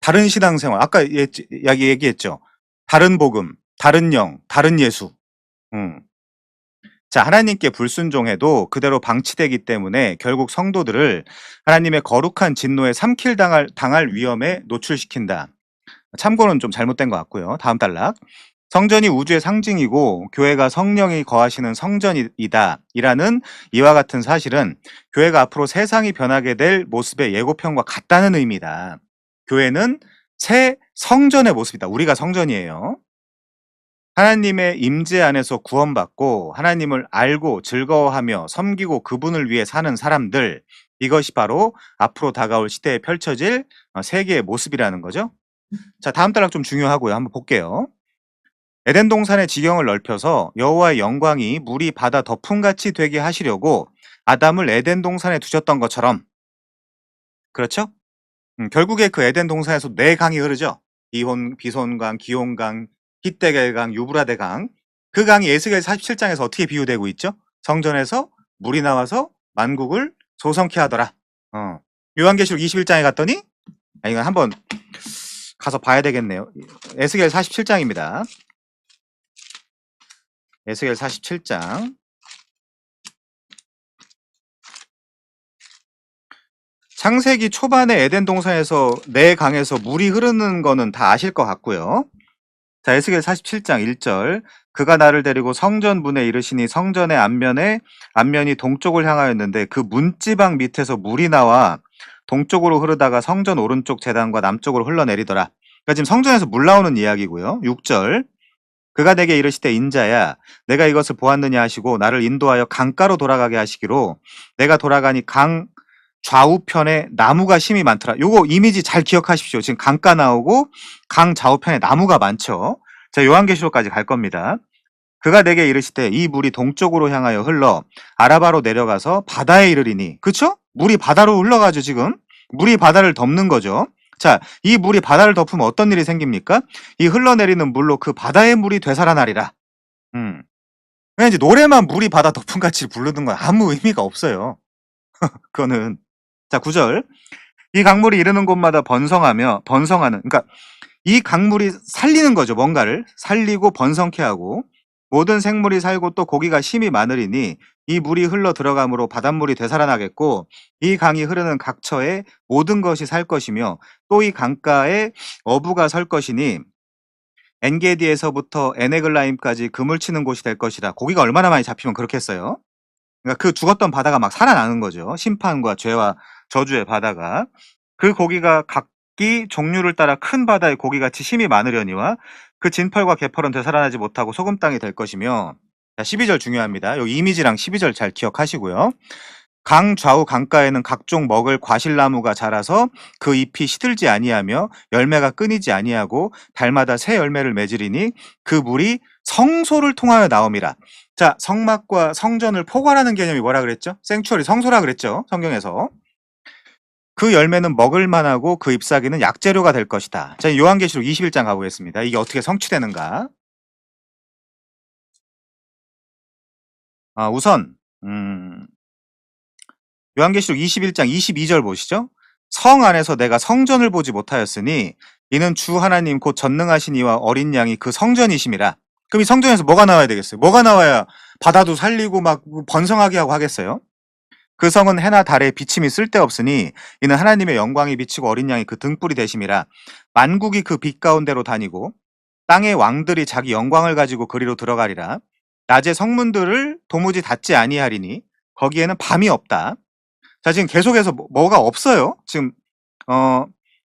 다른 신앙생활. 아까 얘기했죠. 다른 복음, 다른 영, 다른 예수. 음. 자, 하나님께 불순종해도 그대로 방치되기 때문에 결국 성도들을 하나님의 거룩한 진노에 당할 위험에 노출시킨다. 참고는 좀 잘못된 것 같고요. 다음 단락. 성전이 우주의 상징이고 교회가 성령이 거하시는 성전이다. 이라는 이와 같은 사실은 교회가 앞으로 세상이 변하게 될 모습의 예고편과 같다는 의미다. 교회는 새 성전의 모습이다. 우리가 성전이에요. 하나님의 임재 안에서 구원받고 하나님을 알고 즐거워하며 섬기고 그분을 위해 사는 사람들, 이것이 바로 앞으로 다가올 시대에 펼쳐질 세계의 모습이라는 거죠. 자, 다음 단락 좀 중요하고요. 한번 볼게요. 에덴 동산의 지경을 넓혀서 여호와의 영광이 물이 바다 덮음같이 되게 하시려고 아담을 에덴 동산에 두셨던 것처럼, 그렇죠? 결국에 그 에덴 동산에서 네 강이 흐르죠. 비손강, 기온강, 히데겔강, 유브라데강. 그 강이 에스겔 47장에서 어떻게 비유되고 있죠? 성전에서 물이 나와서 만국을 소성케 하더라. 요한계시록 21장에 갔더니, 이건 한번 가서 봐야 되겠네요. 에스겔 47장입니다. 에스겔 47장. 창세기 초반에 에덴 동산에서 네 강에서 물이 흐르는 거는 다 아실 것 같고요. 자, 에스겔 47장 1절. 그가 나를 데리고 성전 문에 이르시니 성전의 앞면이 동쪽을 향하였는데 그 문지방 밑에서 물이 나와 동쪽으로 흐르다가 성전 오른쪽 제단과 남쪽으로 흘러내리더라. 그러니까 지금 성전에서 물 나오는 이야기고요. 6절. 그가 내게 이르시되 인자야 내가 이것을 보았느냐 하시고 나를 인도하여 강가로 돌아가게 하시기로 내가 돌아가니 강 좌우편에 나무가 심이 많더라. 요거 이미지 잘 기억하십시오. 지금 강가 나오고 강 좌우편에 나무가 많죠. 자, 요한계시록까지 갈 겁니다. 그가 내게 이르시되 이 물이 동쪽으로 향하여 흘러 아라바로 내려가서 바다에 이르리니. 그쵸? 물이 바다로 흘러가죠. 지금 물이 바다를 덮는 거죠. 자, 이 물이 바다를 덮으면 어떤 일이 생깁니까? 이 흘러내리는 물로 그 바다의 물이 되살아나리라. 그냥 이제 노래만 물이 바다 덮음 같이 부르는 건 아무 의미가 없어요. 그거는. 자, 9절. 이 강물이 이르는 곳마다 번성하는, 그러니까 이 강물이 살리는 거죠. 뭔가를 살리고 번성케 하고 모든 생물이 살고 또 고기가 심이 많으리니 이 물이 흘러 들어감으로 바닷물이 되살아나겠고 이 강이 흐르는 각처에 모든 것이 살 것이며 또 이 강가에 어부가 설 것이니 엔게디에서부터 에네글라임까지 그물 치는 곳이 될 것이다. 고기가 얼마나 많이 잡히면 그렇겠어요. 그러니까 그 죽었던 바다가 막 살아나는 거죠. 심판과 죄와 저주의 바다가. 그 고기가 각기 종류를 따라 큰 바다의 고기같이 심이 많으려니와 그 진펄과 개펄은 되살아나지 못하고 소금 땅이 될 것이며. 자, 12절 중요합니다. 요 이미지랑 12절 잘 기억하시고요. 강 좌우 강가에는 각종 먹을 과실나무가 자라서 그 잎이 시들지 아니하며 열매가 끊이지 아니하고 달마다 새 열매를 맺으리니 그 물이 성소를 통하여 나옴이라. 자, 성막과 성전을 포괄하는 개념이 뭐라 그랬죠? 생추어리, 성소라 그랬죠? 성경에서. 그 열매는 먹을 만하고 그 잎사귀는 약재료가 될 것이다. 자, 요한계시록 21장 가보겠습니다. 이게 어떻게 성취되는가? 우선 요한계시록 21장 22절 보시죠. 성 안에서 내가 성전을 보지 못하였으니 이는 주 하나님 곧 전능하신 이와 어린 양이 그 성전이심이라. 그럼 이 성전에서 뭐가 나와야 되겠어요? 뭐가 나와야 바다도 살리고 막 번성하게 하고 하겠어요? 그 성은 해나 달에 비침이 쓸데없으니 이는 하나님의 영광이 비치고 어린 양이 그 등불이 되심이라. 만국이 그 빛 가운데로 다니고 땅의 왕들이 자기 영광을 가지고 그리로 들어가리라. 낮에 성문들을 도무지 닫지 아니하리니 거기에는 밤이 없다. 자, 지금 계속해서 뭐가 없어요. 지금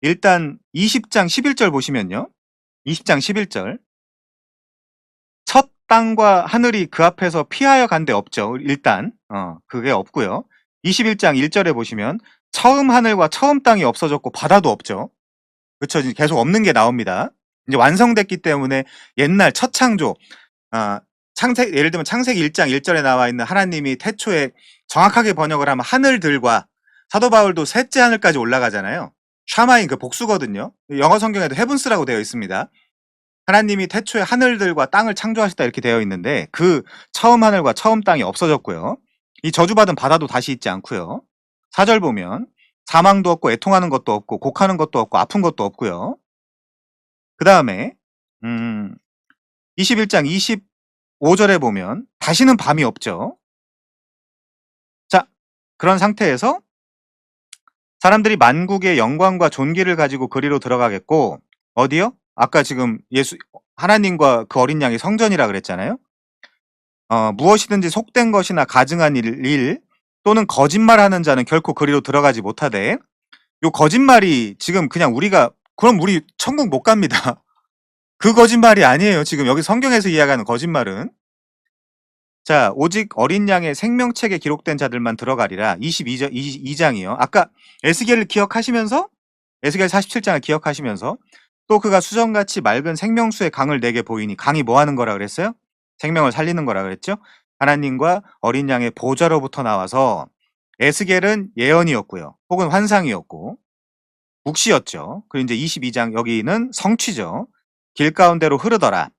일단 20장 11절 보시면요. 20장 11절. 첫 땅과 하늘이 그 앞에서 피하여 간 데 없죠. 일단 그게 없고요. 21장 1절에 보시면 처음 하늘과 처음 땅이 없어졌고 바다도 없죠. 그쵸? 계속 없는 게 나옵니다. 이제 완성됐기 때문에 옛날 첫 창조, 아 창세 예를 들면 창세기 1장 1 절에 나와 있는 하나님이 태초에 정확하게 번역을 하면 하늘들과, 사도 바울도 셋째 하늘까지 올라가잖아요. 샤마인 그 복수거든요. 영어 성경에도 헤븐스라고 되어 있습니다. 하나님이 태초에 하늘들과 땅을 창조하셨다 이렇게 되어 있는데 그 처음 하늘과 처음 땅이 없어졌고요. 이 저주받은 바다도 다시 있지 않고요. 4절 보면 사망도 없고 애통하는 것도 없고 곡하는 것도 없고 아픈 것도 없고요. 그다음에 21장 25절에 보면 다시는 밤이 없죠. 자, 그런 상태에서 사람들이 만국의 영광과 존귀를 가지고 그리로 들어가겠고, 어디요? 아까 지금 하나님과 그 어린 양이 성전이라 그랬잖아요. 무엇이든지 속된 것이나 가증한 일 또는 거짓말하는 자는 결코 그리로 들어가지 못하되, 요 거짓말이 지금 그냥 그럼 우리 천국 못 갑니다. 그 거짓말이 아니에요. 지금 여기 성경에서 이야기하는 거짓말은. 자, 오직 어린 양의 생명책에 기록된 자들만 들어가리라. 22장이요. 아까 에스겔을 기억하시면서, 에스겔 47장을 기억하시면서, 또 그가 수정같이 맑은 생명수의 강을 내게 보이니, 강이 뭐 하는 거라 그랬어요? 생명을 살리는 거라 그랬죠? 하나님과 어린 양의 보좌로부터 나와서, 에스겔은 예언이었고요. 혹은 환상이었고, 묵시였죠. 그리고 이제 22장 여기는 성취죠. 길 가운데로 흐르더라.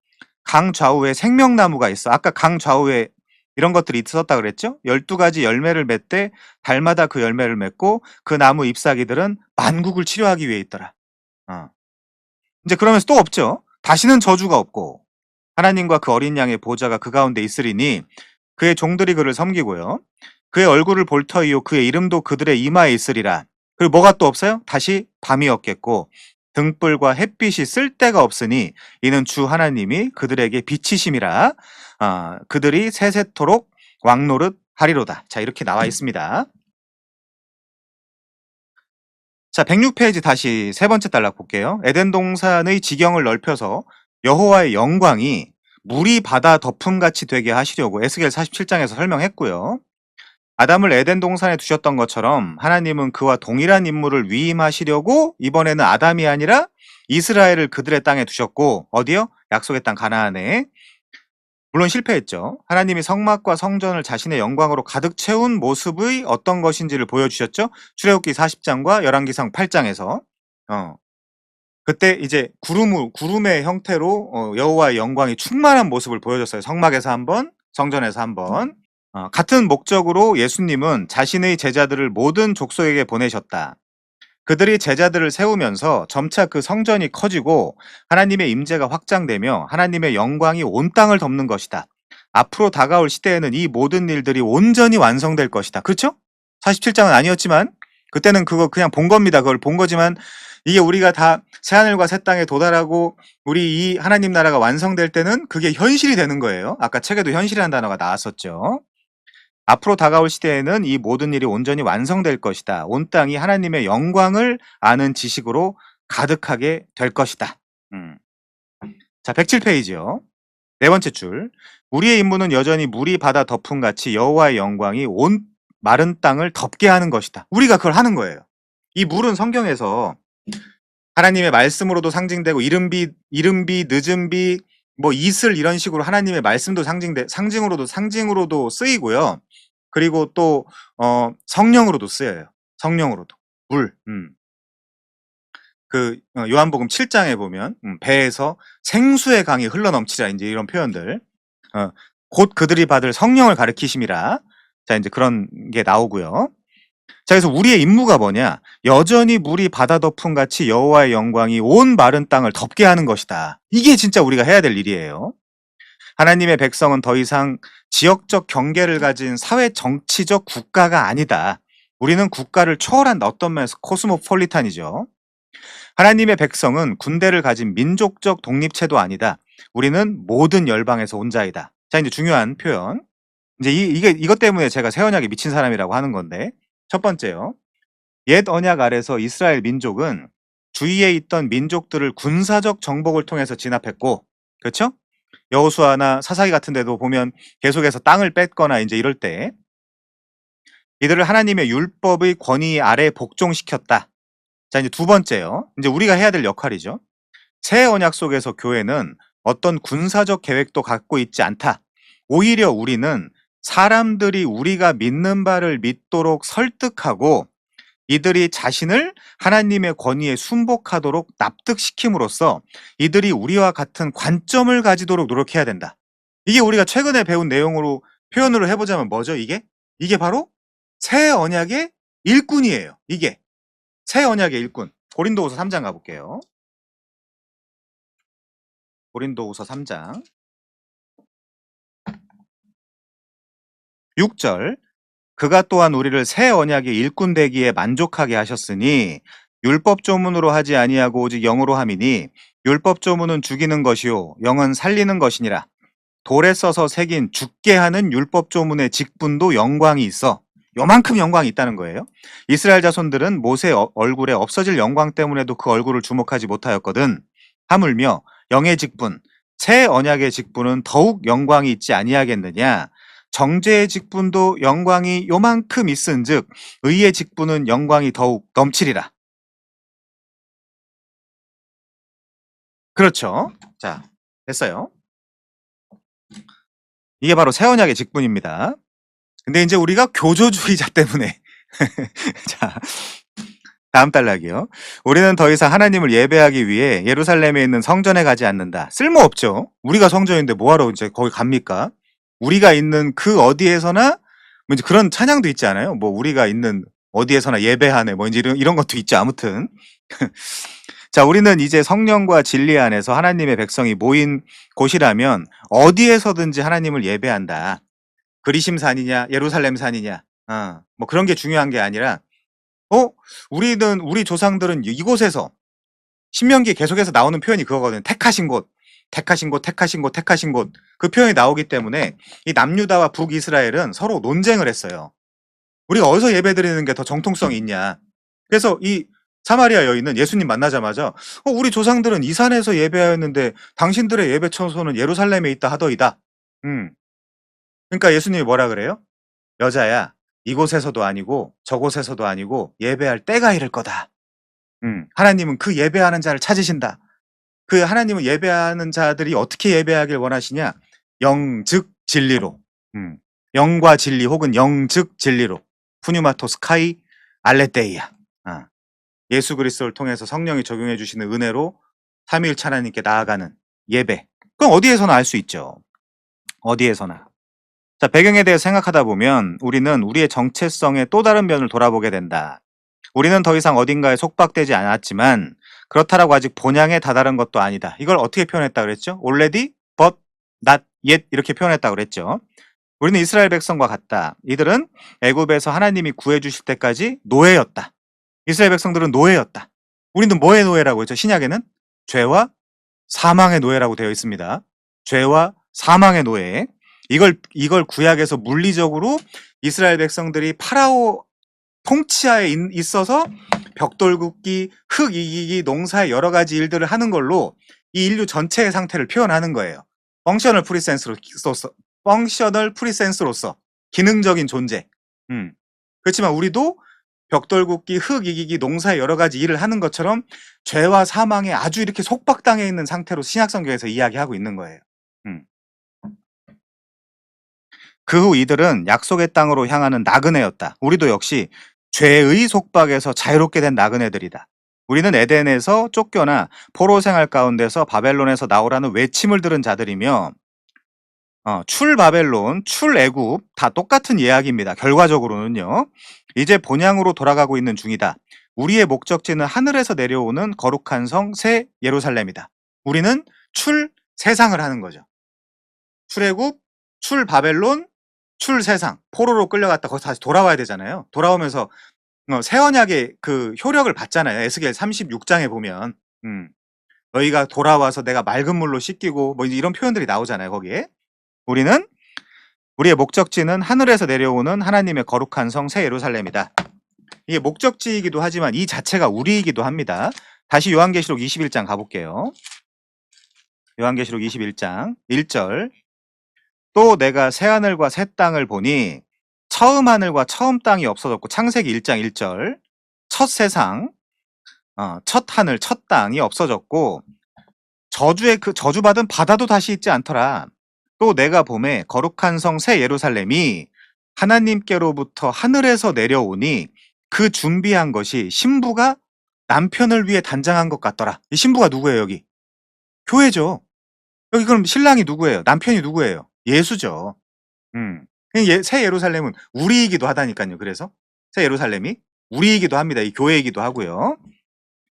강 좌우에 생명나무가 있어. 아까 강 좌우에 이런 것들이 있었다 그랬죠? 12가지 열매를 맺되 달마다 그 열매를 맺고 그 나무 잎사귀들은 만국을 치료하기 위해 있더라. 이제 그러면서 또 없죠. 다시는 저주가 없고 하나님과 그 어린 양의 보좌가 그 가운데 있으리니 그의 종들이 그를 섬기고요. 그의 얼굴을 볼 터이요 그의 이름도 그들의 이마에 있으리라. 그리고 뭐가 또 없어요? 다시 밤이 없겠고 등불과 햇빛이 쓸 데가 없으니 이는 주 하나님이 그들에게 빛이심이라. 그들이 세세토록 왕노릇 하리로다. 자, 이렇게 나와 있습니다. 자, 106페이지 다시 세 번째 단락 볼게요. 에덴 동산의 지경을 넓혀서 여호와의 영광이 물이 바다 덮음같이 되게 하시려고 에스겔 47장에서 설명했고요. 아담을 에덴 동산에 두셨던 것처럼 하나님은 그와 동일한 임무를 위임하시려고 이번에는 아담이 아니라 이스라엘을 그들의 땅에 두셨고, 어디요? 약속의 땅 가나안에. 물론 실패했죠. 하나님이 성막과 성전을 자신의 영광으로 가득 채운 모습의 어떤 것인지를 보여주셨죠. 출애굽기 40장과 열왕기상 8장에서. 그때 이제 구름의 형태로 여호와의 영광이 충만한 모습을 보여줬어요. 성막에서 한 번, 성전에서 한 번. 같은 목적으로 예수님은 자신의 제자들을 모든 족속에게 보내셨다. 그들이 제자들을 세우면서 점차 그 성전이 커지고 하나님의 임재가 확장되며 하나님의 영광이 온 땅을 덮는 것이다. 앞으로 다가올 시대에는 이 모든 일들이 온전히 완성될 것이다. 그렇죠? 47장은 아니었지만 그때는 그거 그냥 본 겁니다. 그걸 본 거지만 이게 우리가 다 새하늘과 새 땅에 도달하고 우리 이 하나님 나라가 완성될 때는 그게 현실이 되는 거예요. 아까 책에도 현실이라는 단어가 나왔었죠. 앞으로 다가올 시대에는 이 모든 일이 온전히 완성될 것이다. 온 땅이 하나님의 영광을 아는 지식으로 가득하게 될 것이다. 자, 107페이지요. 네 번째 줄. 우리의 임무는 여전히 물이 바다 덮음같이 여호와의 영광이 온 마른 땅을 덮게 하는 것이다. 우리가 그걸 하는 거예요. 이 물은 성경에서 하나님의 말씀으로도 상징되고 이른비, 늦은비, 뭐 이슬 이런 식으로 하나님의 말씀도 상징으로도 쓰이고요. 그리고 또 성령으로도 쓰여요. 성령으로도. 물. 요한복음 7장에 보면 배에서 생수의 강이 흘러넘치라 이제 이런 표현들. 곧 그들이 받을 성령을 가리키심이라. 자, 이제 그런 게 나오고요. 자, 그래서 우리의 임무가 뭐냐? 여전히 물이 바다 덮음 같이 여호와의 영광이 온 마른 땅을 덮게 하는 것이다. 이게 진짜 우리가 해야 될 일이에요. 하나님의 백성은 더 이상 지역적 경계를 가진 사회 정치적 국가가 아니다. 우리는 국가를 초월한 어떤 면에서 코스모폴리탄이죠. 하나님의 백성은 군대를 가진 민족적 독립체도 아니다. 우리는 모든 열방에서 온 자이다. 자, 이제 중요한 표현. 이제 이것 때문에 제가 새 언약에 미친 사람이라고 하는 건데, 첫 번째요. 옛 언약 아래서 이스라엘 민족은 주위에 있던 민족들을 군사적 정복을 통해서 진압했고, 그렇죠? 여호수아나 사사기 같은 데도 보면 계속해서 땅을 뺏거나 이제 이럴 때 이들을 하나님의 율법의 권위 아래 복종시켰다. 자, 이제 두 번째요. 이제 우리가 해야 될 역할이죠. 새 언약 속에서 교회는 어떤 군사적 계획도 갖고 있지 않다. 오히려 우리는 사람들이 우리가 믿는 바를 믿도록 설득하고 이들이 자신을 하나님의 권위에 순복하도록 납득시킴으로써 이들이 우리와 같은 관점을 가지도록 노력해야 된다. 이게 우리가 최근에 배운 내용으로 표현으로 해보자면 뭐죠? 이게 바로 새 언약의 일꾼이에요. 이게 새 언약의 일꾼. 고린도후서 3장 가볼게요. 고린도후서 3장 6절. 그가 또한 우리를 새 언약의 일꾼 되기에 만족하게 하셨으니 율법 조문으로 하지 아니하고 오직 영으로 함이니 율법 조문은 죽이는 것이요 영은 살리는 것이니라. 돌에 써서 새긴 죽게 하는 율법 조문의 직분도 영광이 있어. 요만큼 영광이 있다는 거예요. 이스라엘 자손들은 모세 얼굴에 없어질 영광 때문에도 그 얼굴을 주목하지 못하였거든. 하물며 영의 직분, 새 언약의 직분은 더욱 영광이 있지 아니하겠느냐. 정죄의 직분도 영광이 요만큼 있은즉 의의 직분은 영광이 더욱 넘치리라. 그렇죠. 자, 됐어요. 이게 바로 새 언약의 직분입니다. 근데 이제 우리가 교조주의자 때문에 자, 다음 단락이요. 우리는 더 이상 하나님을 예배하기 위해 예루살렘에 있는 성전에 가지 않는다. 쓸모없죠. 우리가 성전인데 뭐하러 이제 거기 갑니까? 우리가 있는 그 어디에서나 뭐 이제 그런 찬양도 있지 않아요? 뭐 우리가 있는 어디에서나 예배하네 뭐 이제 이런 것도 있죠. 아무튼 자, 우리는 이제 성령과 진리 안에서 하나님의 백성이 모인 곳이라면 어디에서든지 하나님을 예배한다. 그리심산이냐 예루살렘산이냐 뭐 그런 게 중요한 게 아니라 우리 조상들은 이곳에서 신명기 계속해서 나오는 표현이 그거거든요. 택하신 곳, 택하신 곳, 택하신 곳, 택하신 곳. 그 표현이 나오기 때문에 이 남유다와 북이스라엘은 서로 논쟁을 했어요. 우리가 어디서 예배드리는 게 더 정통성이 있냐. 그래서 이 사마리아 여인은 예수님 만나자마자 우리 조상들은 이 산에서 예배하였는데 당신들의 예배 처소는 예루살렘에 있다 하더이다. 그러니까 예수님이 뭐라 그래요? 여자야, 이곳에서도 아니고 저곳에서도 아니고 예배할 때가 이를 거다. 하나님은 그 예배하는 자를 찾으신다. 그 하나님은 예배하는 자들이 어떻게 예배하길 원하시냐? 영즉 진리로. 영과 진리 혹은 영즉 진리로. 푸뉴마토스 카이 알레테이야. 예수 그리스도를 통해서 성령이 적용해 주시는 은혜로 삼위일체 하나님께 나아가는 예배. 그럼 어디에서나 할 수 있죠. 어디에서나. 자, 배경에 대해 생각하다 보면 우리는 우리의 정체성의 또 다른 면을 돌아보게 된다. 우리는 더 이상 어딘가에 속박되지 않았지만 그렇다라고 아직 본향에 다다른 것도 아니다. 이걸 어떻게 표현했다 그랬죠? already, but not yet 이렇게 표현했다 그랬죠. 우리는 이스라엘 백성과 같다. 이들은 애굽에서 하나님이 구해주실 때까지 노예였다. 이스라엘 백성들은 노예였다. 우리는 뭐의 노예라고 했죠? 신약에는 죄와 사망의 노예라고 되어 있습니다. 죄와 사망의 노예. 이걸 구약에서 물리적으로 이스라엘 백성들이 파라오 통치하에 있어서 벽돌 굽기, 흙 이기기, 농사의 여러 가지 일들을 하는 걸로 이 인류 전체의 상태를 표현하는 거예요. 펑셔널 프리센스로서 기능적인 존재. 그렇지만 우리도 벽돌 굽기, 흙 이기기, 농사의 여러 가지 일을 하는 것처럼 죄와 사망에 아주 이렇게 속박당해 있는 상태로 신약성경에서 이야기하고 있는 거예요. 그 후 이들은 약속의 땅으로 향하는 나그네였다. 우리도 역시 죄의 속박에서 자유롭게 된 나그네들이다. 우리는 에덴에서 쫓겨나 포로 생활 가운데서 바벨론에서 나오라는 외침을 들은 자들이며 출바벨론, 출애굽 다 똑같은 이야기입니다. 결과적으로는요. 이제 본향으로 돌아가고 있는 중이다. 우리의 목적지는 하늘에서 내려오는 거룩한 성 새 예루살렘이다. 우리는 출세상을 하는 거죠. 출애굽, 출바벨론, 출세상, 포로로 끌려갔다 거기서 다시 돌아와야 되잖아요. 돌아오면서 새 언약의 그 효력을 받잖아요. 에스겔 36장에 보면 너희가 돌아와서 내가 맑은 물로 씻기고 뭐 이런 표현들이 나오잖아요. 거기에 우리의 목적지는 하늘에서 내려오는 하나님의 거룩한 성 새 예루살렘이다. 이게 목적지이기도 하지만 이 자체가 우리이기도 합니다. 다시 요한계시록 21장 가볼게요. 요한계시록 21장 1절. 또 내가 새 하늘과 새 땅을 보니 처음 하늘과 처음 땅이 없어졌고 창세기 1장 1절 첫 세상 첫 하늘 첫 땅이 없어졌고 저주의 그 저주받은 바다도 다시 있지 않더라. 또 내가 봄에 거룩한 성 새 예루살렘이 하나님께로부터 하늘에서 내려오니 그 준비한 것이 신부가 남편을 위해 단장한 것 같더라. 이 신부가 누구예요, 여기? 교회죠. 여기 그럼 신랑이 누구예요? 남편이 누구예요? 예수죠. 음. 새 예루살렘은 우리이기도 하다니까요. 그래서 새 예루살렘이 우리이기도 합니다. 이 교회이기도 하고요.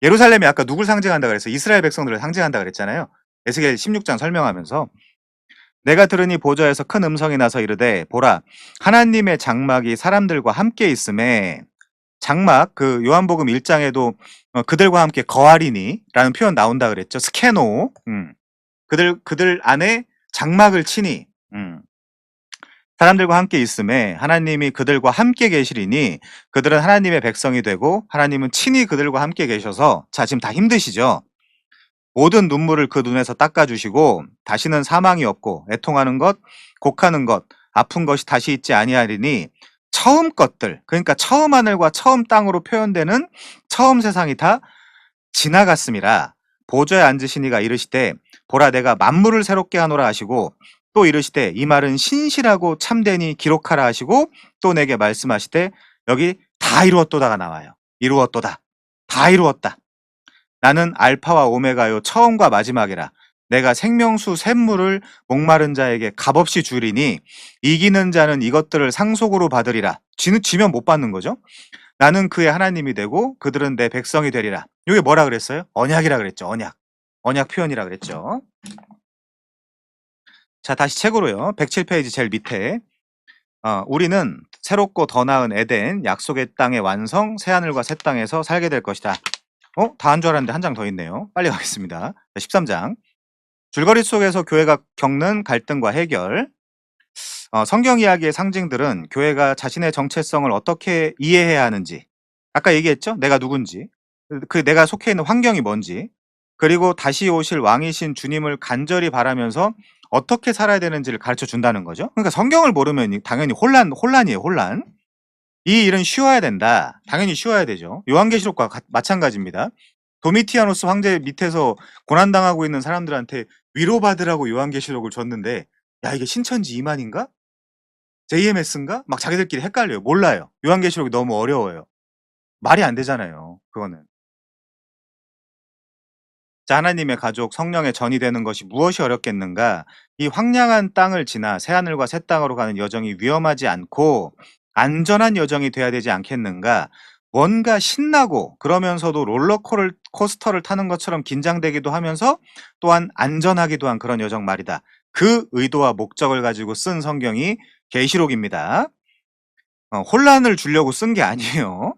예루살렘이 아까 누굴 상징한다 그랬어요? 이스라엘 백성들을 상징한다 그랬잖아요. 에스겔 16장 설명하면서 내가 들으니 보좌에서 큰 음성이 나서 이르되 보라 하나님의 장막이 사람들과 함께 있음에 장막 그 요한복음 1장에도 그들과 함께 거하리니라는 표현 나온다 그랬죠. 스케노. 그들 안에 장막을 치니 사람들과 함께 있음에 하나님이 그들과 함께 계시리니 그들은 하나님의 백성이 되고 하나님은 친히 그들과 함께 계셔서 자 지금 다 힘드시죠. 모든 눈물을 그 눈에서 닦아주시고 다시는 사망이 없고 애통하는 것, 곡하는 것, 아픈 것이 다시 있지 아니하리니 처음 것들 그러니까 처음 하늘과 처음 땅으로 표현되는 처음 세상이 다 지나갔음이라 보좌에 앉으시니가 이르시되 보라 내가 만물을 새롭게 하노라 하시고 또 이르시되 이 말은 신실하고 참되니 기록하라 하시고 또 내게 말씀하시되 여기 다 이루었도다가 나와요. 이루었도다. 다 이루었다. 나는 알파와 오메가요 처음과 마지막이라 내가 생명수 샘물을 목마른 자에게 값없이 주리니 이기는 자는 이것들을 상속으로 받으리라. 지면 못 받는 거죠. 나는 그의 하나님이 되고 그들은 내 백성이 되리라. 이게 뭐라 그랬어요? 언약이라 그랬죠. 언약 표현이라 그랬죠. 자 다시 책으로요. 107페이지 제일 밑에 우리는 새롭고 더 나은 에덴 약속의 땅의 완성 새하늘과 새 땅에서 살게 될 것이다. 다 한 줄 알았는데 한 장 더 있네요. 빨리 가겠습니다. 13장 줄거리 속에서 교회가 겪는 갈등과 해결. 성경 이야기의 상징들은 교회가 자신의 정체성을 어떻게 이해해야 하는지 아까 얘기했죠? 내가 누군지 그 내가 속해 있는 환경이 뭔지 그리고 다시 오실 왕이신 주님을 간절히 바라면서 어떻게 살아야 되는지를 가르쳐 준다는 거죠. 그러니까 성경을 모르면 당연히 혼란이에요. 혼란. 이 일은 쉬워야 된다. 당연히 쉬워야 되죠. 요한계시록과 마찬가지입니다. 도미티아노스 황제 밑에서 고난당하고 있는 사람들한테 위로받으라고 요한계시록을 줬는데 야 이게 신천지 이만인가? JMS인가? 막 자기들끼리 헷갈려요. 몰라요. 요한계시록이 너무 어려워요. 말이 안 되잖아요. 그거는. 자 하나님의 가족 성령의 전이 되는 것이 무엇이 어렵겠는가? 이 황량한 땅을 지나 새하늘과 새 땅으로 가는 여정이 위험하지 않고 안전한 여정이 돼야 되지 않겠는가? 뭔가 신나고 그러면서도 롤러코스터를 타는 것처럼 긴장되기도 하면서 또한 안전하기도 한 그런 여정 말이다. 그 의도와 목적을 가지고 쓴 성경이 계시록입니다. 혼란을 주려고 쓴 게 아니에요.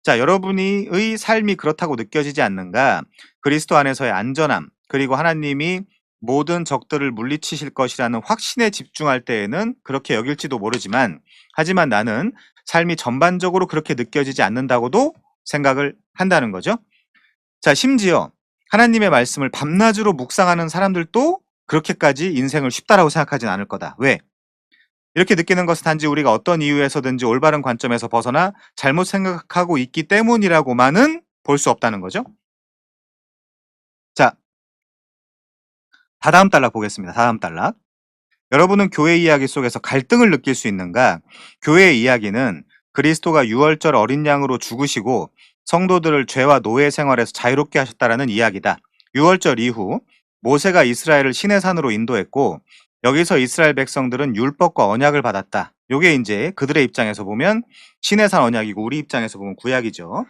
자, 여러분의 삶이 그렇다고 느껴지지 않는가? 그리스도 안에서의 안전함, 그리고 하나님이 모든 적들을 물리치실 것이라는 확신에 집중할 때에는 그렇게 여길지도 모르지만, 하지만 나는 삶이 전반적으로 그렇게 느껴지지 않는다고도 생각을 한다는 거죠. 자, 심지어 하나님의 말씀을 밤낮으로 묵상하는 사람들도 그렇게까지 인생을 쉽다라고 생각하진 않을 거다. 왜? 이렇게 느끼는 것은 단지 우리가 어떤 이유에서든지 올바른 관점에서 벗어나 잘못 생각하고 있기 때문이라고만은 볼 수 없다는 거죠. 자, 다다음 단락 보겠습니다. 다다음 단락. 여러분은 교회 이야기 속에서 갈등을 느낄 수 있는가? 교회의 이야기는 그리스도가 유월절 어린 양으로 죽으시고 성도들을 죄와 노예 생활에서 자유롭게 하셨다라는 이야기다. 유월절 이후 모세가 이스라엘을 시내산으로 인도했고 여기서 이스라엘 백성들은 율법과 언약을 받았다. 요게 이제 그들의 입장에서 보면 시내산 언약이고 우리 입장에서 보면 구약이죠.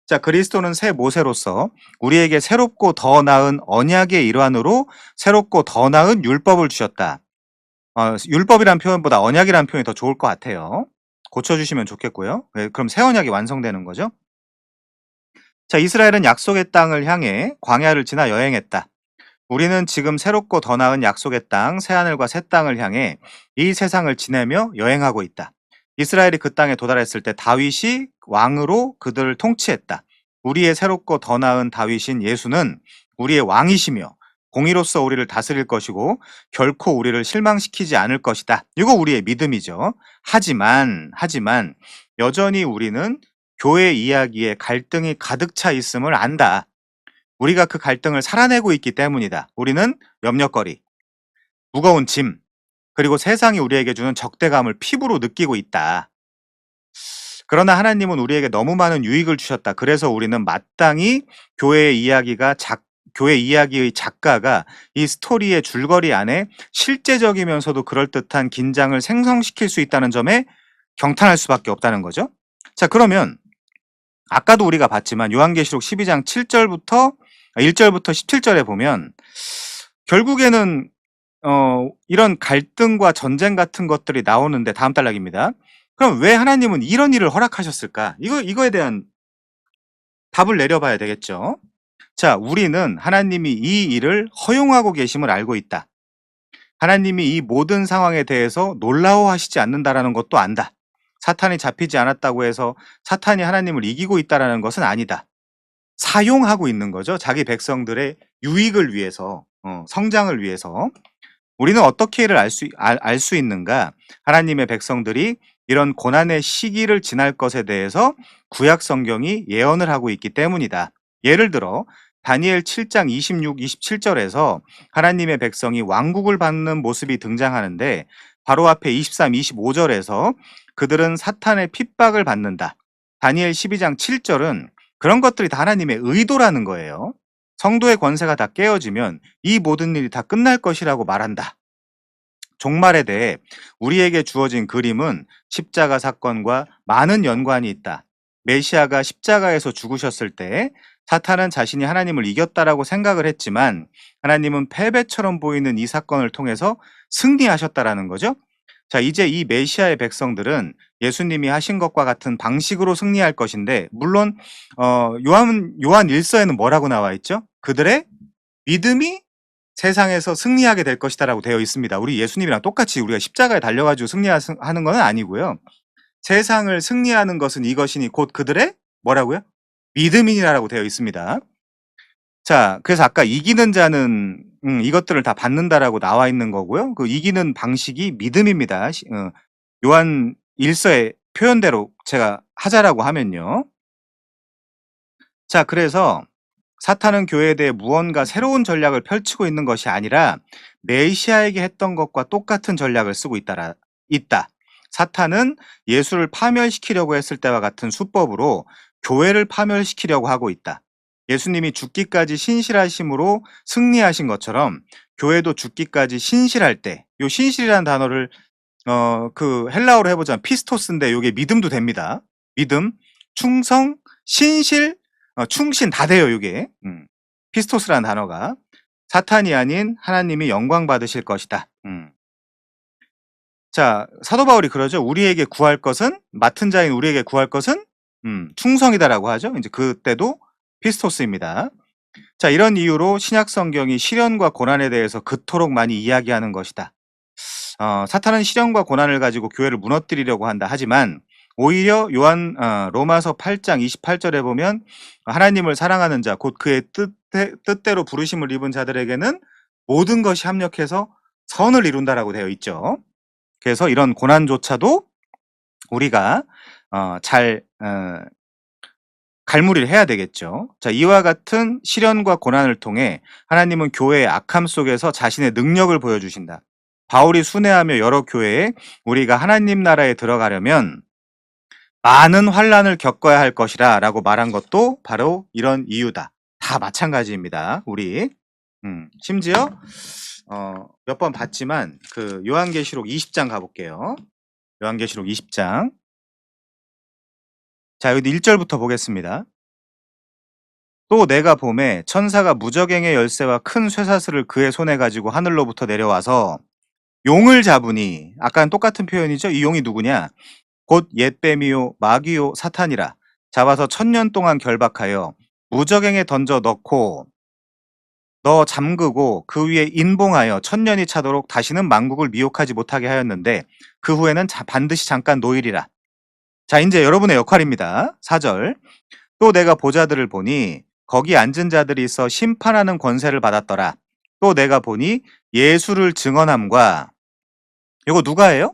자, 그리스도는 새 모세로서 우리에게 새롭고 더 나은 언약의 일환으로 새롭고 더 나은 율법을 주셨다. 율법이란 표현보다 언약이란 표현이 더 좋을 것 같아요. 고쳐주시면 좋겠고요. 네, 그럼 새 언약이 완성되는 거죠. 자, 이스라엘은 약속의 땅을 향해 광야를 지나 여행했다. 우리는 지금 새롭고 더 나은 약속의 땅, 새하늘과 새 땅을 향해 이 세상을 지내며 여행하고 있다. 이스라엘이 그 땅에 도달했을 때 다윗이 왕으로 그들을 통치했다. 우리의 새롭고 더 나은 다윗인 예수는 우리의 왕이시며 공의로서 우리를 다스릴 것이고 결코 우리를 실망시키지 않을 것이다. 이거 우리의 믿음이죠. 하지만 여전히 우리는 교회 이야기에 갈등이 가득 차 있음을 안다. 우리가 그 갈등을 살아내고 있기 때문이다. 우리는 염려거리, 무거운 짐, 그리고 세상이 우리에게 주는 적대감을 피부로 느끼고 있다. 그러나 하나님은 우리에게 너무 많은 유익을 주셨다. 그래서 우리는 마땅히 교회 이야기의 작가가 이 스토리의 줄거리 안에 실제적이면서도 그럴듯한 긴장을 생성시킬 수 있다는 점에 경탄할 수밖에 없다는 거죠. 자, 그러면 아까도 우리가 봤지만 요한계시록 12장 7절부터 1절부터 17절에 보면 결국에는 이런 갈등과 전쟁 같은 것들이 나오는데, 다음 단락입니다. 그럼 왜 하나님은 이런 일을 허락하셨을까? 이거에 대한 답을 내려봐야 되겠죠. 자, 우리는 하나님이 이 일을 허용하고 계심을 알고 있다. 하나님이 이 모든 상황에 대해서 놀라워하시지 않는다라는 것도 안다. 사탄이 잡히지 않았다고 해서 사탄이 하나님을 이기고 있다라는 것은 아니다. 사용하고 있는 거죠. 자기 백성들의 유익을 위해서, 성장을 위해서. 우리는 어떻게 이를 알 수 있는가? 하나님의 백성들이 이런 고난의 시기를 지날 것에 대해서 구약 성경이 예언을 하고 있기 때문이다. 예를 들어 다니엘 7장 26, 27절에서 하나님의 백성이 왕국을 받는 모습이 등장하는데, 바로 앞에 23, 25절에서 그들은 사탄의 핍박을 받는다. 다니엘 12장 7절은 그런 것들이 다 하나님의 의도라는 거예요. 성도의 권세가 다 깨어지면 이 모든 일이 다 끝날 것이라고 말한다. 종말에 대해 우리에게 주어진 그림은 십자가 사건과 많은 연관이 있다. 메시아가 십자가에서 죽으셨을 때 사탄은 자신이 하나님을 이겼다라고 생각을 했지만 하나님은 패배처럼 보이는 이 사건을 통해서 승리하셨다라는 거죠. 자, 이제 이 메시아의 백성들은 예수님이 하신 것과 같은 방식으로 승리할 것인데, 물론 요한 1서에는 뭐라고 나와 있죠? 그들의 믿음이 세상에서 승리하게 될 것이다라고 되어 있습니다. 우리 예수님이랑 똑같이 우리가 십자가에 달려가지고 승리하는 건 아니고요. 세상을 승리하는 것은 이것이니 곧 그들의 뭐라고요? 믿음이니라고 되어 있습니다. 자, 그래서 아까 이기는 자는 이것들을 다 받는다라고 나와 있는 거고요. 그 이기는 방식이 믿음입니다. 요한 1서의 표현대로 제가 하자라고 하면요. 자, 그래서 사탄은 교회에 대해 무언가 새로운 전략을 펼치고 있는 것이 아니라 메시아에게 했던 것과 똑같은 전략을 쓰고 있다. 사탄은 예수를 파멸시키려고 했을 때와 같은 수법으로 교회를 파멸시키려고 하고 있다. 예수님이 죽기까지 신실하심으로 승리하신 것처럼 교회도 죽기까지 신실할 때, 요 신실이라는 단어를 그 헬라어로 해보자면 피스토스인데 요게 믿음도 됩니다. 믿음, 충성, 신실, 충신 다 돼요, 요게. 피스토스라는 단어가. 사탄이 아닌 하나님이 영광 받으실 것이다. 자, 사도 바울이 그러죠. 우리에게 구할 것은, 맡은 자인 우리에게 구할 것은 충성이다라고 하죠. 이제 그때도 피스토스입니다. 자, 이런 이유로 신약 성경이 시련과 고난에 대해서 그토록 많이 이야기하는 것이다. 사탄은 시련과 고난을 가지고 교회를 무너뜨리려고 한다. 하지만 오히려 로마서 8장 28절에 보면 하나님을 사랑하는 자, 곧 그의 뜻대로 부르심을 입은 자들에게는 모든 것이 합력해서 선을 이룬다라고 되어 있죠. 그래서 이런 고난조차도 우리가 잘 갈무리를 해야 되겠죠. 자, 이와 같은 시련과 고난을 통해 하나님은 교회의 악함 속에서 자신의 능력을 보여주신다. 바울이 순회하며 여러 교회에 우리가 하나님 나라에 들어가려면 많은 환난을 겪어야 할 것이라 라고 말한 것도 바로 이런 이유다. 다 마찬가지입니다. 우리 심지어 몇 번 봤지만 그 요한계시록 20장 가볼게요. 요한계시록 20장. 자, 여기 1절부터 보겠습니다. 또 내가 봄에 천사가 무저갱의 열쇠와 큰 쇠사슬을 그의 손에 가지고 하늘로부터 내려와서 용을 잡으니, 아까는 똑같은 표현이죠. 이 용이 누구냐? 곧 옛뱀이요 마귀요 사탄이라. 잡아서 1000년 동안 결박하여 무저갱에 던져 넣고 너 잠그고 그 위에 인봉하여 1000년이 차도록 다시는 만국을 미혹하지 못하게 하였는데 그 후에는 반드시 잠깐 노일이라. 자, 이제 여러분의 역할입니다. 4절. 또 내가 보자들을 보니 거기 앉은 자들이 있어 심판하는 권세를 받았더라. 또 내가 보니 예수를 증언함과, 이거 누가 해요?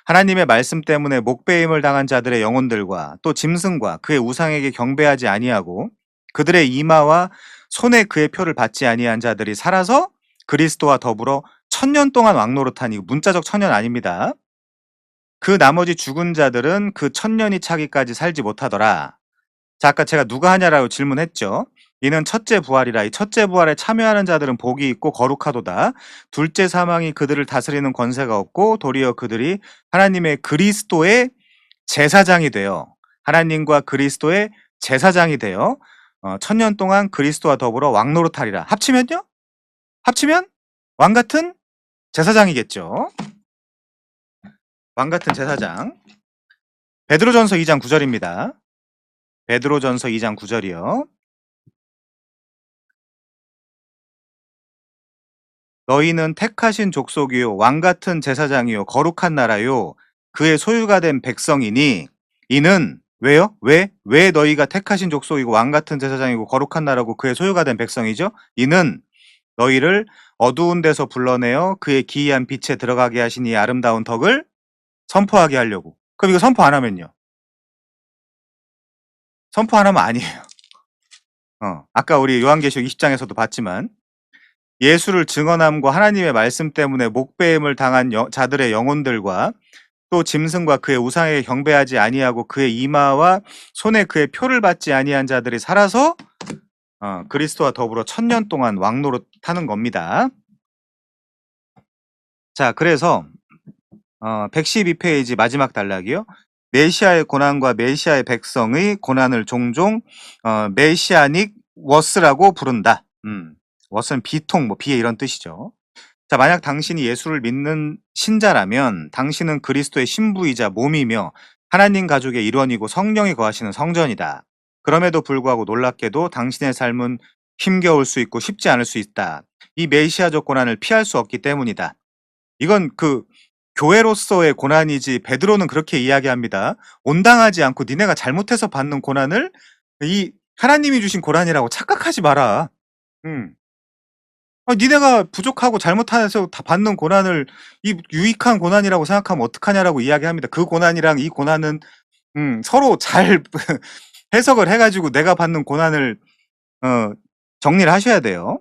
하나님의 말씀 때문에 목배임을 당한 자들의 영혼들과 또 짐승과 그의 우상에게 경배하지 아니하고 그들의 이마와 손에 그의 표를 받지 아니한 자들이 살아서 그리스도와 더불어 1000년 동안 왕노릇하니 문자적 천년 아닙니다. 그 나머지 죽은 자들은 그 1000년이 차기까지 살지 못하더라. 자, 아까 제가 누가 하냐라고 질문했죠. 이는 첫째 부활이라. 이 첫째 부활에 참여하는 자들은 복이 있고 거룩하도다. 둘째 사망이 그들을 다스리는 권세가 없고 도리어 그들이 하나님의 그리스도의 제사장이 되어 하나님과 그리스도의 제사장이 되어 1000년 동안 그리스도와 더불어 왕노릇하리라. 합치면요? 합치면 왕 같은 제사장이겠죠. 왕 같은 제사장. 베드로전서 2장 9절입니다. 베드로전서 2장 9절이요. 너희는 택하신 족속이요 왕 같은 제사장이요 거룩한 나라요 그의 소유가 된 백성이니 이는 왜요? 왜 너희가 택하신 족속이고 왕 같은 제사장이고 거룩한 나라고 그의 소유가 된 백성이죠? 이는 너희를 어두운 데서 불러내어 그의 기이한 빛에 들어가게 하신 이 아름다운 덕을 선포하게 하려고. 그럼 이거 선포 안 하면요? 선포 안 하면 아니에요. 아까 우리 요한계시록 20장에서도 봤지만 예수를 증언함과 하나님의 말씀 때문에 목배임을 당한 자들의 영혼들과 또 짐승과 그의 우상에게 경배하지 아니하고 그의 이마와 손에 그의 표를 받지 아니한 자들이 살아서 그리스도와 더불어 1000년 동안 왕노릇 하는 겁니다. 자, 그래서 112페이지 마지막 단락이요. 메시아의 고난과 메시아의 백성의 고난을 종종 메시아닉 워스라고 부른다. 워스는 비통, 비애 이런 뜻이죠. 자, 만약 당신이 예수를 믿는 신자라면 당신은 그리스도의 신부이자 몸이며 하나님 가족의 일원이고 성령이 거하시는 성전이다. 그럼에도 불구하고 놀랍게도 당신의 삶은 힘겨울 수 있고 쉽지 않을 수 있다. 이 메시아적 고난을 피할 수 없기 때문이다. 이건 그 교회로서의 고난이지 베드로는 그렇게 이야기합니다. 온당하지 않고 니네가 잘못해서 받는 고난을 이 하나님이 주신 고난이라고 착각하지 마라. 니네가 부족하고 잘못해서 다 받는 고난을 이 유익한 고난이라고 생각하면 어떡하냐라고 이야기합니다. 그 고난이랑 이 고난은 서로 잘 해석을 해가지고 내가 받는 고난을 정리를 하셔야 돼요.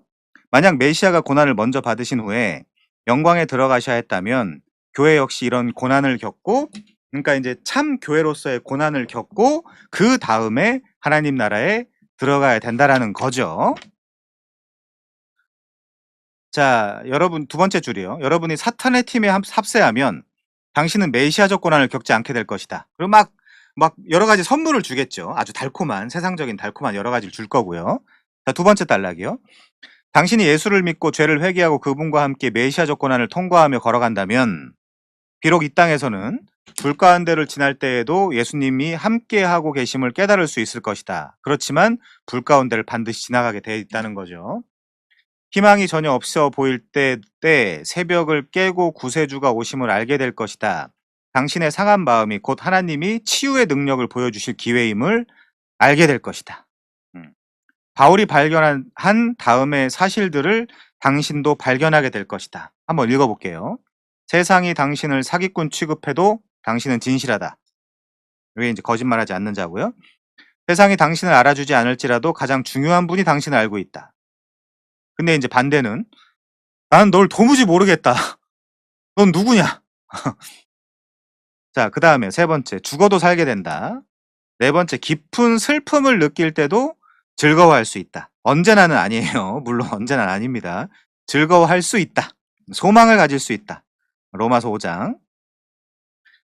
만약 메시아가 고난을 먼저 받으신 후에 영광에 들어가셔야 했다면 교회 역시 이런 고난을 겪고 그러니까 이제 참 교회로서의 고난을 겪고 그 다음에 하나님 나라에 들어가야 된다라는 거죠. 자, 여러분 두 번째 줄이요. 여러분이 사탄의 팀에 합세하면 당신은 메시아적 고난을 겪지 않게 될 것이다. 그리고 막 여러 가지 선물을 주겠죠. 아주 달콤한 세상적인 달콤한 여러 가지를 줄 거고요. 자, 두 번째 단락이요. 당신이 예수를 믿고 죄를 회개하고 그분과 함께 메시아적 고난을 통과하며 걸어간다면 비록 이 땅에서는 불 가운데를 지날 때에도 예수님이 함께하고 계심을 깨달을 수 있을 것이다. 그렇지만 불 가운데를 반드시 지나가게 돼 있다는 거죠. 희망이 전혀 없어 보일 때 새벽을 깨고 구세주가 오심을 알게 될 것이다. 당신의 상한 마음이 곧 하나님이 치유의 능력을 보여주실 기회임을 알게 될 것이다. 바울이 발견한 다음의 사실들을 당신도 발견하게 될 것이다. 한번 읽어볼게요. 세상이 당신을 사기꾼 취급해도 당신은 진실하다. 이게 이제 거짓말하지 않는 자고요. 세상이 당신을 알아주지 않을지라도 가장 중요한 분이 당신을 알고 있다. 근데 이제 반대는 나는 널 도무지 모르겠다. 넌 누구냐? 자, 그 다음에 세 번째, 죽어도 살게 된다. 네 번째, 깊은 슬픔을 느낄 때도 즐거워할 수 있다. 언제나는 아니에요. 물론 언제나는 아닙니다. 즐거워할 수 있다. 소망을 가질 수 있다. 로마서 5장.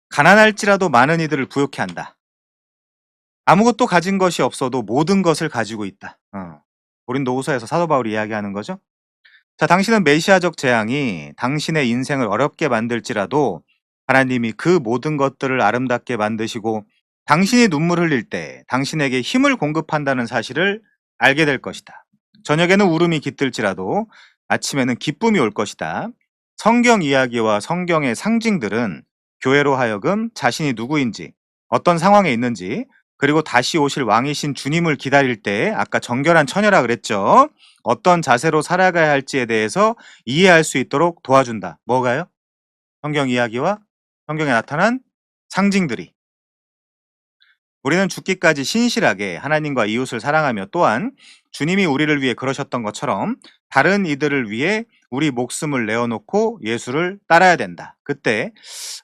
가난할지라도 많은 이들을 부욕해 한다. 아무것도 가진 것이 없어도 모든 것을 가지고 있다. 고린도후서에서 사도 바울이 이야기하는 거죠. 자, 당신은 메시아적 재앙이 당신의 인생을 어렵게 만들지라도 하나님이 그 모든 것들을 아름답게 만드시고 당신이 눈물 흘릴 때 당신에게 힘을 공급한다는 사실을 알게 될 것이다. 저녁에는 울음이 깃들지라도 아침에는 기쁨이 올 것이다. 성경 이야기와 성경의 상징들은 교회로 하여금 자신이 누구인지, 어떤 상황에 있는지, 그리고 다시 오실 왕이신 주님을 기다릴 때 아까 정결한 처녀라 그랬죠. 어떤 자세로 살아가야 할지에 대해서 이해할 수 있도록 도와준다. 뭐가요? 성경 이야기와 성경에 나타난 상징들이. 우리는 죽기까지 신실하게 하나님과 이웃을 사랑하며 또한 주님이 우리를 위해 그러셨던 것처럼 다른 이들을 위해 우리 목숨을 내어놓고 예수를 따라야 된다. 그때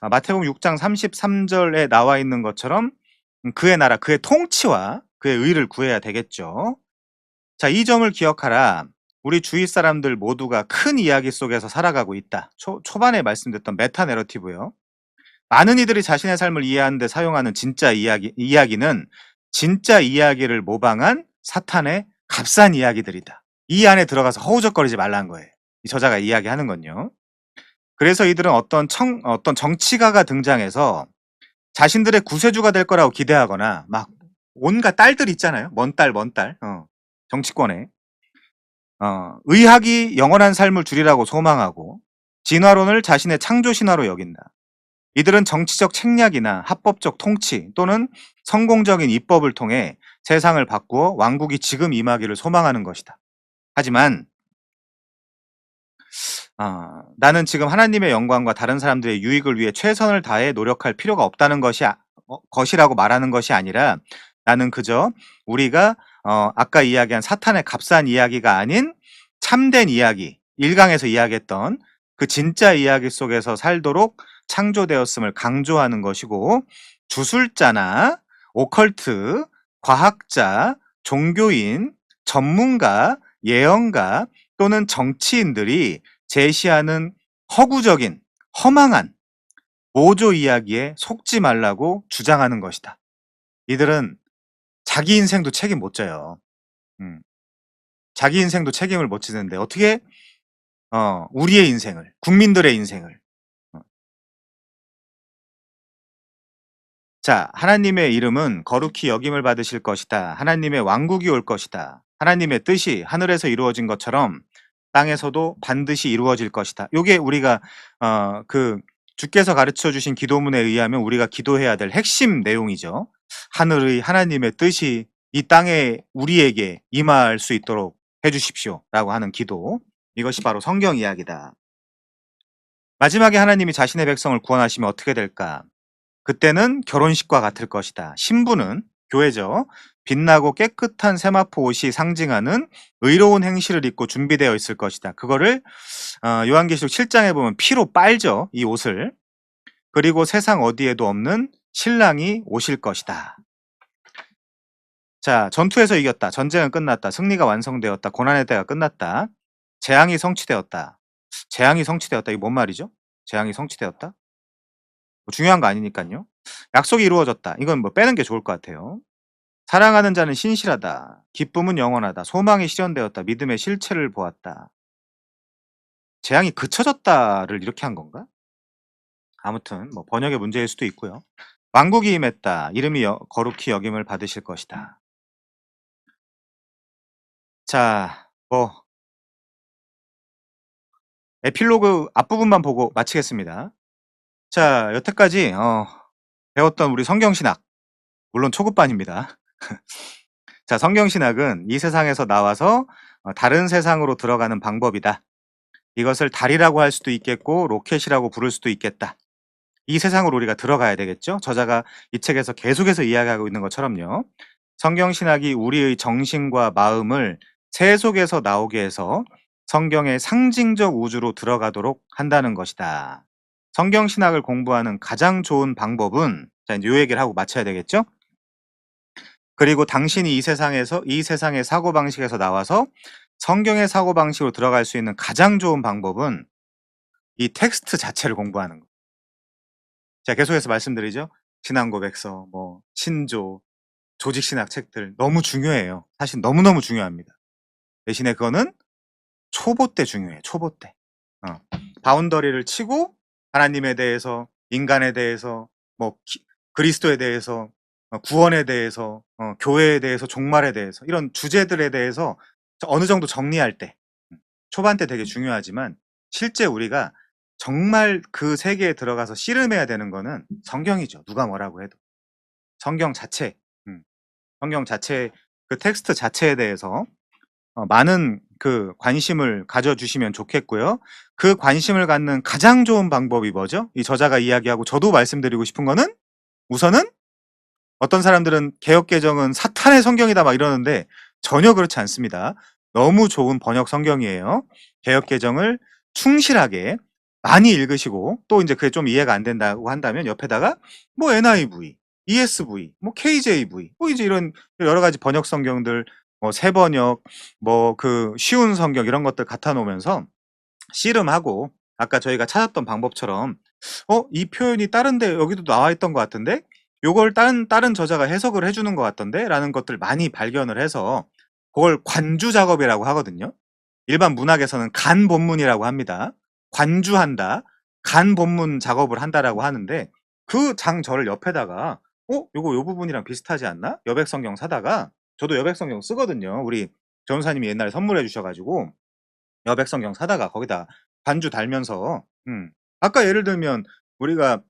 마태복음 6장 33절에 나와 있는 것처럼 그의 나라, 그의 통치와 그의 의를 구해야 되겠죠. 자, 이 점을 기억하라. 우리 주위 사람들 모두가 큰 이야기 속에서 살아가고 있다. 초반에 말씀드렸던 메타 내러티브요. 많은 이들이 자신의 삶을 이해하는 데 사용하는 진짜 이야기는 진짜 이야기를 모방한 사탄의 값싼 이야기들이다. 이 안에 들어가서 허우적거리지 말라는 거예요. 이 저자가 이야기하는 건요. 그래서 이들은 어떤 정치가가 등장해서 자신들의 구세주가 될 거라고 기대하거나 막 온갖 딸들 있잖아요. 먼 딸, 정치권에. 의학이 영원한 삶을 주리라고 소망하고 진화론을 자신의 창조 신화로 여긴다. 이들은 정치적 책략이나 합법적 통치 또는 성공적인 입법을 통해 세상을 바꾸어 왕국이 지금 임하기를 소망하는 것이다. 하지만 나는 지금 하나님의 영광과 다른 사람들의 유익을 위해 최선을 다해 노력할 필요가 없다는 것이라고 말하는 것이 아니라 나는 그저 우리가 아까 이야기한 사탄의 값싼 이야기가 아닌 참된 이야기, 1강에서 이야기했던 그 진짜 이야기 속에서 살도록 창조되었음을 강조하는 것이고, 주술자나 오컬트, 과학자, 종교인, 전문가, 예언가 또는 정치인들이 제시하는 허구적인, 허망한 모조 이야기에 속지 말라고 주장하는 것이다. 이들은 자기 인생도 책임 못 져요. 자기 인생도 책임을 못 지는데 어떻게 우리의 인생을, 국민들의 인생을. 자, 하나님의 이름은 거룩히 여김을 받으실 것이다. 하나님의 왕국이 올 것이다. 하나님의 뜻이 하늘에서 이루어진 것처럼 땅에서도 반드시 이루어질 것이다. 요게 우리가 주께서 가르쳐 주신 기도문에 의하면 우리가 기도해야 될 핵심 내용이죠. 하늘의 하나님의 뜻이 이 땅에 우리에게 임할 수 있도록 해 주십시오. 라고 하는 기도. 이것이 바로 성경 이야기다. 마지막에 하나님이 자신의 백성을 구원하시면 어떻게 될까? 그때는 결혼식과 같을 것이다. 신부는 교회죠. 빛나고 깨끗한 세마포 옷이 상징하는 의로운 행실을 입고 준비되어 있을 것이다. 그거를 요한계시록 7장에 보면 피로 빨죠. 이 옷을. 그리고 세상 어디에도 없는 신랑이 오실 것이다. 자, 전투에서 이겼다. 전쟁은 끝났다. 승리가 완성되었다. 고난의 때가 끝났다. 재앙이 성취되었다. 재앙이 성취되었다. 이게 뭔 말이죠? 재앙이 성취되었다? 뭐 중요한 거 아니니까요. 약속이 이루어졌다. 이건 뭐 빼는 게 좋을 것 같아요. 사랑하는 자는 신실하다. 기쁨은 영원하다. 소망이 실현되었다. 믿음의 실체를 보았다. 재앙이 그쳐졌다를 이렇게 한 건가? 아무튼 뭐 번역의 문제일 수도 있고요. 왕국이 임했다. 이름이 거룩히 여김을 받으실 것이다. 자, 뭐 에필로그 앞부분만 보고 마치겠습니다. 자, 여태까지 배웠던 우리 성경신학, 물론 초급반입니다. 자, 성경신학은 이 세상에서 나와서 다른 세상으로 들어가는 방법이다. 이것을 달이라고 할 수도 있겠고 로켓이라고 부를 수도 있겠다. 이 세상으로 우리가 들어가야 되겠죠. 저자가 이 책에서 계속해서 이야기하고 있는 것처럼요. 성경신학이 우리의 정신과 마음을 새 속에서 나오게 해서 성경의 상징적 우주로 들어가도록 한다는 것이다. 성경신학을 공부하는 가장 좋은 방법은, 자, 이제 요 얘기를 하고 마쳐야 되겠죠? 그리고 당신이 이 세상의 사고방식에서 나와서 성경의 사고방식으로 들어갈 수 있는 가장 좋은 방법은 이 텍스트 자체를 공부하는 거. 자, 계속해서 말씀드리죠. 신앙고백서, 신조, 조직신학 책들 너무 중요해요. 사실 너무너무 중요합니다. 대신에 그거는 초보 때 중요해요. 초보 때. 바운더리를 치고 하나님에 대해서, 인간에 대해서, 그리스도에 대해서, 구원에 대해서, 교회에 대해서, 종말에 대해서 이런 주제들에 대해서 어느 정도 정리할 때 초반 때 되게 중요하지만 실제 우리가 정말 그 세계에 들어가서 씨름해야 되는 거는 성경이죠. 누가 뭐라고 해도. 성경 자체, 성경 자체, 그 텍스트 자체에 대해서 많은 그 관심을 가져주시면 좋겠고요. 그 관심을 갖는 가장 좋은 방법이 뭐죠? 이 저자가 이야기하고 저도 말씀드리고 싶은 거는 우선은 어떤 사람들은 개역 개정은 사탄의 성경이다 막 이러는데 전혀 그렇지 않습니다. 너무 좋은 번역 성경이에요. 개역 개정을 충실하게 많이 읽으시고 또 인제 그게 좀 이해가 안 된다고 한다면 옆에다가 뭐 NIV, ESV, 뭐 KJV 뭐 이제 이런 여러 가지 번역 성경들 뭐 새번역 뭐 그 쉬운 성경 이런 것들 갖다 놓으면서 씨름하고 아까 저희가 찾았던 방법처럼 '이 표현이 다른 데 여기도 나와 있던 것 같은데? 요걸 다른 저자가 해석을 해 주는 것 같던데?'라는 것들 많이 발견을 해서 그걸 관주 작업이라고 하거든요. 일반 문학에서는 간 본문이라고 합니다. 관주한다, 간 본문 작업을 한다라고 하는데 그 장절을 옆에다가 요거 요 부분이랑 비슷하지 않나?' 여백 성경 사다가 저도 여백 성경 쓰거든요. 우리 전도사님이 옛날에 선물해 주셔 가지고 여백 성경 사다가 거기다 반주 달면서 아까 예를 들면 우리가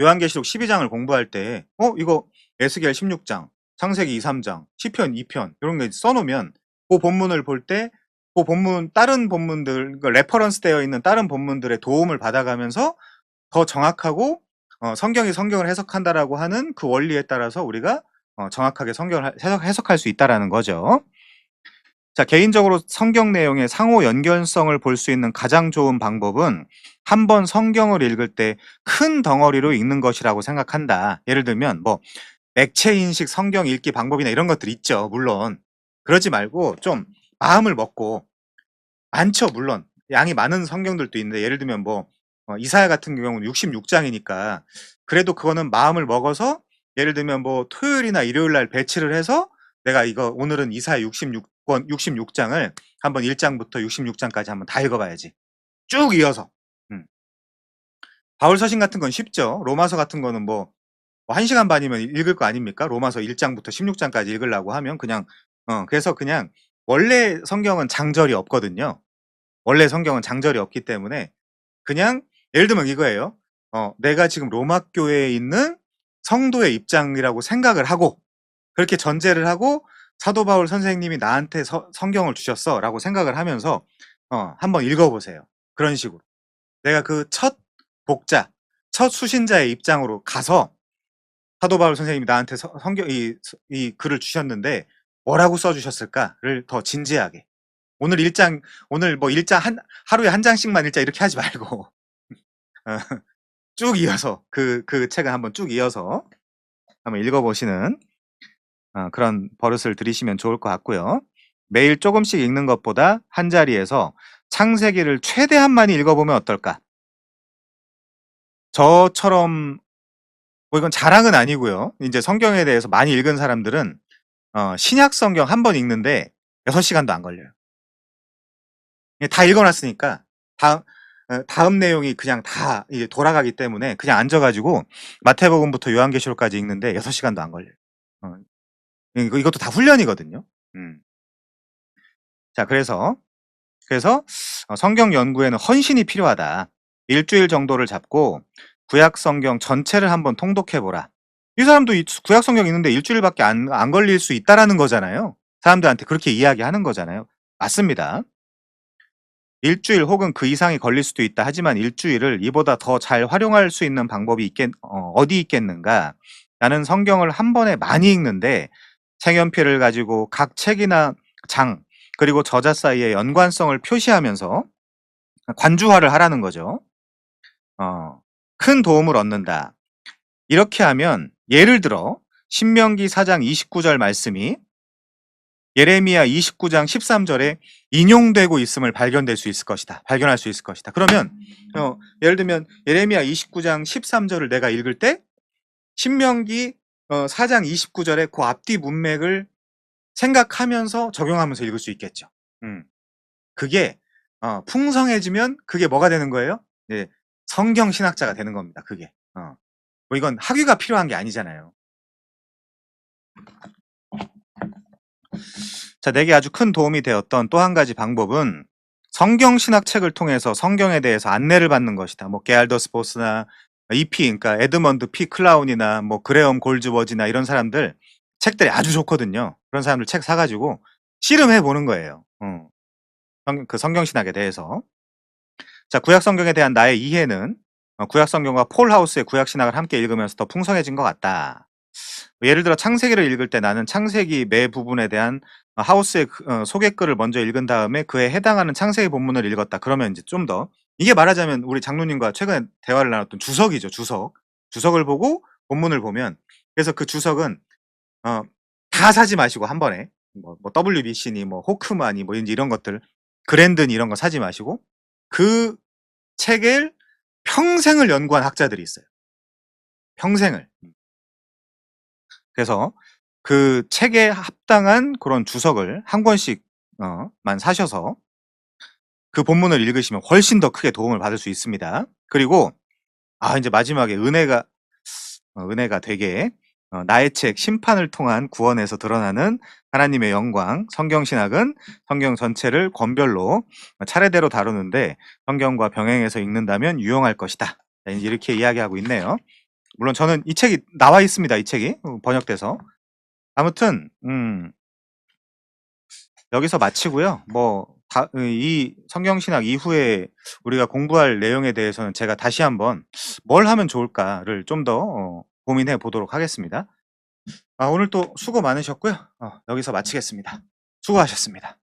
요한계시록 12 장을 공부할 때 이거 에스겔 16 장, 창세기 2-3 장, 시편 2편 요런 거 써 놓으면 고 본문을 볼 때 고 본문 다른 본문들 그 레퍼런스 되어 있는 다른 본문들의 도움을 받아가면서 더 정확하고 성경이 성경을 해석한다라고 하는 그 원리에 따라서 우리가 정확하게 성경을 해석할 수 있다라는 거죠. 자, 개인적으로 성경 내용의 상호 연결성을 볼 수 있는 가장 좋은 방법은 한 번 성경을 읽을 때 큰 덩어리로 읽는 것이라고 생각한다. 예를 들면 뭐 액체 인식 성경 읽기 방법이나 이런 것들 있죠. 물론. 그러지 말고 좀 마음을 먹고 많죠, 물론. 양이 많은 성경들도 있는데 예를 들면 뭐 이사야 같은 경우는 66 장이니까 그래도 그거는 마음을 먹어서 예를 들면 뭐 토요일이나 일요일 날 배치를 해서 내가 이거 오늘은 이사야 66 장을 한번 1 장부터 66 장까지 한번 다 읽어 봐야지. 쭉 이어서. 음. 바울 서신 같은 건 쉽죠. 로마서 같은 거는 뭐 1 시간 반이면 읽을 거 아닙니까? 로마서 1 장부터 16 장까지 읽으려고 하면 그냥 그래서 그냥 원래 성경은 장절이 없거든요. 원래 성경은 장절이 없기 때문에 그냥 예를 들면 이거예요. 내가 지금 로마 교회에 있는 성도의 입장이라고 생각을 하고 그렇게 전제를 하고 '사도 바울 선생님이 나한테 성경을 주셨어.'라고 생각을 하면서 한번 읽어 보세요. 그런 식으로. 내가 그 첫 복자, 첫 수신자의 입장으로 가서 사도 바울 선생님이 나한테 성경 이 글을 주셨는데 뭐라고 써 주셨을까를 더 진지하게 오늘 1 장 오늘 뭐 1 장 하루에 한 장씩만 읽자 이렇게 하지 말고 어 쭉 이어서 그 책을 한번 쭉 이어서 한번 읽어 보시는 그런 버릇을 들이시면 좋을 것 같고요. 매일 조금씩 읽는 것보다 한 자리에서 창세기를 최대한 많이 읽어 보면 어떨까? 저처럼 뭐 이건 자랑은 아니고요. 인제 성경에 대해서 많이 읽은 사람들은 신약 성경 한 번 읽는데 6 시간도 안 걸려요. 예, 다 읽어 놨으니까 다음 다음 내용이 그냥 다 이게 돌아가기 때문에 그냥 앉아 가지고 마태복음부터 요한계시록까지 읽는데 6 시간도 안 걸려요. 어 이것도 다 훈련이거든요. 음. 자, 그래서 성경 연구에는 헌신이 필요하다. 일 주일 정도를 잡고 구약 성경 전체를 한번 통독해 보라. 이 사람도 이 구약 성경 읽는데 일 주일밖에 안 걸릴 수 있다라는 거잖아요. 사람들한테 그렇게 이야기하는 거잖아요. 맞습니다. 일 주일 혹은 그 이상이 걸릴 수도 있다. 하지만 일 주일을 이보다 더 잘 활용할 수 있는 방법이 어디 있겠는가? 나는 성경을 한 번에 많이 읽는데 색연필을 가지고 각 책이나 장 그리고 저자 사이의 연관성을 표시하면서 관주화를 하라는 거죠. 어. 큰 도움을 얻는다. 이렇게 하면 예를 들어 신명기 4장 29절 말씀이 예레미야 29장 13 절에 인용되고 있음을 발견할 수 있을 것이다. 그러면 예를 들면 예레미야 29장 13 절을 내가 읽을 때 신명기 4장 29 절의 그 앞뒤 문맥을 생각하면서 적용하면서 읽을 수 있겠죠. 음. 그게 풍성해지면 그게 뭐가 되는 거예요? 네. 성경 신학자가 되는 겁니다, 그게. 뭐 이건 학위가 필요한 게 아니잖아요. 자, 내게 아주 큰 도움이 되었던 또 한 가지 방법은 성경 신학 책을 통해서 성경에 대해서 안내를 받는 것이다. 뭐 게알더스 보스나 그러니까 에드먼드 P 클라운이나 뭐 그레엄 골즈워지나 이런 사람들 책들이 아주 좋거든요. 그런 사람들 책 사 가지고 씨름해 보는 거예요. 성경 신학에 대해서. 자, 구약 성경에 대한 나의 이해는 구약 성경과 폴 하우스의 구약 신학을 함께 읽으면서 더 풍성해진 것 같다. 예를 들어 창세기를 읽을 때 나는 창세기 매 부분에 대한 하우스의 소개글을 먼저 읽은 다음에 그에 해당하는 창세기 본문을 읽었다. 그러면 인제 좀 더 이게 말하자면 우리 장로님과 최근에 대화를 나눴던 주석이죠, 주석. 주석을 보고 본문을 보면 그래서 그 주석은 어 다 사지 마시고 한 번에 뭐 WBC니 뭐 호크마니 뭐 인제 이런 것들 그랜드니 이런 거 사지 마시고 그 책을 평생을 연구한 학자들이 있어요. 평생을. 그래서 그 책에 합당한 그런 주석을 한 권씩 만 사셔서 그 본문을 읽으시면 훨씬 더 크게 도움을 받을 수 있습니다. 그리고 인제 마지막에 은혜가 되게 나의 책 심판을 통한 구원에서 드러나는 하나님의 영광 성경 신학은 성경 전체를 권별로 차례대로 다루는데 성경과 병행해서 읽는다면 유용할 것이다. 네, 이렇게 이야기하고 있네요. 물론 저는 이 책이 나와 있습니다. 이 책이 번역돼서. 아무튼 여기서 마치고요. 뭐 이 성경 신학 이후에 우리가 공부할 내용에 대해서는 제가 다시 한번 '뭘 하면 좋을까.'를 좀 더 고민해 보도록 하겠습니다. 오늘 또 수고 많으셨고요. 여기서 마치겠습니다. 수고하셨습니다.